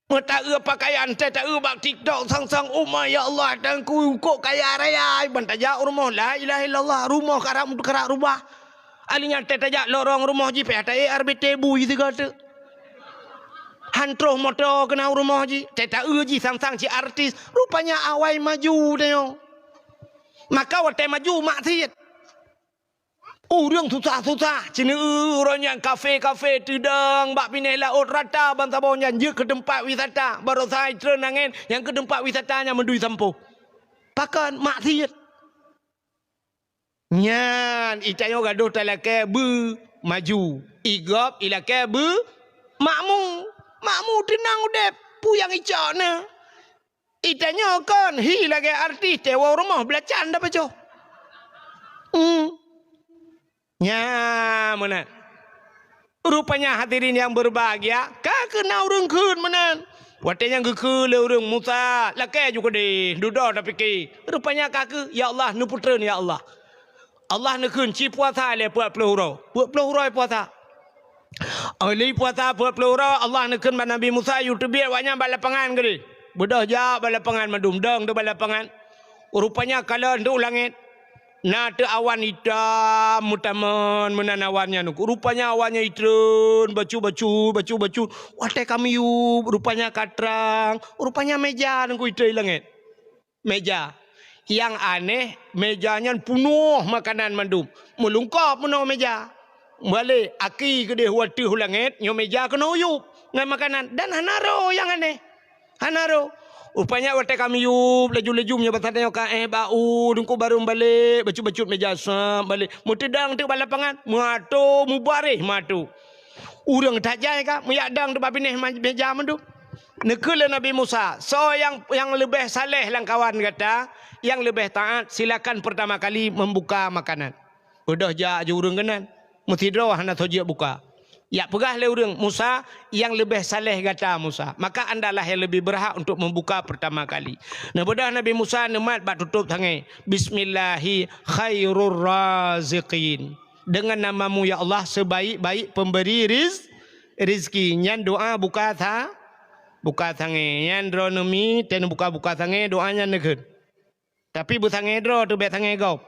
Mata pakaian teta bak TikTok sang-sang ya Allah dan ku kok kaya raya bantajak rumah la ilaha illallah rumah karak rubah. Alinya teta jak lorong rumah ji pe ta RBT bu itu kata. Hantroh motor kena rumah ji. Teta ji sang-sang si artis. Rupanya awai maju tengok. Maka watai maju maksiat. Orang susah-susah. Cina orang yang kafe-kafe tidang. Bak pindah laut rata. Bangsa bawah yang ke tempat wisata. Baru saya terenangin. Yang ke tempat wisatanya mendui sampo. Pakan maksiat. Nyan. Itanya gaduh talake maju. Igop ilake makmu. Makmu tenang udep puyang icakna. Itanya kan hi lagi artis tewa rumah belacan dah baca. Nya mana? Rupanya hadirin yang berbahagia, kak kena urang keun mana? Watenya gekeul urang Musa, laki juga deh, duduk dah fikir. Rupanya kak ya Allah nu putra ni ya Allah. Allah nak keun ci puasa le 40 euro. 40 euro puasa. Oleh puasa 40 orang Allah nekan Nabi Musa YouTube awaknya balapangan gede. Bedah ja balapangan madum dang de balapangan. Rupanya kalau nduk langit na te awan hitam mutaman menan awannya nuk. Rupanya awannya hitam bacu. Wate kami yu rupanya katrang. Rupanya meja nunggu itu langit. Meja. Yang aneh mejanya penuh makanan mandum. Melungkap penuh meja. Balik aki ke dia wati hulangit nyo meja kena uyup ngan makanan dan hanaro yang aneh hanaro rupanya wate kami yup laju-laju nya batanya ka bau dengku baru balik bacut meja sam balik mutedang tu balapangan mato mubarih matu urang tak jai ka muyadang tu babineh meja mandu nekele Nabi Musa so yang lebih saleh lang kawan kata yang lebih taat silakan pertama kali membuka makanan udah ja urang kenan mesti doa hendak tojak buka. Ya pegah le urang Musa yang lebih saleh kata Musa. Maka andalah yang lebih berhak untuk membuka pertama kali. Nah bodah Nabi Musa nemat bak tutup tangan. Bismillahi khairur raziqin. Dengan namamu ya Allah sebaik-baik pemberi rizki. Nyan doa buka tangan. Nyan dronomi ten buka tangan doanya negeun. Tapi butangan dro tu bet tangan kau.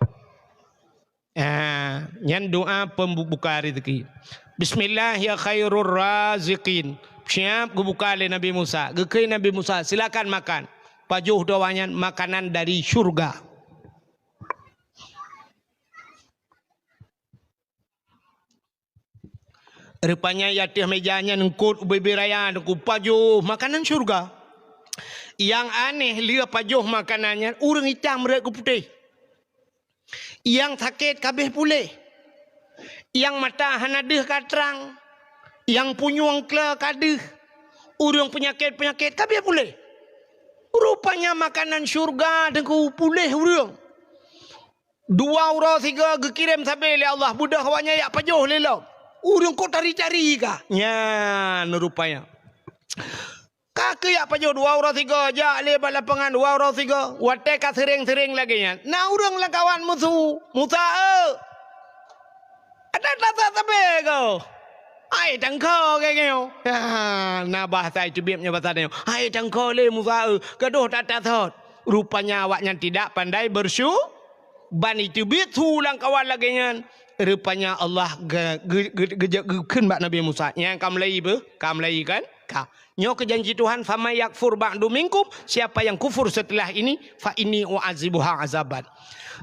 Yang doa pembuka rezeki. Bismillah ya khairur raziqin. Siap buka oleh Nabi Musa. Gekei Nabi Musa silakan makan. Pajuh doanya makanan dari syurga. Rupanya yatih mejanya nengkut ubi raya nengkut pajuh makanan syurga. Yang aneh lihat pajuh makanannya urang hitam mereka putih. Yang sakit kabeh pulih. Yang mata hanadeh katrang. Yang punyuang kela kadeh. Urang penyakit kabeh pulih. Rupanya makanan syurga dengku pulih urang. 2 euro 3 gekirim sampai oleh Allah. Budak awaknya yak pajuh lelau. Urang kok cari-cari kah? Nya rupanya. Kaki ya pajo 2 orang 3 ja lebat lapangan 2 orang 3. Wate ka sering-sering lagi nya. Na urang lah kawan musuh. Musa ada tak tabe kau. Ai tang kho ke kau. Na bahasa itu biapnya bahasa dia. Ai tang kho le Musa gaduh tak thot. Rupanya awaknya tidak pandai ban itu bitu lang kawan lagi nya. Rupanya Allah gejeun bak Nabi Musa. Yang kam lai kan? Ka. Nyo ke janji Tuhan fama yakfur ba'du minkum, siapa yang kufur setelah ini fa inni u'azibuha azaban.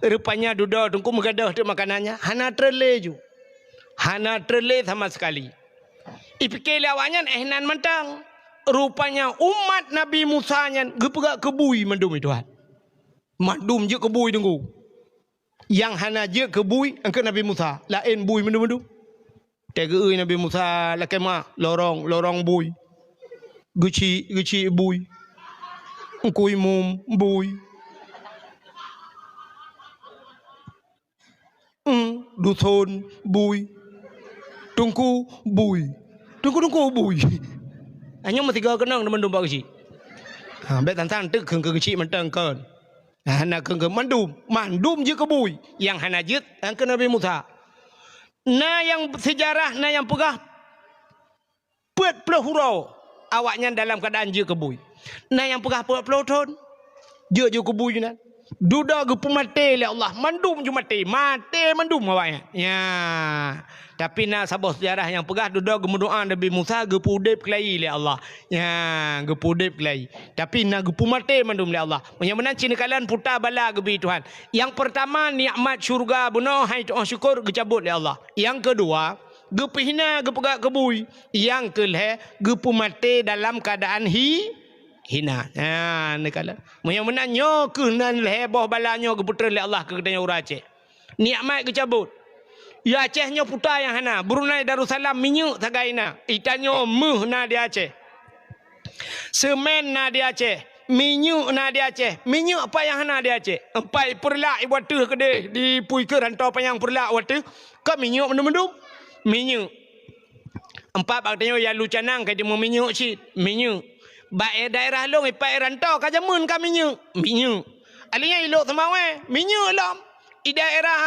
Rupanya duda tungku megadah tu makanannya hana terleju. Hana terle sama sekali. Ipikir awaknya nan mentang. Rupanya umat Nabi Musa nya gepegak kebui mandum Tuhan. Mandum je kebui tunggu. Yang hana je kebui angkat Nabi Musa, lain bui mandum. Tega Nabi Musa la kema lorong bui. Guci bui. Kui mum bui. Dusun bui. Tungku bui. Tungku bui. Hanya mesti kau kenang teman domba guci. Bet tantang tek ke guci mentang kan. Hana ke mandum je ke bui. Yang hana jut angke Nabi Musa. Na yang sejarah na yang pegah 40 hurau. Awaknya dalam keadaan je kebui. Nah yang pegah 40 tahun. Je kebui na. Duda gepu mati oleh Allah. Mandum je mati. Mati mandum awaknya. Ya. Tapi nak sabah sejarah yang pegah duda gemudoa Nabi Musa gepu udip kelai oleh Allah. Ya, gepu udip kelai. Tapi nak gepu mati mandum oleh Allah. Yang mana cina kalian putar bala gebi Tuhan. Yang pertama nikmat syurga benar hai tu syukur gecabut oleh Allah. Yang kedua gepihina gepegak kebui. Yang kelih gepu mati dalam keadaan hina. Ha ni kala. Yang menanyo ke nan leboh balanyo geputra oleh Allah ke kedanya ura Aceh. Nikmat gecabut. Ya Acehnya putar yang hana. Brunei Darussalam minyak tagaina. Itanyo meh na di Aceh. Semen na di Aceh. Minyak na di Aceh. Minyak apa yang hana di Aceh? Empat perlak iwatu kedai di pui ke rantau payang perlak watu. Ke minyak mendum-mendum. Minyak. Empat baktanyo ya lu canang kaya mau minyak cit. Minyak. Baik daerah long ipai rantau kaja mun ka minyak. Minyak. Alinya ilok semawe. Minyak lam. Di daerah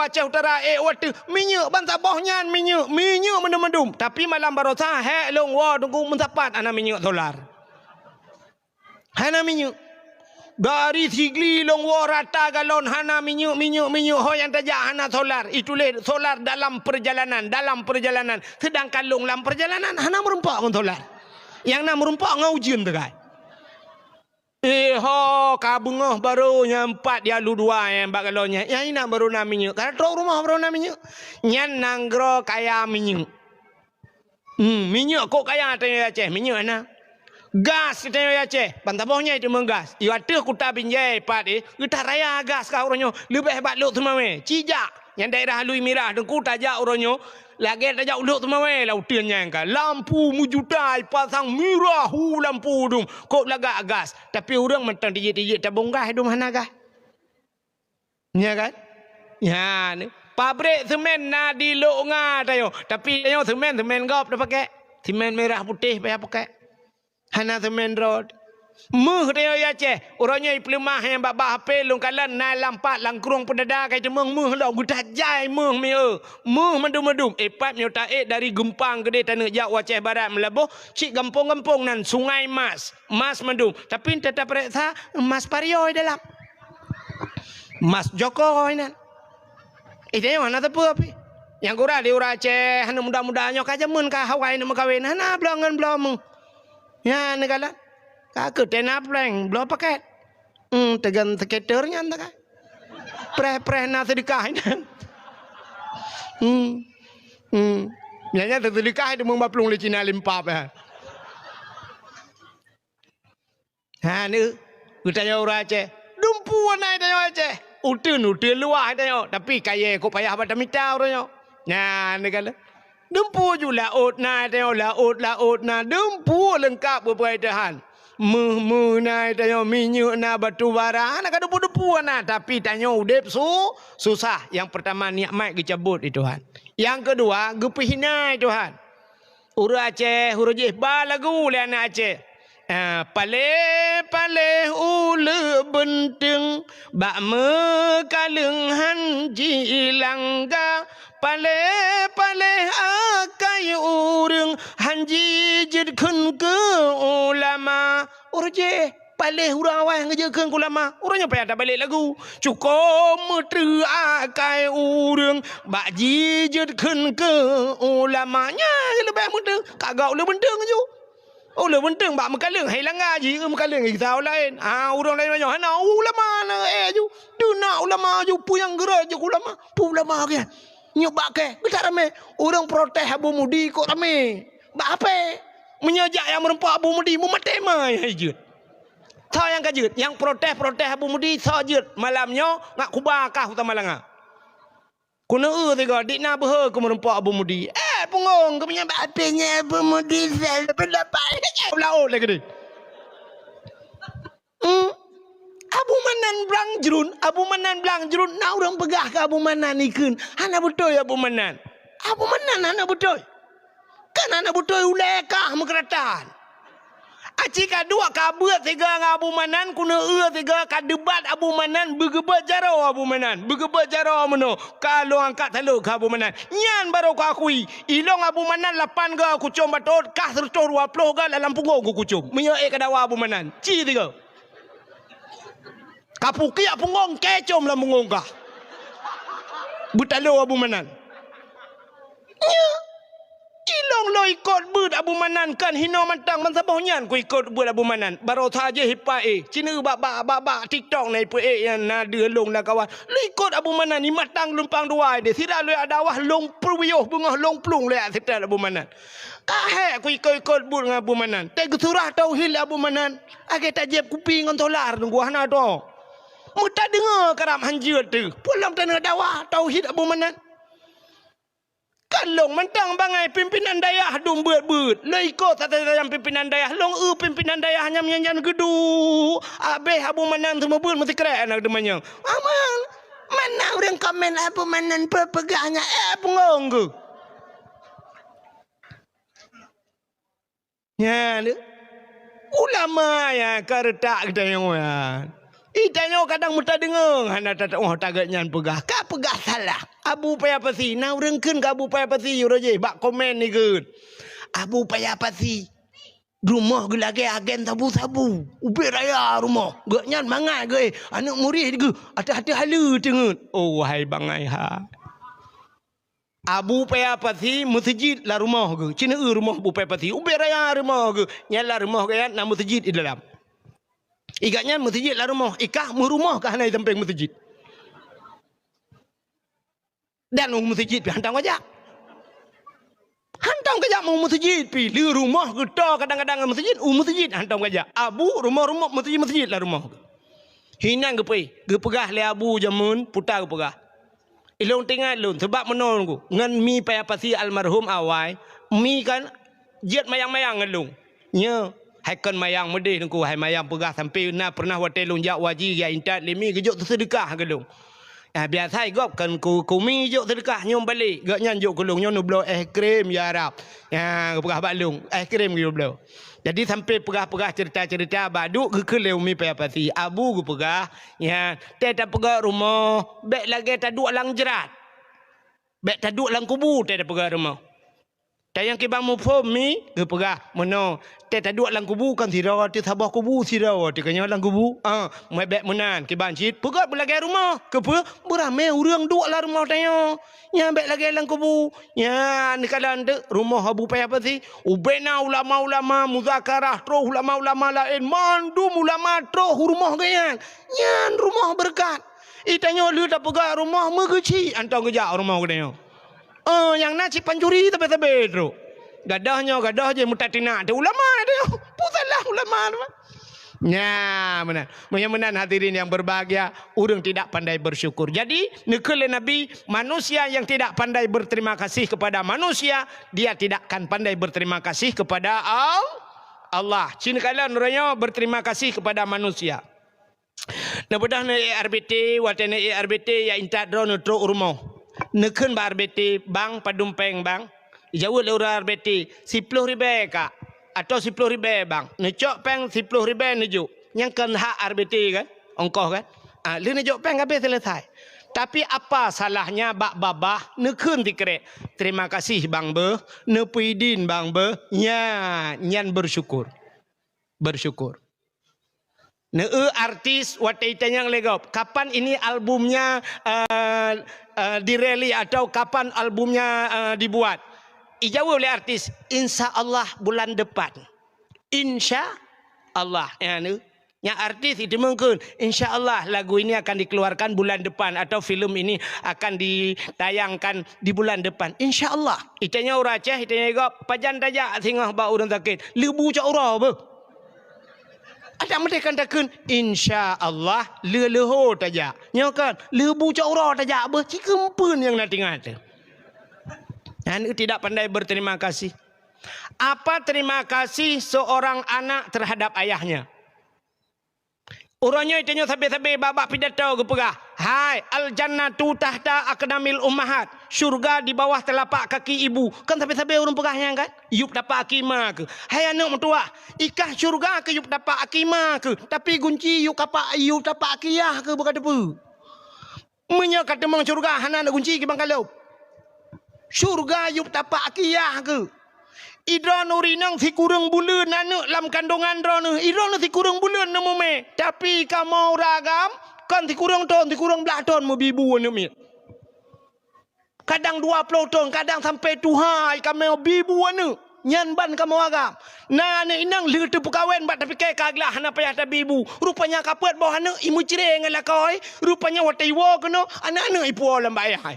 Aceh Utara watu minyak bangsa bohnya minyak mendum-mendum. Tapi malam barosa hek long wa tunggu mendapat ana minyak solar. Hana minyak. Dari sigli long wa rata galon hana minyak ho yang tajak hana solar. Itulah solar dalam perjalanan. Sedangkan long dalam perjalanan hana merempak con solar. Yang nak merempak ngau ujian tegai. Kabungah baru nyampat dia lu dua yang bagalonya. Yang ini baru na minyak. Karena truk rumah baru na minyak. Nyan nanggro kaya minyak. Minyak kok kaya tanya Aceh. Minyak na. Gas tanya Aceh. Pantabohnya itu menggas. Iwatu kuta binjai pat kita raya gas kau orangnya. Lebih hebat lu semua Cijak. Yang daerah Lui Mirah dengku tajak orangnya. Lagi tajak uluk semua lautiannya kan. Lampu mujudai pasang mirah lampu dum. Kok lagak gas. Tapi orang mentang dijit-dijit tabung gas dum mana gas. Ya kan? Ya ni. Pabrik semen na di lok nga tayo. Tapi tayo semen gop dah pakai. Semen merah putih payah pakai. Hana semen road. Muh tayo ya Aceh. Orangnya iplemah yang babak HP long kalan na lampat langkrung pedada kai temeng muh lo gutajai muh meo. Muh mendum-mendum. Pat nyota dari Gempang gede tanah Jak Aceh Barat melabuh cik gampung-gampung nan Sungai Mas. Mas mendum. Tapi tetap reksa Mas Pario dalam. Mas Joko nan. Itu mana tepu api. Yang gura di ura Aceh hana muda-mudanya kaja mun ka Hawaii nama kawin hana blongan. Ya negala. Kakak tena pleng belum paket. Tegan skaternya entah kan. Preh na sedekah ini. Nyanya sedekah itu membaplung le Cina limpap ya. Ha ni utanya ura Aceh. Dumpuan ai tayo Aceh. Utun luah tayo. Tapi kaya ko payah pada mita orangnya. Nah ni kala. Dumpu ju laut na tayo laut na dumpu lengkap berperaidahan. Muh na tayo minyak na batu bara nak depu-depu na tapi tanyo udip susah. Yang pertama nikmat gecabut itu Tuhan. Yang kedua gepihina Tuhan. Ura Aceh hurujih ba lagu le anak Aceh. Pale ule benteng bak mekaleng hanji langga pale akai urang hanji jedkeun ke ulama urje pale urang awai ngejekeun ke ulama urangnya payah tak balik lagu cukup meteu akai urang bak jijedkeun ke ulamanya lebih meteu kagak ule benteng je. Oh le benteng bak mekaleng hai langgar je mekaleng kita lain. Orang lain banyak hana ulama na ju. Duna ulama ju puyang gerak je ulama. Pu ulama ke. Nyobak ke. Kita rame orang protes Abu Mudi kok rame. Bak apa? Menyajak yang merempak Abu Mudi mu mate mai je. Tha yang kajut, yang protes Abu Mudi tha jut malamnya ngak kubakah utama langa. Kuna tiga dikna behe ke merempak Abu Mudi. Punggung ke punya bapenya Abu Mudi sel pendapat. Laut lagi ni. Abu Manan belang jerun na orang pegah ke Abu Manan ikun. Hana betul Abu Manan. Abu Manan hana betul. Kan hana betul ulekah mekeratan. Aci kadua kabut tiga dengan Abu Manan kuna tiga kadebat Abu Manan bergebat jarau Abu Manan bergebat jarau meno kalau angkat teluk ke Abu Manan nyan baru ku akui ilong Abu Manan 8 ga aku cum batot kah 120 ga dalam punggung ku kucum menyek ke dawa Abu Manan ci tiga kapuki punggung kecom dalam punggung kah butalu Abu Manan nya ilong lo ikut bud Abu Manan kan hino mantang mansabahnya ku ikut bud Abu Manan baru saja hipai cina bak TikTok na ipai yang na dia long na kawan lo ikut Abu Manan ni matang lumpang dua dia sira lo adawah long perwiyuh bungah long plung le sita Abu Manan kahe ku ikut bud dengan Abu Manan te surah tauhid Abu Manan age tajib kuping ngontolar nunggu hana to muta dengar karam hanjut tu pulang tanah dawah tauhid Abu Manan. Kalau mentang bangai pimpinan dayah dum beut-beut. Lo ikut tata-tata pimpinan dayah. Long pimpinan dayah hanya menyanyian gedu. Habis Abu Manan tu beut mesti kerek anak demanya. Amal. Mana orang komen Abu Manan pegahnya. Pengong ke. Ya, ulama ya karetak kita yang itanya kadang muta dengar hana tata tagaknya pegah ka pegah salah Abu payah pasi na urangkeun ka Abu payah pasi uraje bak komen ni keun Abu payah pasi rumah ge lagi agen sabu-sabu ubi raya rumah gak nyan mangai ge anak murid ge hati-hati halu tengut oh wahai bangai ha Abu payah pasi masjid la rumah ge cina rumah Abu payah pasi ubi raya rumah ge nyala rumah ge na masjid di dalam igaknya masjid lah rumah ikah rumah kah hanai tempeng masjid dan masjid pi hantang aja hantang aja mau masjid pi li rumah kita kadang-kadang masjid hantang aja Abu rumah masjid lah rumah hinang ge pegah le Abu jamun putar ge pegah ilong tinggal lun sebab menon ku ngan mi payah pasi almarhum awai mi kan jet mayang-mayang ngelung nya haikan mayang medih nungku hai mayang pegah sampai na pernah watelung jak waji ya intat limi gejuk sedekah gelung biasa gop kan ku mi juk sedekah nyom balik gak nyan juk gelung nyom blo krim ya Arab pegah balung krim gitu blo jadi sampai pegah-pegah cerita-cerita baduk ke keleu mi payah-pasi Abu ku pegah ya tak pegah rumah bek lagi tak duk lang jerat bek tak duk lang kubu tak pegah rumah yang kibang mufum mi ke pegah meno te taduk lang kubu kan sira te sabah kubu sira te kanya lang kubu mai bek menan kibang cit pegah belagi rumah ke pe berame urang duk lah rumah tanya nya bek lagi lang kubu nya ni kalan de rumah Abu payah pasi ubena ulama-ulama muzakarah troh ulama-ulama lain mandum ulama troh rumah gaya nyan rumah berkat itanya lu dak pegah rumah megeci antang gejak rumah gaya yang nasi pancuri tapi tu. Gadah je mutatina ada ulama dia. Pusatlah ulama tu. Ya, benar. Mudah-mudahan hadirin yang berbahagia, orang tidak pandai bersyukur. Jadi, nekele Nabi, manusia yang tidak pandai berterima kasih kepada manusia, dia tidak akan pandai berterima kasih kepada Allah. Cina kala nuranya berterima kasih kepada manusia. Nah, bedah na RBT, watena RBT ya intat drone tro rumah. Nekun ba RBT bang padumpeng bang jauh le ura RBT 10 ribu kak atau 10 ribu bang. Necok peng 10 ribu nejuk. Yang kan hak RBT kan? Ongkos kan? Lu nejok peng habis selesai. Tapi apa salahnya bak babah nekun tikrek. Terima kasih bang Be, ne puidin bang Be. Ya, nyan bersyukur. Bersyukur. Ne artis wataitanya yang legop. Kapan ini albumnya direli atau kapan albumnya dibuat? Ijawab oleh artis, insya Allah bulan depan. Insya Allah. Ya, yang artis itu mungkin insya Allah lagu ini akan dikeluarkan bulan depan atau film ini akan ditayangkan di bulan depan. Insya Allah. Itanya orang Aceh, itanya juga pajan tajak singah bau orang sakit. Lebu cak orang apa? Ada mereka katakan insya Allah leho tajak. Nyakan lebu cak orang tajak apa? Cikempun yang nak tinggal tu. Dan tidak pandai berterima kasih. Apa terima kasih seorang anak terhadap ayahnya? Orangnya itanya sampai-sampai babak pidato ke pegah. Hai, al-jannatu tahta aqdamil ummahat. Syurga di bawah telapak kaki ibu. Kan sampai-sampai orang pegahnya kan? Yup dapat akima ke. Hai anak mertua, ikah syurga ke yup dapat akima ke. Tapi kunci yup dapat akiyah ke bukan apa. Menya kata mang syurga hana nak kunci ke bang kalau. Syurga yup dapat akiyah ke. Idra nurinang si kurang bulan anak lam kandungan drone. Idra si kurang bulan nama me. Tapi kamu ragam kan si kurang ton, si kurang belah ton mau bibu anak me. Kadang 20 ton, kadang sampai tuhai kamu bibu anak. Nyan ban kamu agam. Nah anak inang lihat tu pekawen bat tapi kayak kaglah anak payah tak bibu. Rupanya kapet bawah anak imu cireng ala koi. Rupanya watai wo kena anak-anak ipu alam bayah.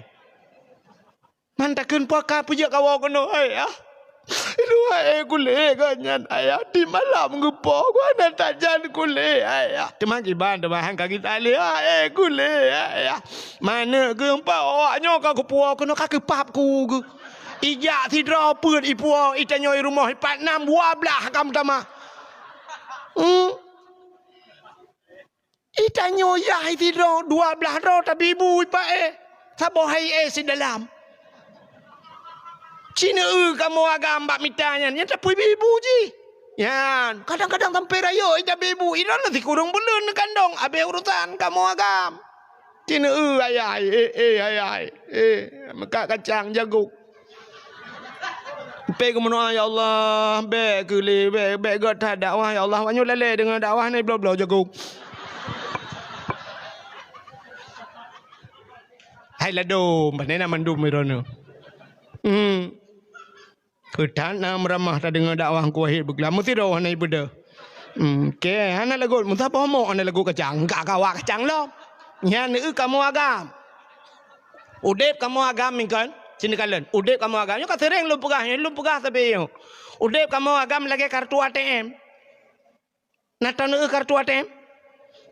Mantakan pakar puja kawo kena ayah. Lu ayah kule kanyan ayah di malam gepo gua nak tajan kule ayah. Teman kiban teman kaki tali ayah kule ayah. Mana ke empat awaknya kau kepuak kena kaki pap ku ke. Ijak tidra pun ipu itanya rumah 46 12 kam tama. Itanya ya tidra 12 ro tapi ibu ipa sabo hai si dalam. Cina kamu agam bak mitanya nya tapi ibu ji. Ya, kadang-kadang sampai rayo ida ibu ida nanti kurang bulan kandong abe urusan kamu agam. Cina ayah ayah maka kacang jagung. Pe ke mana ya Allah, be ke le be gata dakwah ya Allah, wanyo lele dengan dakwah ni bla-bla jagung. Hai lado, mana mandum mirono. Ketan nam ramah tak dengar dakwah ku wahid begla mesti dah wanai beda. Ke hana lagu musa pomo ana lagu kacang gak kawa kacang lo. Nya ne kamu agam. Udep kamu agam kan? Sini kalian. Udep kamu agam. Yo ka sering lu pegah sampai yo. Udep kamu agam lagi kartu ATM. Nata ne kartu ATM.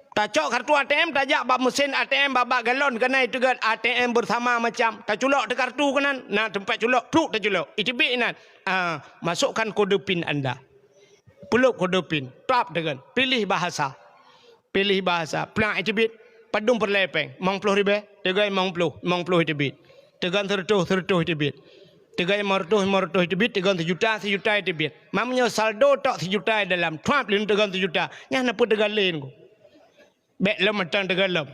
Tacok kartu ATM tajak bab mesin ATM babak galon kena itu kan ATM bersama macam tak culok de kartu kanan nah tempat culok pluk tak culok itibik nan masukkan kode pin anda peluk kode pin tap dengan pilih bahasa pelang itibik padung perlepeng 50 ribu tegai 50 itibik tegan tertuh itibik tegai martuh itibik tegan sejuta itibik mamnya saldo tok sejuta dalam trap lin tegan sejuta nyah napa tegan lain ku Bek lem matang tegalam.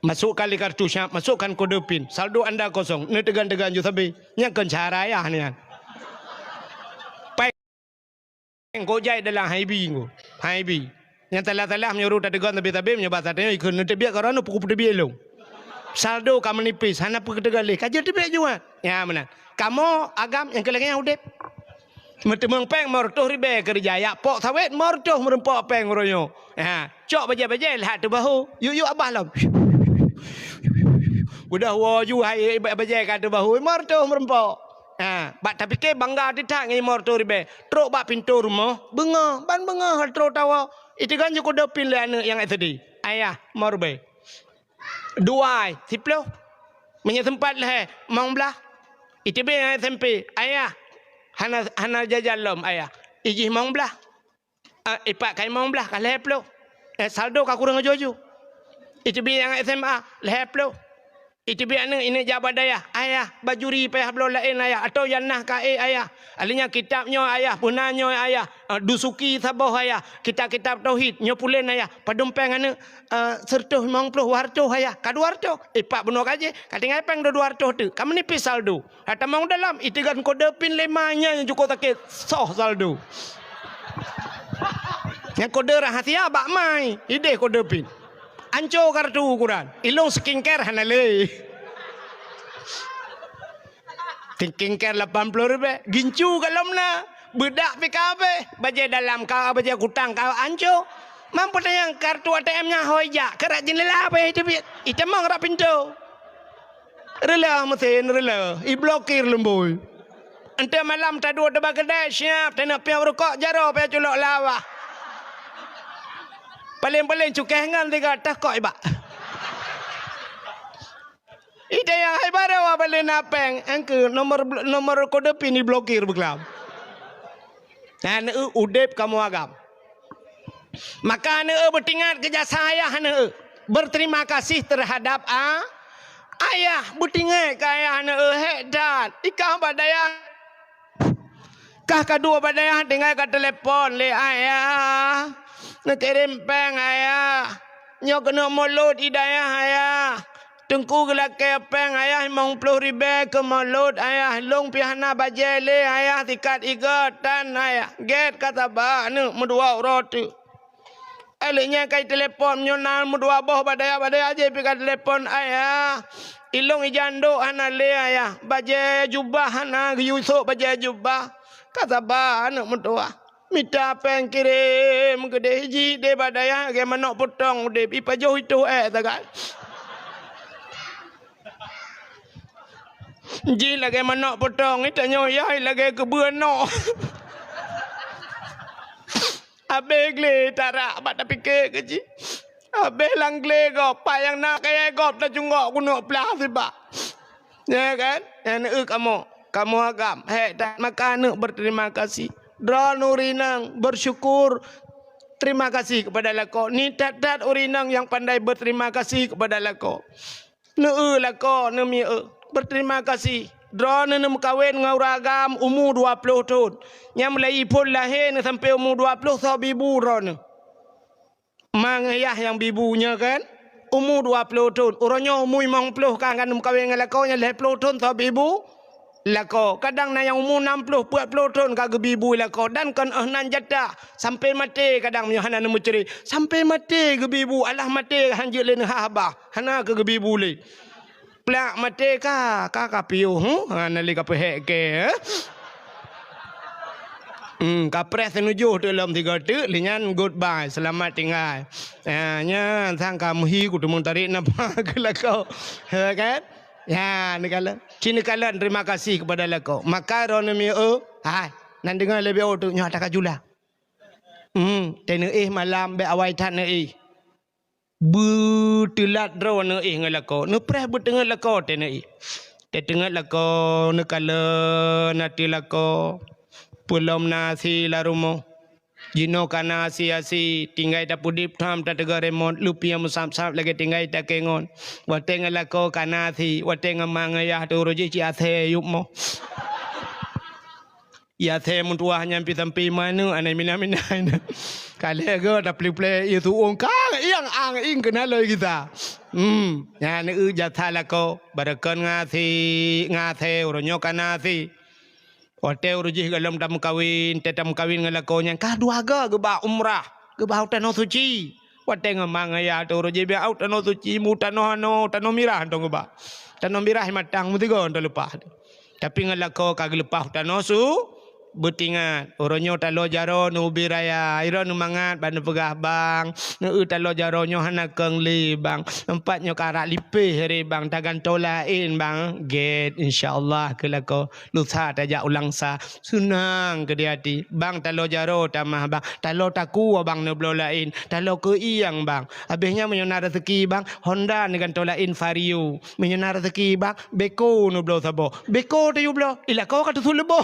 Masuk kali kartu syap, masukkan kode pin. Saldo anda kosong. Ni tegan-tegan ju sabi. Yang kencara ya ni kan. Pai ngojai dalam haibi ngo. Haibi. Yang telah-telah menyuruh tegan tabi-tabi menyebab tadi ikut nanti biar kerana pukul tebi elong. Saldo kamu nipis, hana pukul tegali. Kaji tebi juga. Ya mana. Kamu agam yang kelengnya udep. Mertemang peng martuh ribe kerja ya pok sawit martuh merempok peng royo. Ha, cok baje-baje lihat tu bahu. Yuk abah lam. Udah waju hai baje kat bahu martuh merempok. Ha, bak tapi ke bangga tidak ngai martuh ribe. Truk bak pintu rumah, benga, ban benga hal truk tawa. Itu kan juga dapin le anak yang tadi. Ayah marbe. Dua, 10. Menye tempat leh, mang belah. Itu be SMP. Ayah hana jajan lom ayah. Iji mong belah. Ipak kai mong belah kan leplo. Saldo ka kurang jojo. Itu bi yang SMA leplo. Itu biar ini jabat ayah. Ayah, bajuri payah belum lain ayah. Atau yanah kae ayah. Alinya kitabnya ayah. Punanya ayah. Dusuki sabah ayah. Kitab-kitab tauhid. Nyopulen ayah. Padumpeng ane. Sertuh 50 wartuh ayah. Kadu wartuh. Pak benar kaje. Kating peng 2 wartuh tu. Kamu ni pisal saldo. Hata mau dalam. Itigan kode pin lemanya yang cukup takit. Soh saldo. Yang kode rahasia bak mai. Ide kode pin. Anco kartu ukuran. Ilung skincare hanale. Skincare 80 ribu. Gincu kalam na. Bedak PKB. Baja dalam kau, baja kutang kau anco. Mampu tayang kartu ATM-nya hoja. Kerak jendela apa itu? Itu mang rak pintu. Rela mesin rela. I blokir lemboy. Ente malam tak dua debak kedai siap. Tena piang rokok jaro piang culok lawah. Paling-paling cukai ngan tiga tak kok ibak. Ida yang hai baru balik napeng. Engke nomor kode pin diblokir berkelam. Dan udep kamu agam. Maka ane bertingat kerja saya ane berterima kasih terhadap ayah bertingat ke ayah ane hedat. Ikah badaya. Kah kedua badaya tinggal ke telepon le ayah. Nak kirim peng ayah. Nyok kena mulut hidayah ayah. Tengku gelak peng ayah 50 ribu ke mulut ayah. Long pihana bajele ayah tikat igatan ayah. Get kata ba nu mudua roti. Aliknya kai telepon nyonal mudua boh badaya aje pikat telepon ayah. Ilong ijando hana le ayah. Baje jubah hana yusuk baje jubah. Kata ba nu mudua. Minta peng kirim gede hiji de badaya ge manok potong de pipa jauh itu tagal. Ji lagi manok potong itu nyoyai lagi kebun no. Abe gle tarak bat pikir ke ji. Abe lang gle go payang nak kaya go ta jungok kuno plah siba. Ya kan? Yang kamu agam. Hei tak makan berterima kasih. Dra nurinang bersyukur terima kasih kepada lako. Ni dat urinang yang pandai berterima kasih kepada lako. Ne lako ne mi berterima kasih. Dra ne kawin ngauragam umur 20 tahun. Yang mulai pun lahir sampai umur 20 so bibu ron. Mang ayah yang bibunya kan umur 20 tahun. Orangnya umur 50 kan kawin ngalako nya 20 tahun so bibu. Lako kadang na yang umur 60 40 tahun kagak bibu lako dan kan nan jata sampai mati kadang hana nemu ceri sampai mati ke bibu alah mati hanjil len habah hana ke bibu le plak mati ka piu hana le ka pehek ke kapres menuju dalam 3 detik linyan goodbye selamat tinggal nya sang kamu hi ku temung tarik napa ke lako kan. Ya, negala. Cina kalian terima kasih kepada lako. Maka ronemi hai, nan dengar lebih tu nyo tak jula. Tene malam be awai tan betulat ron ngalako. Ne preh betengah lako tene te tengah lako nekala nati lako. Pulam nasi larumo. Jino kana asi tinggai ta pudip tham ta tegar remon lupia musam-sam lagi tinggai ta kengon wateng lako kana si wateng mangaya tu roji ci athe yupmo ya the mun tua nyampi sampai mana anai mina kale go ta play itu ongka yang ang ing kena loy kita ya ne jatha lako barakan ngasi ronyo kana si hotel rujih galam tam kawin tetam kawin ngalakonya kah dua ga ba umrah ke ba tanah suci wate ngamang ya tu rujih be out tanah suci mu tanah mirah tong ba tanah mirah matang mu tiga on lupa tapi ngalako kag lepas tanah su betingat oronyo talo jaro nu biraya iro nu mangat banu pegah bang nu talo jaro nyo hana kengli bang empatnyo karak lipe hari bang tagan tolain bang get insyaallah kelako lusa tajak ulang sa sunang ke hati bang talo jaro tamah bang talo taku bang nu blolain talo ke iyang bang habisnya menyona rezeki bang Honda dengan tolain Vario menyona rezeki bang beko nu blo sabo beko tu blo ilako ka tu sulebo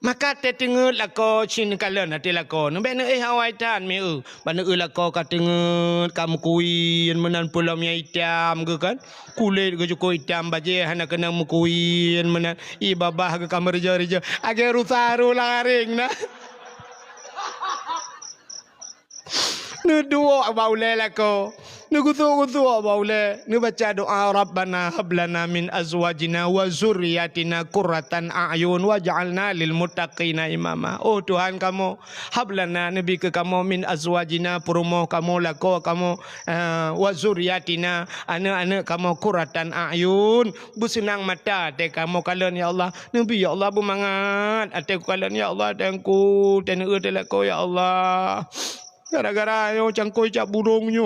Maka te tengut lako chin kalen ati lako. Nampak nak hawai tan me Bana lako ka tengut kamu kuin menan pulau mia hitam ke kan. Kulit ke joko hitam baje hana kena mukuin menan i babah ke kamar reja-reja. Age rusaru laring na. Nuduo baule lako. Nugutu baule. Nu baca doa Rabbana hablana min azwajina wa zurriyatina qurratan a'yun waj'alna lil muttaqina imama. Oh Tuhan kamu, hablana nabi ke kamu min azwajina perumoh kamu lako kamu wa zurriyatina anak-anak kamu qurratan a'yun bersenang mata te kamu kalian ya Allah. Nabi ya Allah bermangat ate kalian ya Allah tengku teneu te lako ya Allah. Gara-gara yo cangkoi cak burungnya.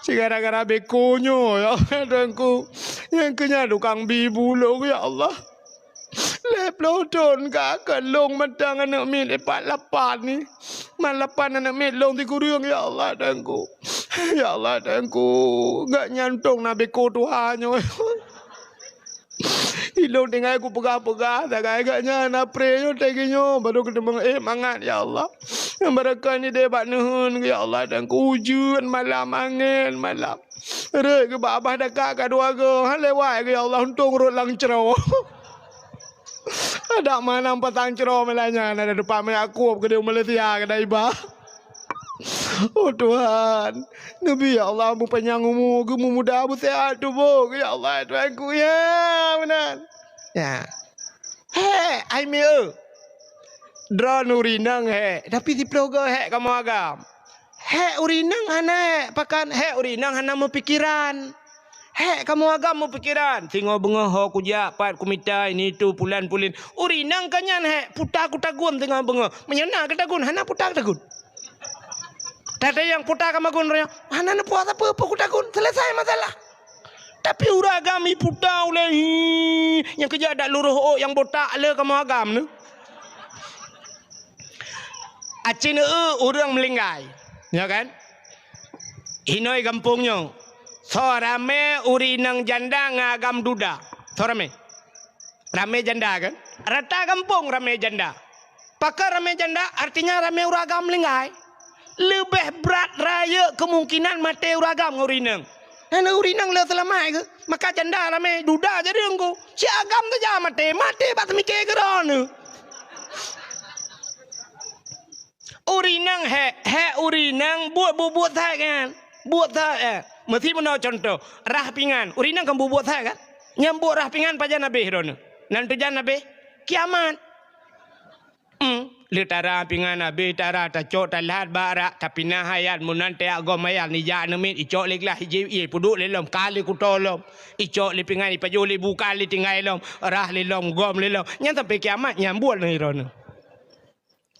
Si gara-gara bekonya ya Tuhanku. Yang kenya tukang bibulung ya Allah. Leplodon kakak long matang anak mit lepat lapan ni. Malapan anak mit long di kurung ya Allah Tuhanku. Ya Allah Tuhanku. Gak nyantong na beko Tuhannya. Hilong tinggal aku pegah-pegah tak agaknya nak pray yo teginyo baru ketemu mangat ya Allah. Yang mereka ni debat nuhun ya Allah dan hujan malam angin malam. Re ke babah dekat ka dua go lewat ke ya Allah untung rut lang cerau. Ada mana patang cerau melanya ada depan me aku ke dia Malaysia ke daibah. Oh Tuhan, Nabi ya Allah mu panjang umur, mu muda mu sehat tubuh ya Allah Tuhanku ya benar. Ya. He, ai meu. Dra nurinang he, tapi di plogo he kamu agam. He urinang hana he, pakan he urinang hana mu pikiran. He kamu agam mu pikiran. Tingo bengoh ho kuja pat kumita ini tu pulan-pulin. Urinang kanyan he, putak kutagun tingo bengoh. Menyana kutagun hana putak tagun. Tada yang putar kamagun raya, mana nak puas apa kutakun selesai masalah. Tapi uragami putar oleh yang kerja ada luruh yang botak le kamu agam ni. Acina orang melinggai, ya kan? Hinoi kampungnya, sorame urinang janda ngagam duda, sorame, rame janda kan? Rata kampung rame janda, pakar rame janda artinya rame uragam melinggai. Lebih berat raya kemungkinan mati uragam ngurinang. Nana urinang le selamat ke? Maka janda ramai duda jadi engkau. Si agam tu jangan mati bat mikir keron. Urinang he urinang buat tak kan? Buat tak mesti mana contoh rah pingan. Urinang kan buat tak kan? Nyambut rah pingan pajan nabi ron. Nanti jan nabi kiamat. Litara pingan nabi tara ta cok ta lahat bara tapi nah hayat munan te agom mayal ni ja nemit icok leklah hiji i puduk lelom kali kutolom icok li pingan i pajuli buka li tinggai lom rah lelom gom lelom nyang sampai kiamat nyambut ni ron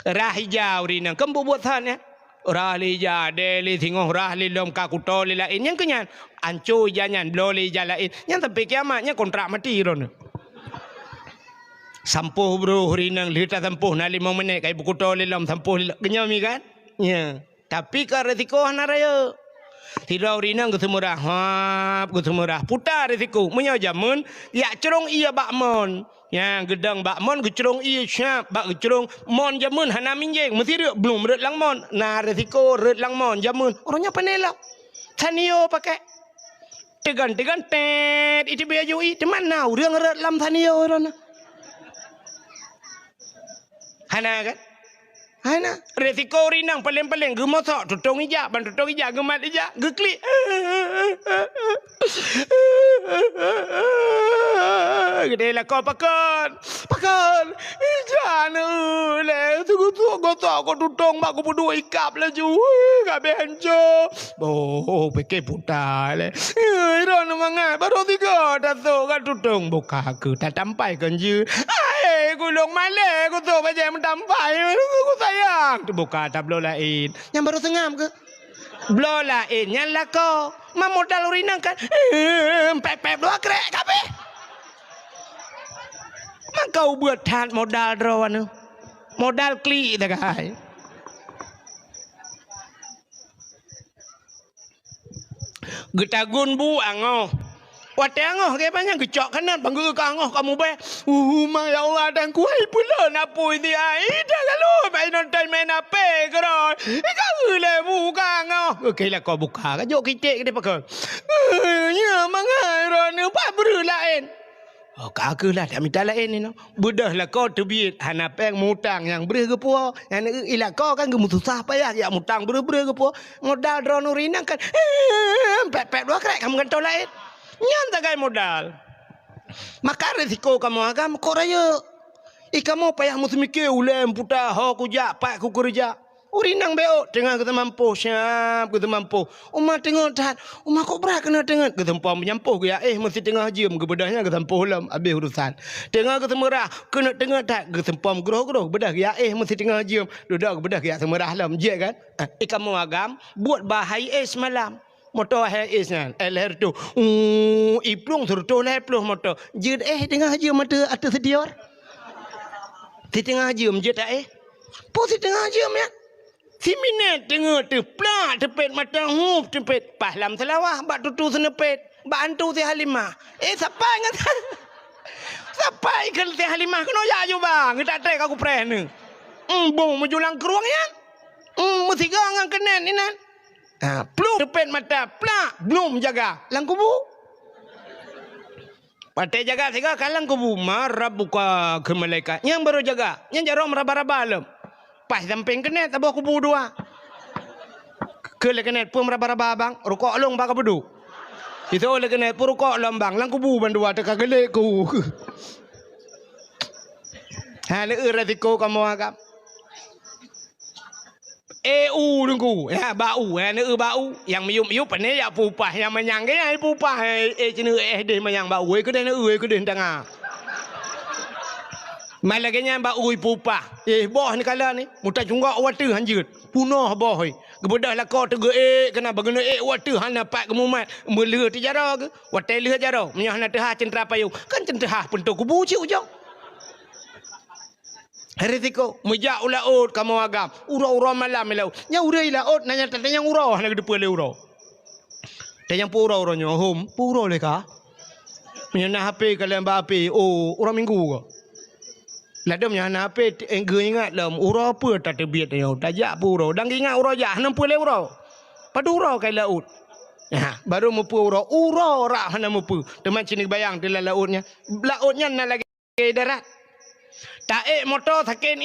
rah hijau rinang kembu buat han ya rah li ja de li thingoh rah lelom ka kutol lain yang kenyan ancu janyan blo li ja lain nyang sampai kiamat nya kontrak mati ron. Sampuh bro rinang lita sampuh na 5 minit kai buku to lelam sampuh kenyami kan ya tapi ka resiko hana raya tirau rinang ke semurah hap ke semurah putar resiko menyo jamun ya cerong iya bakmon ya gedang bakmon ke cerong iya syap bak ke cerong mon jamun hana minjeng mesti rek belum ret lang mon na resiko ret lang mon jamun orangnya panela tanio pakai tegan tet itu biaya jui teman nau reung ret lam tanio orana hana kan? Hana resiko rinang paling-paling gemotok tutong ijak ban tutong ijak gemat ijak geklik gede lah kau pakan ijak le tunggu gotok kau tutong mak kau berdua ikap laju gabe hanco oh peke putar le iron mangat baru 3 datuk kan tutong buka ke tak tampai kan je gulung male aku tu baca mentampai aku sayang tu buka tak blow lain yang baru tengam ke blow lain yang lako modal urinang kan pep dua krek kabeh mak kau buat hat modal drawan modal klik tak kai getagun bu ango Wa tengok ke banyak kecok kanan bangga kangoh kamu be. Ma ya Allah dan kuai pula napui ti ai dah kalau main nonton main apa kero. Kau le buka ngoh. Okey lah kau buka. Kau kita ke depan. Ya mangai ron apa beru lain. Oh kagaklah tak minta lain ni no. Budahlah kau terbit hanapeng mutang yang ber ke puo. Yang ilah kau kan gemu susah payah ya mutang ber ke puo. Modal drone rinang kan. Pet dua krek kamu kan tahu lain. Nyan tagai modal. Maka risiko kamu agam kau raya. Kamu payah mesti mikir ulem putar ho ku jak pak ku kerja. Urinang beo tengah kita mampu siap kita mampu. Umah tengok dah. Umah kok berat kena tengok kita mampu menyampuh ya mesti tengah jam ke bedahnya kita mampu lam habis urusan. Tengah kita merah kena tengok dah kita mampu groh bedah ya mesti tengah jam duduk ke bedah ya semerah lam je kan. Kamu agam buat bahaya semalam. Motor is kan. Leher tu. Iplung tertu leher pluh motor. Je tengah jam mata atas sedior. Di tengah jam je tak Po si tengah jam ya. Si minat tengok tu plak tepet mata hub tepet pahlam selawah bak tutu senepet bak hantu si Halimah. Siapa ingat? Siapa ikan si Halimah kena ya je bang. Tak trek aku preh ni. Bong menjulang keruang ya. Mesti kau ngan kenen ni nan. Pluk tepet mata plak belum jaga lang kubu. Patai jaga tiga kalang kubu marah buka ke malaikat. Yang baru jaga. Yang jarum raba-raba lem. Pas samping kenet abah kubu dua. Ke le kenet pun raba-raba bang. Rukok long baka beduk. Itu oleh kenet pun rukok long bang. Lang kubu bandua teka gelek ku. Ha le resiko kamu agam. Dengku. Ya bau. Ne bau. Yang miup-miup ni ya pupah. Yang menyang ke ya pupah. Cina deh menyang bau. Ke deh ke deh tengah. Malaganya bau pupah. Boh ni kala ni. Muta cunggak water hanjut. Punah boh. Kebedah lah kau tega kena bagana water han dapat kemumat. Mula tijara ke. Water leh jara. Menyah nak tehah centra payu. Kan centra pentuk kubu cik ujang. Risiko mejak ulaut kamu agam ura-ura malam melau nya urai laut nanya tanya ura nak depan le ura tanya pura-uranya hom pura le ka menyana HP kalian ba HP ura minggu ke ladam nyana HP engge ingat lam ura apa tak terbit yo tajak pura dang ingat ura jah 60 le ura padu ura kai laut baru mepu ura rak hana mepu teman sini bayang dalam lautnya na lagi darat. Tak motor sakit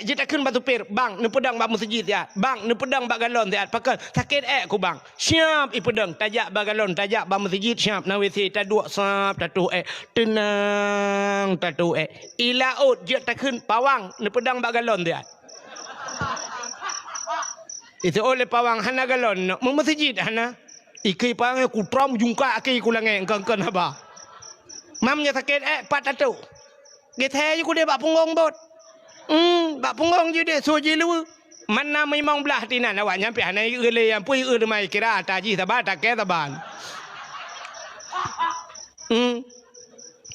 je tak kun batu pir bang ne pedang bak masjid ya bang ne pedang bak galon ya pakal sakit ku bang siap pedang tajak bak galon tajak bak masjid siap na WC taduk sap tatu tenang tatu ilaut je tak kun pawang ne pedang bak galon ya itu oleh pawang hana galon no masjid hana ikai pawang ku trom jungka aki ku langai kan apa mamnya sakit pat tatu Gete ju dia bak punggong bot. Bak punggong ju dia soji lu. Mana memang belah tinan awak nyampe hanai le yang pui mai kira taji sabah tak ke taban.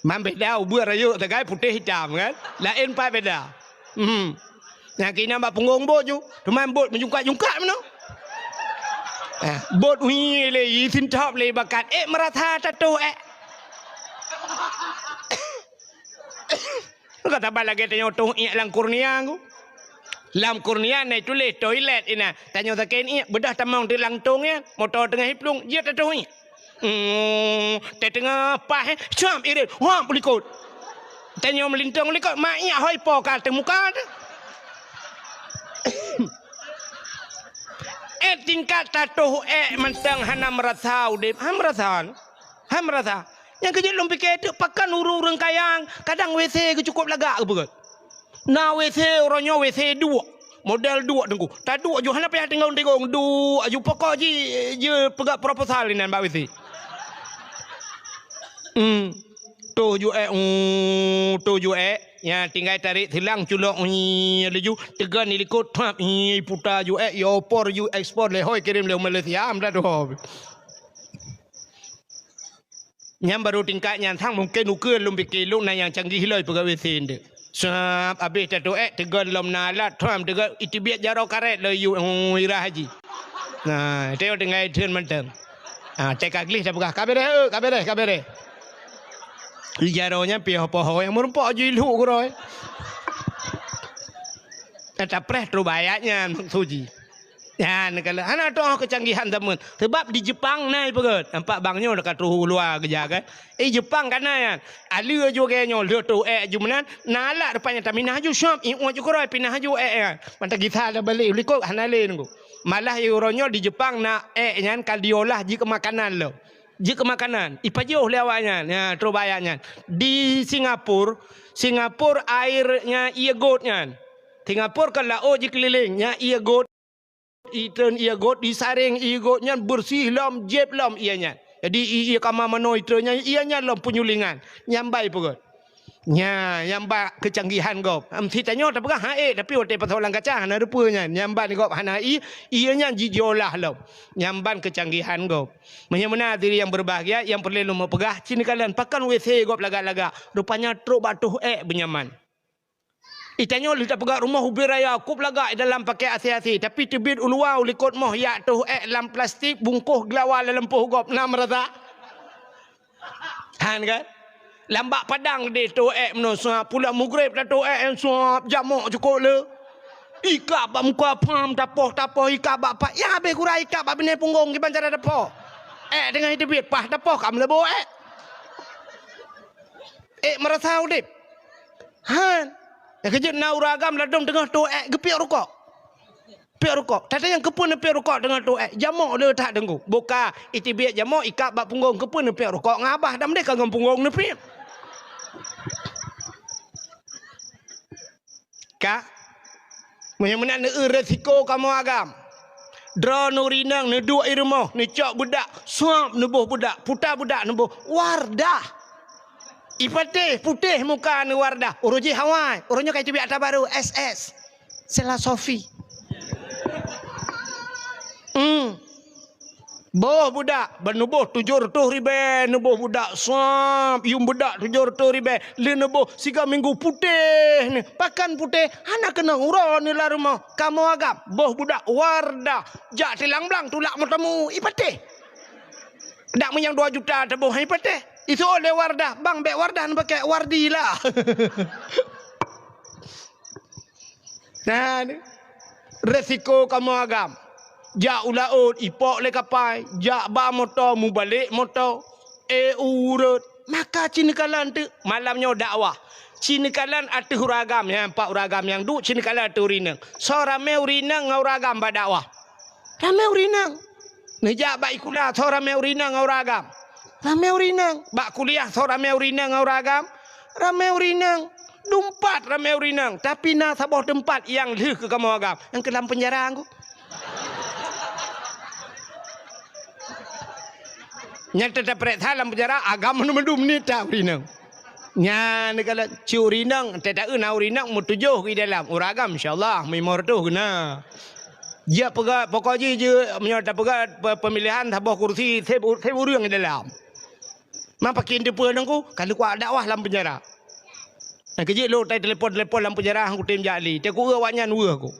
Mampe dah ubur ayo tagai putih hitam kan. Lain pa beda. Yang kina bak punggong bot ju. Teman bot menjungkat-jungkat mano. Bot ui le yisin top le bakat merata tatu kata bala lagi tanya tu lang kurnia aku. Lam kurnia ni tulis toilet ina. Tanya saken bedah tamang di langtung ya. Motor tengah hiplung dia tatu ni. Tengah pah jam irit. Wah berikut. Tanya melintang likut mak iya hoi po ka muka tu. Tingkat tatu mentang hana merasa udip. Ham merasa. Yang kejut lom pikir tu pakan urung kayang. Kadang WC ke cukup lagak ke berat. Nah WC orangnya WC dua. Model dua tengku. Tak dua je hana payah tengok dua. Aju pokok je pegak proposal ni mbak WC. Tujuh ya tinggal tarik hilang culok leju tegan ni likut putar ju yo por ju ekspor le hoi kirim le Malaysia am dah tu. Yang baru tingkatnya thang mungkin ukur lum pikir lu na yang canggih loi pegawai sin de. Sap habis tatu tegan lom nalat tham tegan itibiat jaro karet le yu ira haji. Nah, teo dengan thun mentang. Cek aglis dah pegah. Kabere. Jaronya piah poho yang merempok jilu kuroi. Kata preh tu bayaknya suji. Ya, kalau anak tu kecanggihan teman. Sebab di Jepang naik pegat. Nampak bangnya dekat ruh luar kerja kan. Jepang kan ya. Alia juga nyol dia tu jumanan nalak depannya taminah ju syam. Iu ju kuroi pinah ju kan. Manta kita ada balik likut hanale nunggu. Malah euronya di Jepang nak nyan kaldiolah jika makanan lo. Jika makanan ipajuh lewatnya. Ya, tu bayaknya. Di Singapura airnya ia gotnya. Singapura kalau je kelilingnya ia got Iten ia got disaring ia gotnya bersih lam jeb lam ianya. Jadi ia kama mano iternya ianya lam penyulingan. Nyambai pegot. Nya nyamba kecanggihan gop. Amsi tanyo tak pegah tapi ote patolang kacang na rupanya nyamban gop hanai ianya jijolah lam. Nyamban kecanggihan gop. Menyamana diri yang berbahagia yang perlu mempegah cini kalian pakan WC gop laga-laga. Rupanya truk batuh benyaman. Itanyo li tak pegak rumah ubi raya kup lagak dalam pakai asi-asi tapi tebit uluau likut moh ya tu dalam plastik bungkuh gelawal dalam puh gop nam rata. Han kan? Lambak padang de tu meno suap pula mugrib dah tu yang suap jamuk cukup le. Ika bak muka pam tapoh ika bak pak ya be kurai ika bak bene punggung ki bancara tapoh. Dengan tebit pah tapoh kam lebo merasa udip. Han kerja nauragam ladong tengah tu gepiak rokok. Piak rokok. Tata yang kepun piak rokok tengah tu jamuk dia tak dengku. Boka iti biak jamuk ikat bak punggung kepun piak rokok ngabah dah mereka ngam punggung ni piak. Ka menyamana resiko kamu agam. Dra nurinang ni dua irmoh ni cok budak suap nubuh budak putar budak nubuh wardah. Ipatih putih muka ni wardah. Uruji Hawaii. Urunya kayak biak baru SS. Sela Sofi. Boh budak. Benubuh 700 ribu. Nubuh budak. Suap. Yung budak 700 ribu. Li nubuh 3 minggu putih ni. Pakan putih. Anak kena urah ni lah rumah. Kamu agam. Boh budak wardah. Jak tilang belang tulak mutamu. Ipatih. Dak menyang 2 juta tabuh. Ipatih. Itu oleh Wardah. Bang, bek Wardah pakai Wardi lah. Nah, resiko kamu agam. Jak ulaut, ipok le kapai. Jak ba motor, mu balik motor. Urut. Maka cinikalan tu, malamnya dakwah. Cinikalan atu uragam. Yang 4 uragam yang du, cinikalan atu urinang. So, rame urinang ngau uragam ba dakwah. Rame urinang. Nejak ba ikulah, so rame urinang ngau uragam. Ramai urinang. Bak kuliah so ramai urinang uragam. Ramai urinang. Dumpat ramai urinang. Tapi na saboh tempat yang leh ke kamu agam. Yang ke dalam penjara aku. Yang tetap periksa dalam penjara agam menum ni tak urinang. Nya ni kalau ciu urinang tak na urinang mu 7 ke dalam uragam insyaallah memor tu kena. Dia pegat pokoknya je menyata pegat pemilihan saboh kursi saya urang di dalam. Mampak kian dia pun aku kalau kuat dakwah dalam penjara. Nah kerja lo tai telefon dalam penjara aku tim jali. Dia ku awaknya dua aku.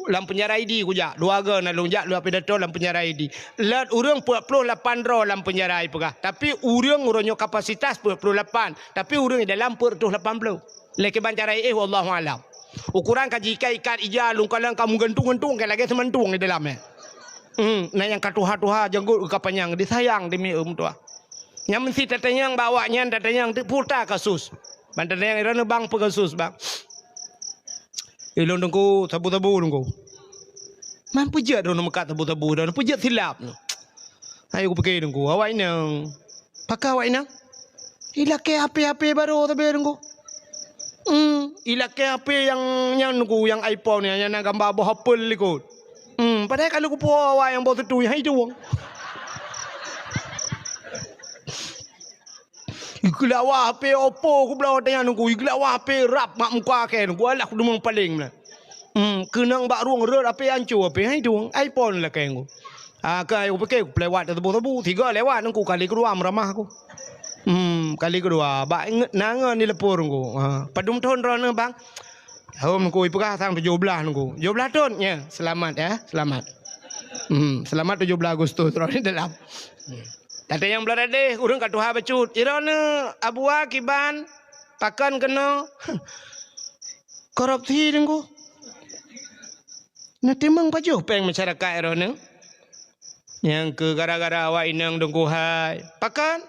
Dalam penjara ID ku jak. Dua ga nak lonjak lu apa dato dalam penjara ID. Lat urang 48 ro dalam penjara pegah. Tapi urangnya kapasitas 48. Tapi urang dalam 80. Lek bancara wallahu alam. Ukuran kaji ikat ija lung kalang kamu gantung ke lagi sementung di dalamnya. Nah yang katuha-tuha janggut kapanyang disayang demi tua. Yang mesti tatanyang bawanya tatanyang puta kasus. Bantan yang irana bang pegasus bang. Ilon dengku tabu-tabu dengku. Man pujat dong mekat tabu-tabu dan pujat silap. Ayo aku pakai dengku. Awak nang. Pakai awak nang. Ilake HP baru tapi dengku. Ilake HP yang dengku yang iPhone yang gambar bawah Apple ikut. Padahal kalau aku puas awak yang bawa tu yang itu wong. Iglawa HP Oppo ku belah tanya nunggu iglawa HP rap mak muka ke nunggu alah ku demang paling lah. Kenang bak ruang rot HP hancur HP hai tu iPhone lah ke nunggu. Ke aku pakai ku lewat tebu-tebu 3 lewat nunggu kali kedua meramah aku. Kali kedua bak nangan ni lepur nunggu. Padum tahun rona bang. Hom nunggu ipukah sang 17 nunggu. 17 tahun ya. Selamat ya, selamat. Selamat 17 Agustus terus ni dalam. Tadi yang beladeh urang kat Tuhan becut. Irana abua kiban pakan kena korupsi dengku. Nak timang baju peng masyarakat irana. Yang ke gara-gara awak inang dengku hai. Pakan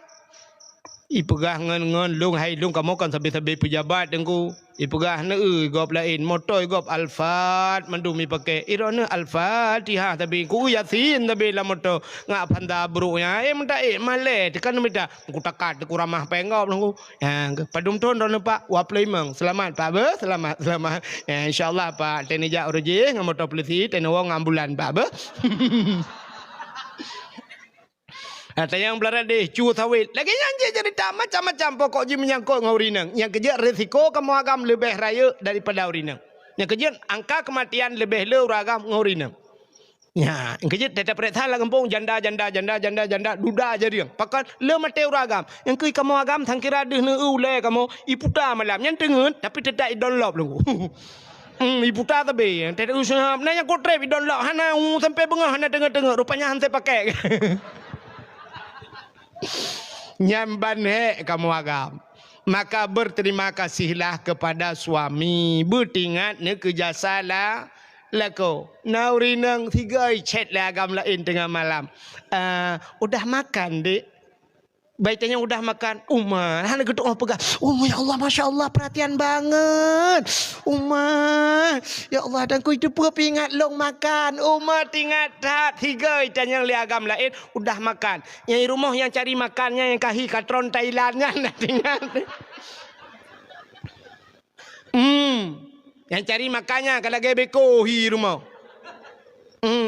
ipegah ngon lung hai lung kamu kan sabi-sabi pejabat dengku. Ipegah na gop lain motor gop Alphard mandumi pakai irona Al-Fatihah tapi ku Yasin tapi la motor ngak panda brunya minta male tekan minta ku takat ku ramah pengop dengku. Yang padum ton don pak wa play meng selamat pak be selamat insyaallah pak tenija uruji ngam motor polisi tenawang ambulan pak be. Ada yang belara deh cu sawit. Lagi yang cerita macam-macam pokok je menyangkut dengan urinang. Yang kerja risiko kamu agam lebih raya daripada urinang. Yang kerja angka kematian lebih le uragam dengan urinang. Ya, yang kerja tetap periksa lah kampung janda duda aja dia. Pakat le mati uragam. Yang kui kamu agam sangkira deh ne ule kamu iputa malam yang tengen tapi tetap idonlop lu. Iputa tapi tetap usaha. Nah yang kotrep idonlop hana sampai bengah hana tengah-tengah rupanya hantai pakai. Nyamban he kamu agam. Maka berterima kasihlah kepada suami. Bertingat ne kejasalah lako. Naurinang 3 chat lah agam lain tengah malam. Udah makan dek? Baiknya udah makan. Umar, hana geduk oh pegang. Oh ya Allah, masya Allah, perhatian banget. Umar, ya Allah, dan ku itu ingat long makan. Umar tingat tak 3 yang liagam lain udah makan. Yang rumah yang cari makannya yang kahi katron Thailandnya nak tingat. Yang cari makannya kalau gebeko hi rumah.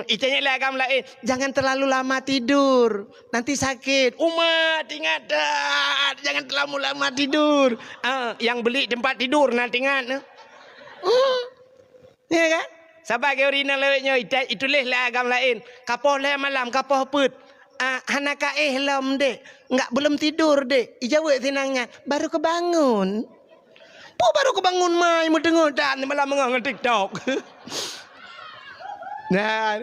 Itanya liagam lain. Jangan terlalu lama tidur. Nanti sakit. Umat ingat dah. Jangan terlalu lama tidur. Yang beli tempat tidur nanti ingat. Ya kan? Sabar ke urina lewetnya. Itulah liagam lain. Kapoh le malam. Kapoh put. Hanaka lom dek. Enggak belum tidur dek. Ijawet senangnya. Baru kebangun. Baru kebangun mai. Mau dengar dan malam mengang TikTok. Nah,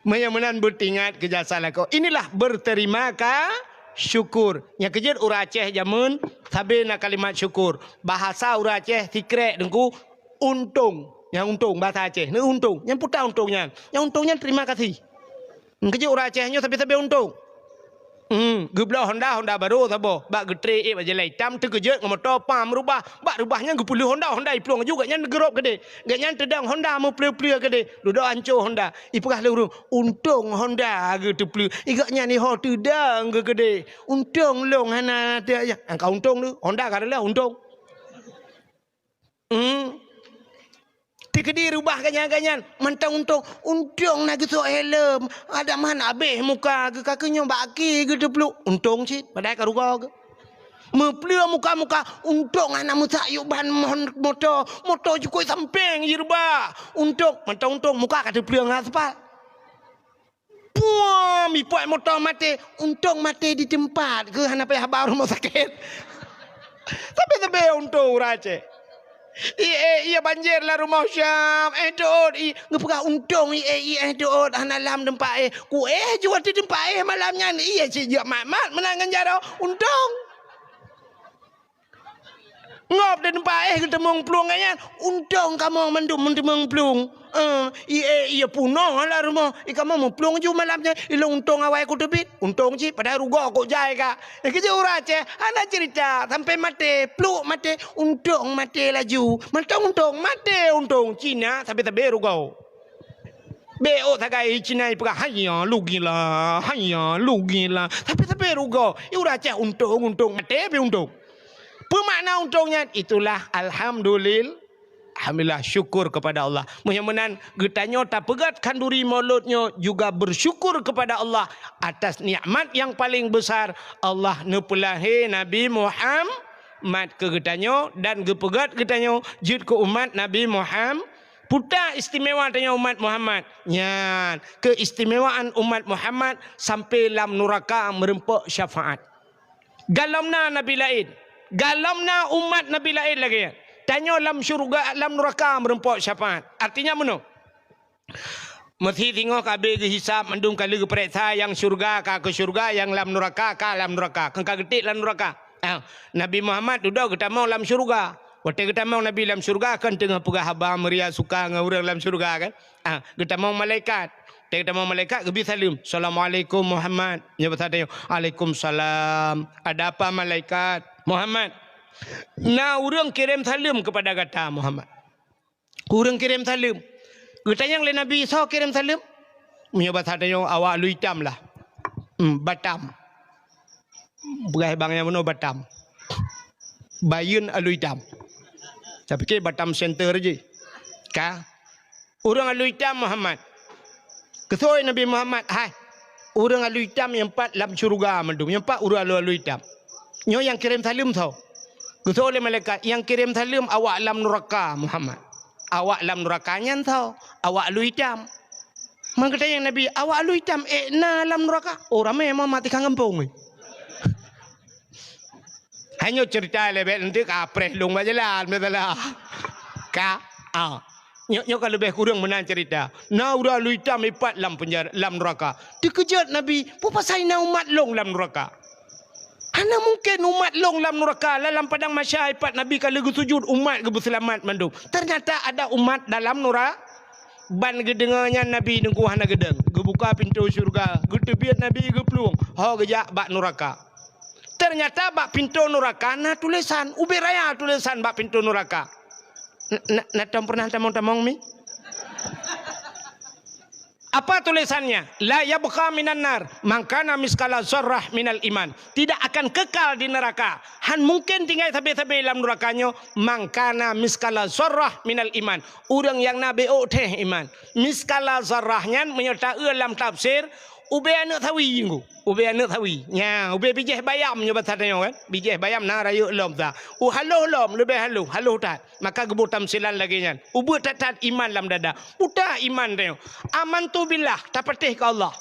menyamanan bertingat kejasalah kau. Inilah berterima syukur. Yang kejar uraceh jamun sabi nak kalimat syukur. Bahasa uraceh secret dengku untung. Yang untung bahasa Aceh. Ni untung. Yang putar untungnya. Yang untungnya terima kasih. Kejar uracehnya sabi-sabi untung. Geblah Honda baru sabo. Bak getre baje lai tam tu kejet ngomotor pam rubah. Bak rubahnya gepulih Honda ipluang juga nya gerop gede. Gaknya tedang Honda mau pleu-pleu gede. Duduk ancur Honda. Ipegah lurung. Untung Honda gitu pleu. Igaknya ni ho tedang gede. Untung long hana dia. Angka untung tu. Honda kadalah untung. Tikedi rubah ganyan-ganyan. Mentang untung nak gitu helm. Ada mana habis muka ke kakinya baki gitu peluk. Untung sih. Padahal karuga ke. Meplua muka-muka. Untung anak muka yuk bahan motor. Motor juga samping je rubah. Untung. Mentang untung muka kata pelua dengan asfal. Puah. Mipuat motor mati. Untung mati di tempat. Ke hana payah habar rumah sakit. Tapi untung race. Iya banjir lah rumah Syam. Dood ngepegah untung dood hanalam tempat ku jual di tempat malamnya iya cik mat menangan jaro untung ngop di tempat ketemu pelungnya untung kamu mendung pelung iya punong lah rumah kamu mau pelung juga malamnya ilang untung awak aku tebit untung cik padahal rugo kok jai kak kerja urace anak cerita sampai mati peluk mati untung mati laju untung mati untung Cina sampai rugo Beo tagai Cina ipega hanya lugila tapi rugo urace untung mati be untung pemakna untungnya itulah alhamdulillah syukur kepada Allah. Mudah-mudahan getanya tak pegat kanduri mulutnya juga bersyukur kepada Allah atas nikmat yang paling besar Allah nepelahi Nabi Muhammad ke getanya dan gepegat getanya jid ke umat Nabi Muhammad. Putar istimewa tanya umat Muhammad. Yan, keistimewaan umat Muhammad sampai lam neraka merempuk syafaat. Galamna Nabi lain. Galamna umat Nabi lain lagi. Tanya lam syurga, lam neraka merempuk syafaat. Artinya mana? Mesti tengok kabel ke hisap mendung kali ke periksa yang syurga ke syurga, yang lam neraka lam neraka. Kengka getik lam neraka. Nabi Muhammad duduk kita mau lam syurga. Waktu kita mau Nabi lam syurga kan tengah pegah haba meria suka ngurang lam syurga kan. Kita mau malaikat. Kita mau malaikat gebi salim. Assalamualaikum Muhammad. Nyebut tanya. Waalaikumsalam. Ada apa malaikat? Muhammad. Nah urang kirim salim kepada kata Muhammad. Urang kirim salim. Kita yang lain Nabi Isa kirim salim. Menyebut tanya awak lu hitam lah. Batam. Bukan bangnya mana Batam. Bayun alu hitam. Saya fikir Batam center je. Kah? Orang alu hitam Muhammad. Kesoi Nabi Muhammad. Hai. Orang alu hitam yang empat dalam syurga mendung. Yang empat orang alu hitam. Nyo yang kirim salim tau. Kesoi oleh malaikat. Yang kirim salim awak dalam neraka Muhammad. Awak dalam nerakanya tau. Awak alu hitam. Maka yang Nabi. Awak alu hitam. Na dalam neraka. Orang memang mati kangempung. Hanya cerita lebih nanti kapres long berjalan betul lah. Nyok kalau lebih kurang menang cerita. Na udah lu hitam ipat dalam penjara dalam neraka. Dikejut Nabi, apa pasal na umat long dalam neraka? Hana mungkin umat long dalam neraka dalam padang mahsyar ipat Nabi kalau sujud umat ke berselamat mandung. Ternyata ada umat dalam neraka. Ban gedengannya Nabi nunggu hana gedeng. Gebuka pintu syurga. Getebiat Nabi geplung. Ho gejak bak neraka. Ternyata bak pintu neraka na tulisan uberaya tulisan bak pintu neraka. Natam pernah tamong-tamong mi? Apa tulisannya? La yabqa minan nar man kana miskala zarrah minal iman. Tidak akan kekal di neraka. Han mungkin tinggal sampai dalam nerakanya man kana miskala zarrah minal iman. Orang yang nabi teh iman. Miskala zarrahnya menyertai dalam tafsir ube anak tawi jinggu. Ube anak tawi. Ya, ube bijih bayam nyoba tanya kan. Bijih bayam na rayu lom ta. Haluh lom lebih haluh, haluh tat. Maka gebut tamsilan lagi nyan. Ube tat iman lam dada. Udah iman tanya. Aman tu billah, tak patih ke Allah.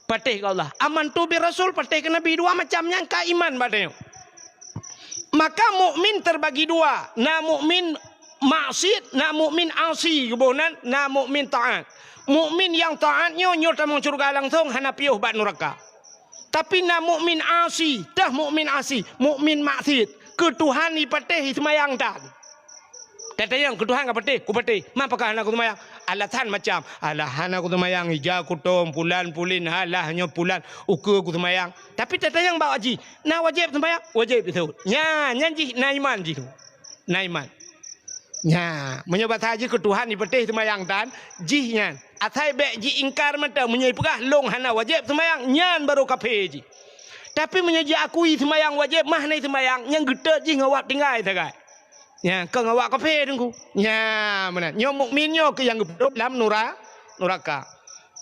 Patih ke Allah. Aman tu bi Rasul, patih ke Nabi, dua macam yang ka iman batanya. Maka mukmin terbagi dua. Na mukmin maksiat, na mukmin asi kebonan, na mukmin taat. Mukmin yang taatnya nyota mong surga langsung hana piuh bak neraka. Tapi na mukmin asi, dah mukmin asi, mukmin maksiat, ke Tuhan ipatih semayang dan. Tetayang ke Tuhan kapatih, ku patih. Mapakah hana ku semayang? Alasan macam, alah hana ku semayang ija kutom pulan pulin halahnya pulan uku ku semayang. Tapi tetayang bawa haji, na wajib semayang, wajib itu. Nya nyanji na iman jitu. Na iman. Nya menyobat haji ke Tuhan ipatih semayang dan jihnya. Atai bek ji ingkar mata menyai pegah long hana wajib semayang nyan baru kafe ji. Tapi menyaji akui semayang wajib mah nai semayang yang gedet ji ngawak tinggal tagai. Ya ke ngawak kafe dengku. Ya mana nyo mukminnya ke yang hidup dalam neraka.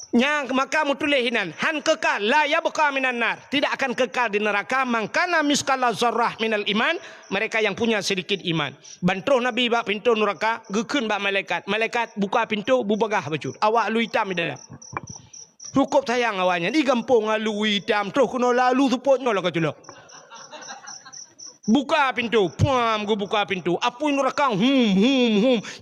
Nya maka mutulehinan han kekal la yabqa minan nar. Tidak akan kekal di neraka mangkana miskala zarrah minal iman. Mereka yang punya sedikit iman. Bantuh Nabi bak pintu neraka, gekeun bak malaikat. Malaikat buka pintu, bubagah bacur. Awak lu hitam di dalam. Cukup sayang awaknya. Di kampung lu hitam, terus kena lalu supotnya lah kacula. Buka pintu, puam gue buka pintu. Apuin neraka,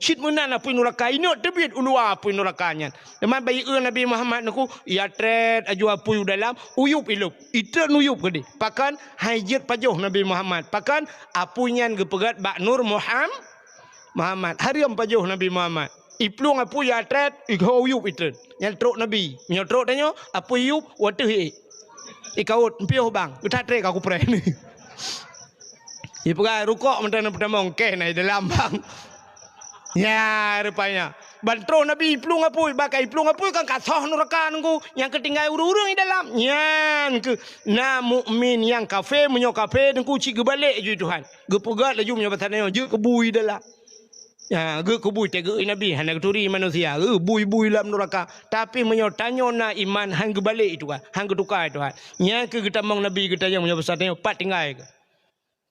Syit menan apuin neraka. Ini tebit ulua apuin nerakanya. Teman bayi Nabi Muhammad naku, ya tret aju apuin dalam, uyup ilup. Itu nuyup gede. Pakan hajit pajuh Nabi Muhammad. Pakan apuinyan gepegat bak nur Muhammad. Hariam pajuh Nabi Muhammad. Iplung apu ya tret, ikau uyup itu. Yang truk Nabi. Yang truk tanya, apu uyup, watuh ikau piuh bang. Udah trek aku pernah ni. Ipuga rukuk mentang pertama ke naik dalam bang. Ya rupanya. Bantro Nabi iplung apui bakai iplung apui kan kasoh neraka nunggu yang ketinggal urung-urung di dalam. Yan ke na mukmin yang kafe menyo kafe nunggu cik balik je Tuhan. Gepegat laju menyo batana je kebui dalam. Ya ge kebui tega Nabi hana keturi manusia. Bui-bui dalam neraka. Tapi menyo tanyo na iman hang balik itu kan. Hang ketukar Tuhan. Nya ke getamong Nabi kita yang menyo besarnya pat tinggal ke.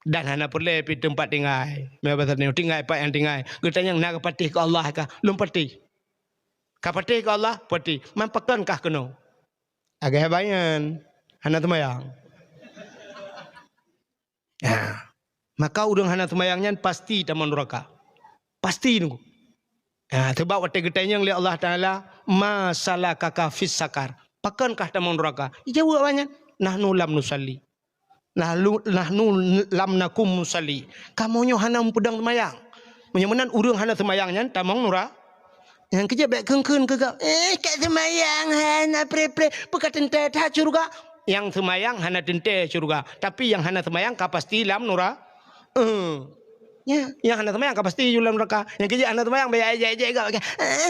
Dan hana perle pi tempat tinggal. Mebatan ni tinggal pak yang tinggal. Kita yang nak patih ke Allah kah? Lum patih. Ka patih ke Allah? Patih. Mampakan kah keno? Agak hebayan. Hana temayang. Ya. Maka udang hana temayangnya pasti taman neraka. Pasti nunggu. Sebab waktu getanya oleh Allah Ta'ala, masalah kakak fis sakar. Pakankah tamu neraka? Jawab banyak. Nahnu lam nusalli. Nahnu lam nakum musalli. Kamu hanam pedang semayang. Menyamanan urang hana semayangnya, tamang neraka. Yang kerja baik kengkun ke kau. Kat semayang hana pre-pre. Perkataan tetap curga. Yang semayang hana tente curga. Tapi yang hana semayang kau pasti lam neraka. Ya, yang anak temayang pasti jualan mereka. Yang kerja anak temayang bayar aja kau.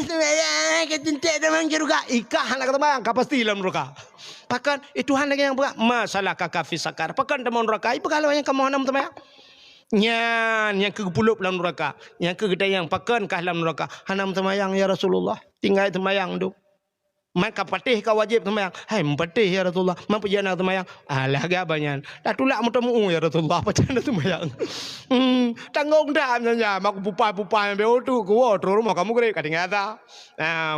Temayang ketentek temayang juga. Ikah anak temayang pasti jualan mereka. Pakan itu anak yang buat masalah kakak fisakar. Pakan teman mereka. Ibu kalau yang kamu anak temayang. Yang kegepulup dalam neraka. Yang kegedai yang pakan kah dalam neraka. Hanam temayang ya Rasulullah. Tinggal temayang tu. Maka patih kau wajib temayang. Hai mempatih ya Rasulullah. Mampu jana temayang. Alah gabanyan. Dah tulak mutamu ya Rasulullah. Pacana temayang. Tanggung dah nanya. Mak pupai beo tu. Kuwa terus rumah kamu kere kadang ada.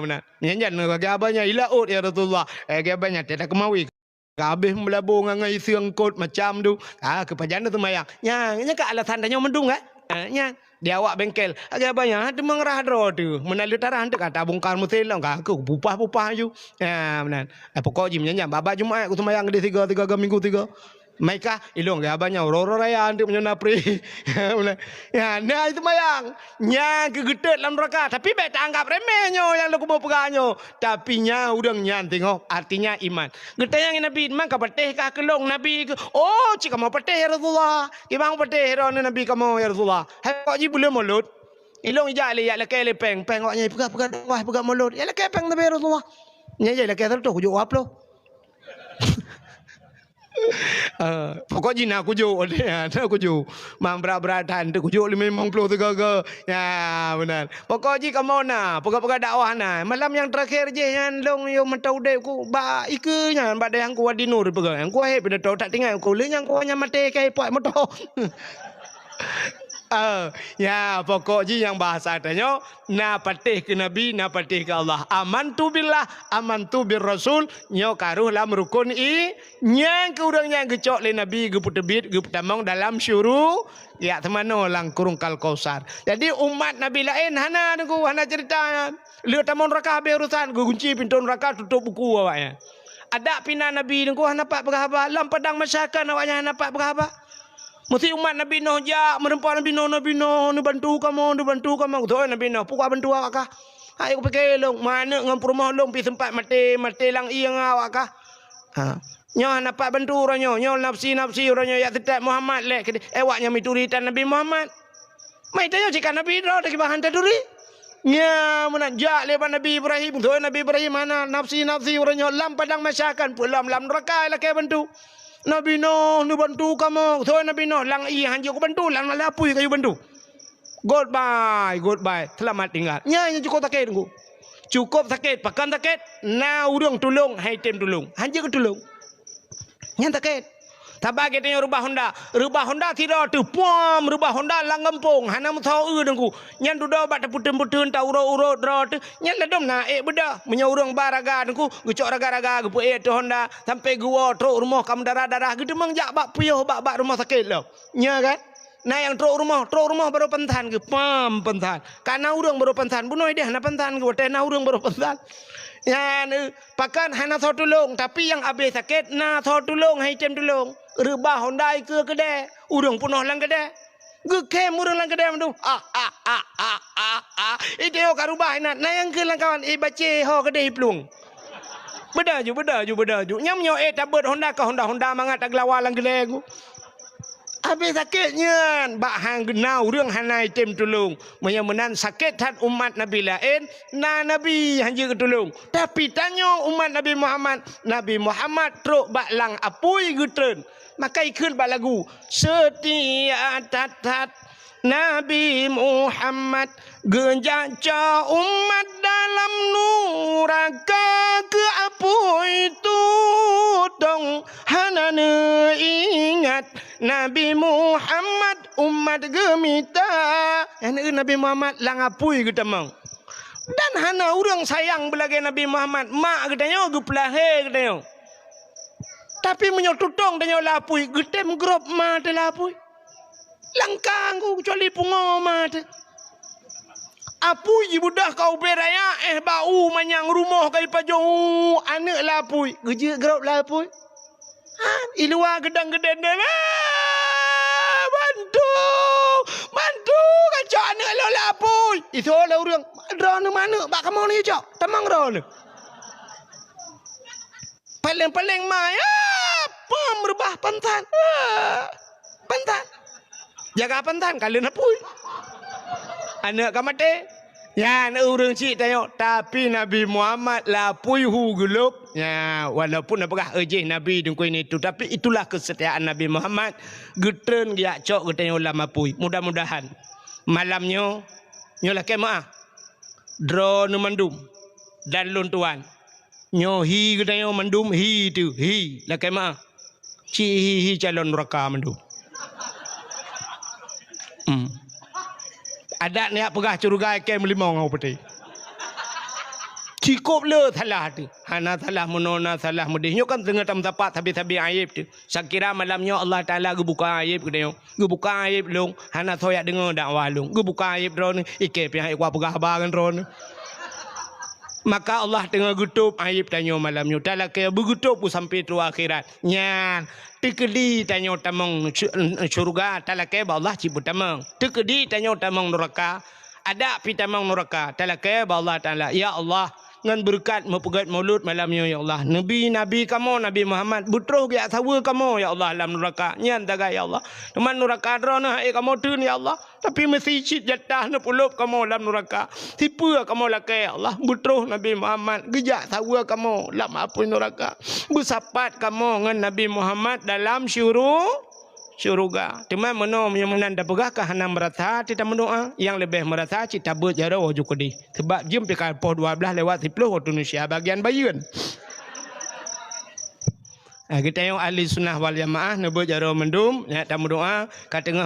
Benar. Nyanyan gabanyan ilaut ya Rasulullah. Gabanyan tidak kemawi. Habis melabur ngai siang kot macam tu. Kepajana temayang. Nya ka alasan tanya mendung kan? Nya dia awak bengkel agak banyak ada mengerah dro tu menalu tarah hantar kata bongkar mutelang aku pupah ju benar pokok jim nyanyi baba Jumaat aku semayang di tiga minggu mereka ilong ya banyak roro raya untuk menyona pri ya nah itu mayang nya kegedet dalam neraka tapi baik tak anggap remehnya yang lu mau pegangnya tapi nya udang nyan tengok artinya iman getayang nabi man ka pateh ka kelong nabi oh cik kamu pateh ya Rasulullah ibang pateh ron nabi kamu ya Rasulullah hai kok ji boleh mulut ilong ija le ya le ke le peng wak nya pega mulut ya le ke peng nabi Rasulullah nya le ke tu kujo up lo pokoknya aku jo aku jo mang beratan tu jo 50 gaga ya benar pokoknya kamu na pokok dakwah na malam yang terakhir je yang long yo mentau de ku ba ikenya ba de yang ku wadinur pega yang ku he pada tak tinggal ku le yang ku nya mate kai poi moto ya pokoknya yang bahasa tanya na patih ke Nabi na patih ke Allah amantu billah amantu bir rasul nyo karuh lam rukun nyang ke urang yang gecok le Nabi ge putebit ge tamang dalam syuru ya temano lang kurung kal kausar jadi umat Nabi lain hana niku hana cerita le tamon neraka be urusan ge kunci pintu neraka tutup buku awaknya ada pina Nabi niku hana pak berhaba lam padang masyarakat awaknya hana pak berhaba mesti umat Nabi Nuh ja merempuan Nabi Nuh ni bantu kamu tu Nabi Nuh pukul bantu awak kah ayo pergi long mana ngam rumah long pi sempat mati lang iang awak kah nyo nampak bantu orangnya nyo nafsi orangnya ya tetap Muhammad lek awaknya mituritan Nabi Muhammad mai tanya jika Nabi ro dak bahan taduri nya menajak leban Nabi Ibrahim tu Nabi Ibrahim mana nafsi orangnya lam padang masyarakat pulam lam neraka lah ke bantu Nabi Nuh nu bantu kamu. So Nabi Nuh lang hanji aku bantu lang malapui kayu bantu. Goodbye. Selamat tinggal. Nya cukup sakit ku. Cukup sakit, pakan sakit. Na urang tulung, hai tem tulung. Hanji ku tulung. Nya sakit. Tabak kita rubah Honda tidak tu pom rubah Honda lang kampung hanam thau dengku nyan duda bat putun ta uro drot nyan ledom na beda menyaurang baraga dengku gecok raga gepu tu Honda sampai gua truk rumah kam darah gitu mang jak bak puyuh bak rumah sakit lo nya kan nah yang truk rumah baru pentan ke pam pentan karena urang baru pentan bunuh dia hana pentan ke tena urang baru pentan ya pakan hana thau tulung tapi yang habis sakit na thau tulung hai tem tulung rebah Honda ke kedai urang punoh lang kedai gekem urang lang kedai mandu itu yo karubah na yang ke lang kawan bace ho kedai plung beda ju nyam nyo tabet Honda ke Honda mangat aglawa lang kedai ku habis sakitnya bak hang genau urang hanai tem tulung menyamenan sakit hat umat Nabi lain na Nabi hanje ketulung tapi tanyo umat Nabi Muhammad truk bak lang apui getren maka ikut bak lagu setia tat Nabi Muhammad genjaca umat dalam neraka ke apui tutong hanane ingat Nabi Muhammad umat gemita yang Nabi Muhammad lang apui getamang dan hana urang sayang belage Nabi Muhammad mak getanyo gepelahe getanyo tapi menyotutong danyo lapui getem grop ma te lapui langkang ku kecuali pungo ma te Apui budak kau beraya bau manyang rumah kali pajong anak lapui. Geje gerok lapui. Iluar gedang-gedang bantu. Bantu kacau anak lo lapui. Itu lah orang. Drone mana? Bak kamu ni cok. Temang drone. Paling-paling mai. Pemerbah pantan. Pantan. Jaga pantan kalian apui. Anak kamate. Ya, anak orang cik tengok. Tapi Nabi Muhammad lapui hu gelup. Ya, walaupun apakah ejeh Nabi dengku ini itu. Tapi itulah kesetiaan Nabi Muhammad. Getren giak cok getanya ulama apui. Mudah-mudahan. Malamnya. Nyolah kemah. Drone mendum. Dan luntuan. Nyo hi getanya mendum. Hi tu. Hi. Lah kemah. Cik hi calon neraka mendum. Ada ni pegah curugai kem limau ngau peti. Cukup le salah tu. Hana salah menona salah mudih. Nyo kan tengah tam tapak tabi-tabi aib tu. Sakira malamnya Allah Taala gebuka aib ke dia. Gebuka aib long. Hana soyak dengar dakwah long. Gebuka aib ron ike pihak ikwa pegah bagan ron. Maka Allah tengah gutup aib tanyo malamnya. Taala ke begutup sampai tu akhirat. Nyan. Tekedi tanyo tamang syurga talake ba Allah cibut tamang. Tekedi tanyo tamang neraka. Ada pi tamang neraka. Talake ba Allah Taala. Ya Allah, ngan berkat mepegat maulud malamnya ya Allah. Nabi kamu Nabi Muhammad butruh ya sawa kamu ya Allah dalam neraka. Nyan taga ya Allah. Teman neraka drona kamu tun ya Allah. Tapi mesti cit jatah na pulup kamu dalam neraka. Tipu kamu lake ya Allah. Butruh Nabi Muhammad gejak sawa kamu dalam apa neraka. Bersapat kamu dengan Nabi Muhammad dalam syurga. Teman menom yang menanda pegahkah hana merata kita mendoa yang lebih merata kita berjara wajib kedi. Sebab jam pekal poh 12 lewat 10 waktu Indonesia bagian bayun. Kita yang ahli sunnah wal jamaah nebut jaro mendum ya tamu doa kat tengah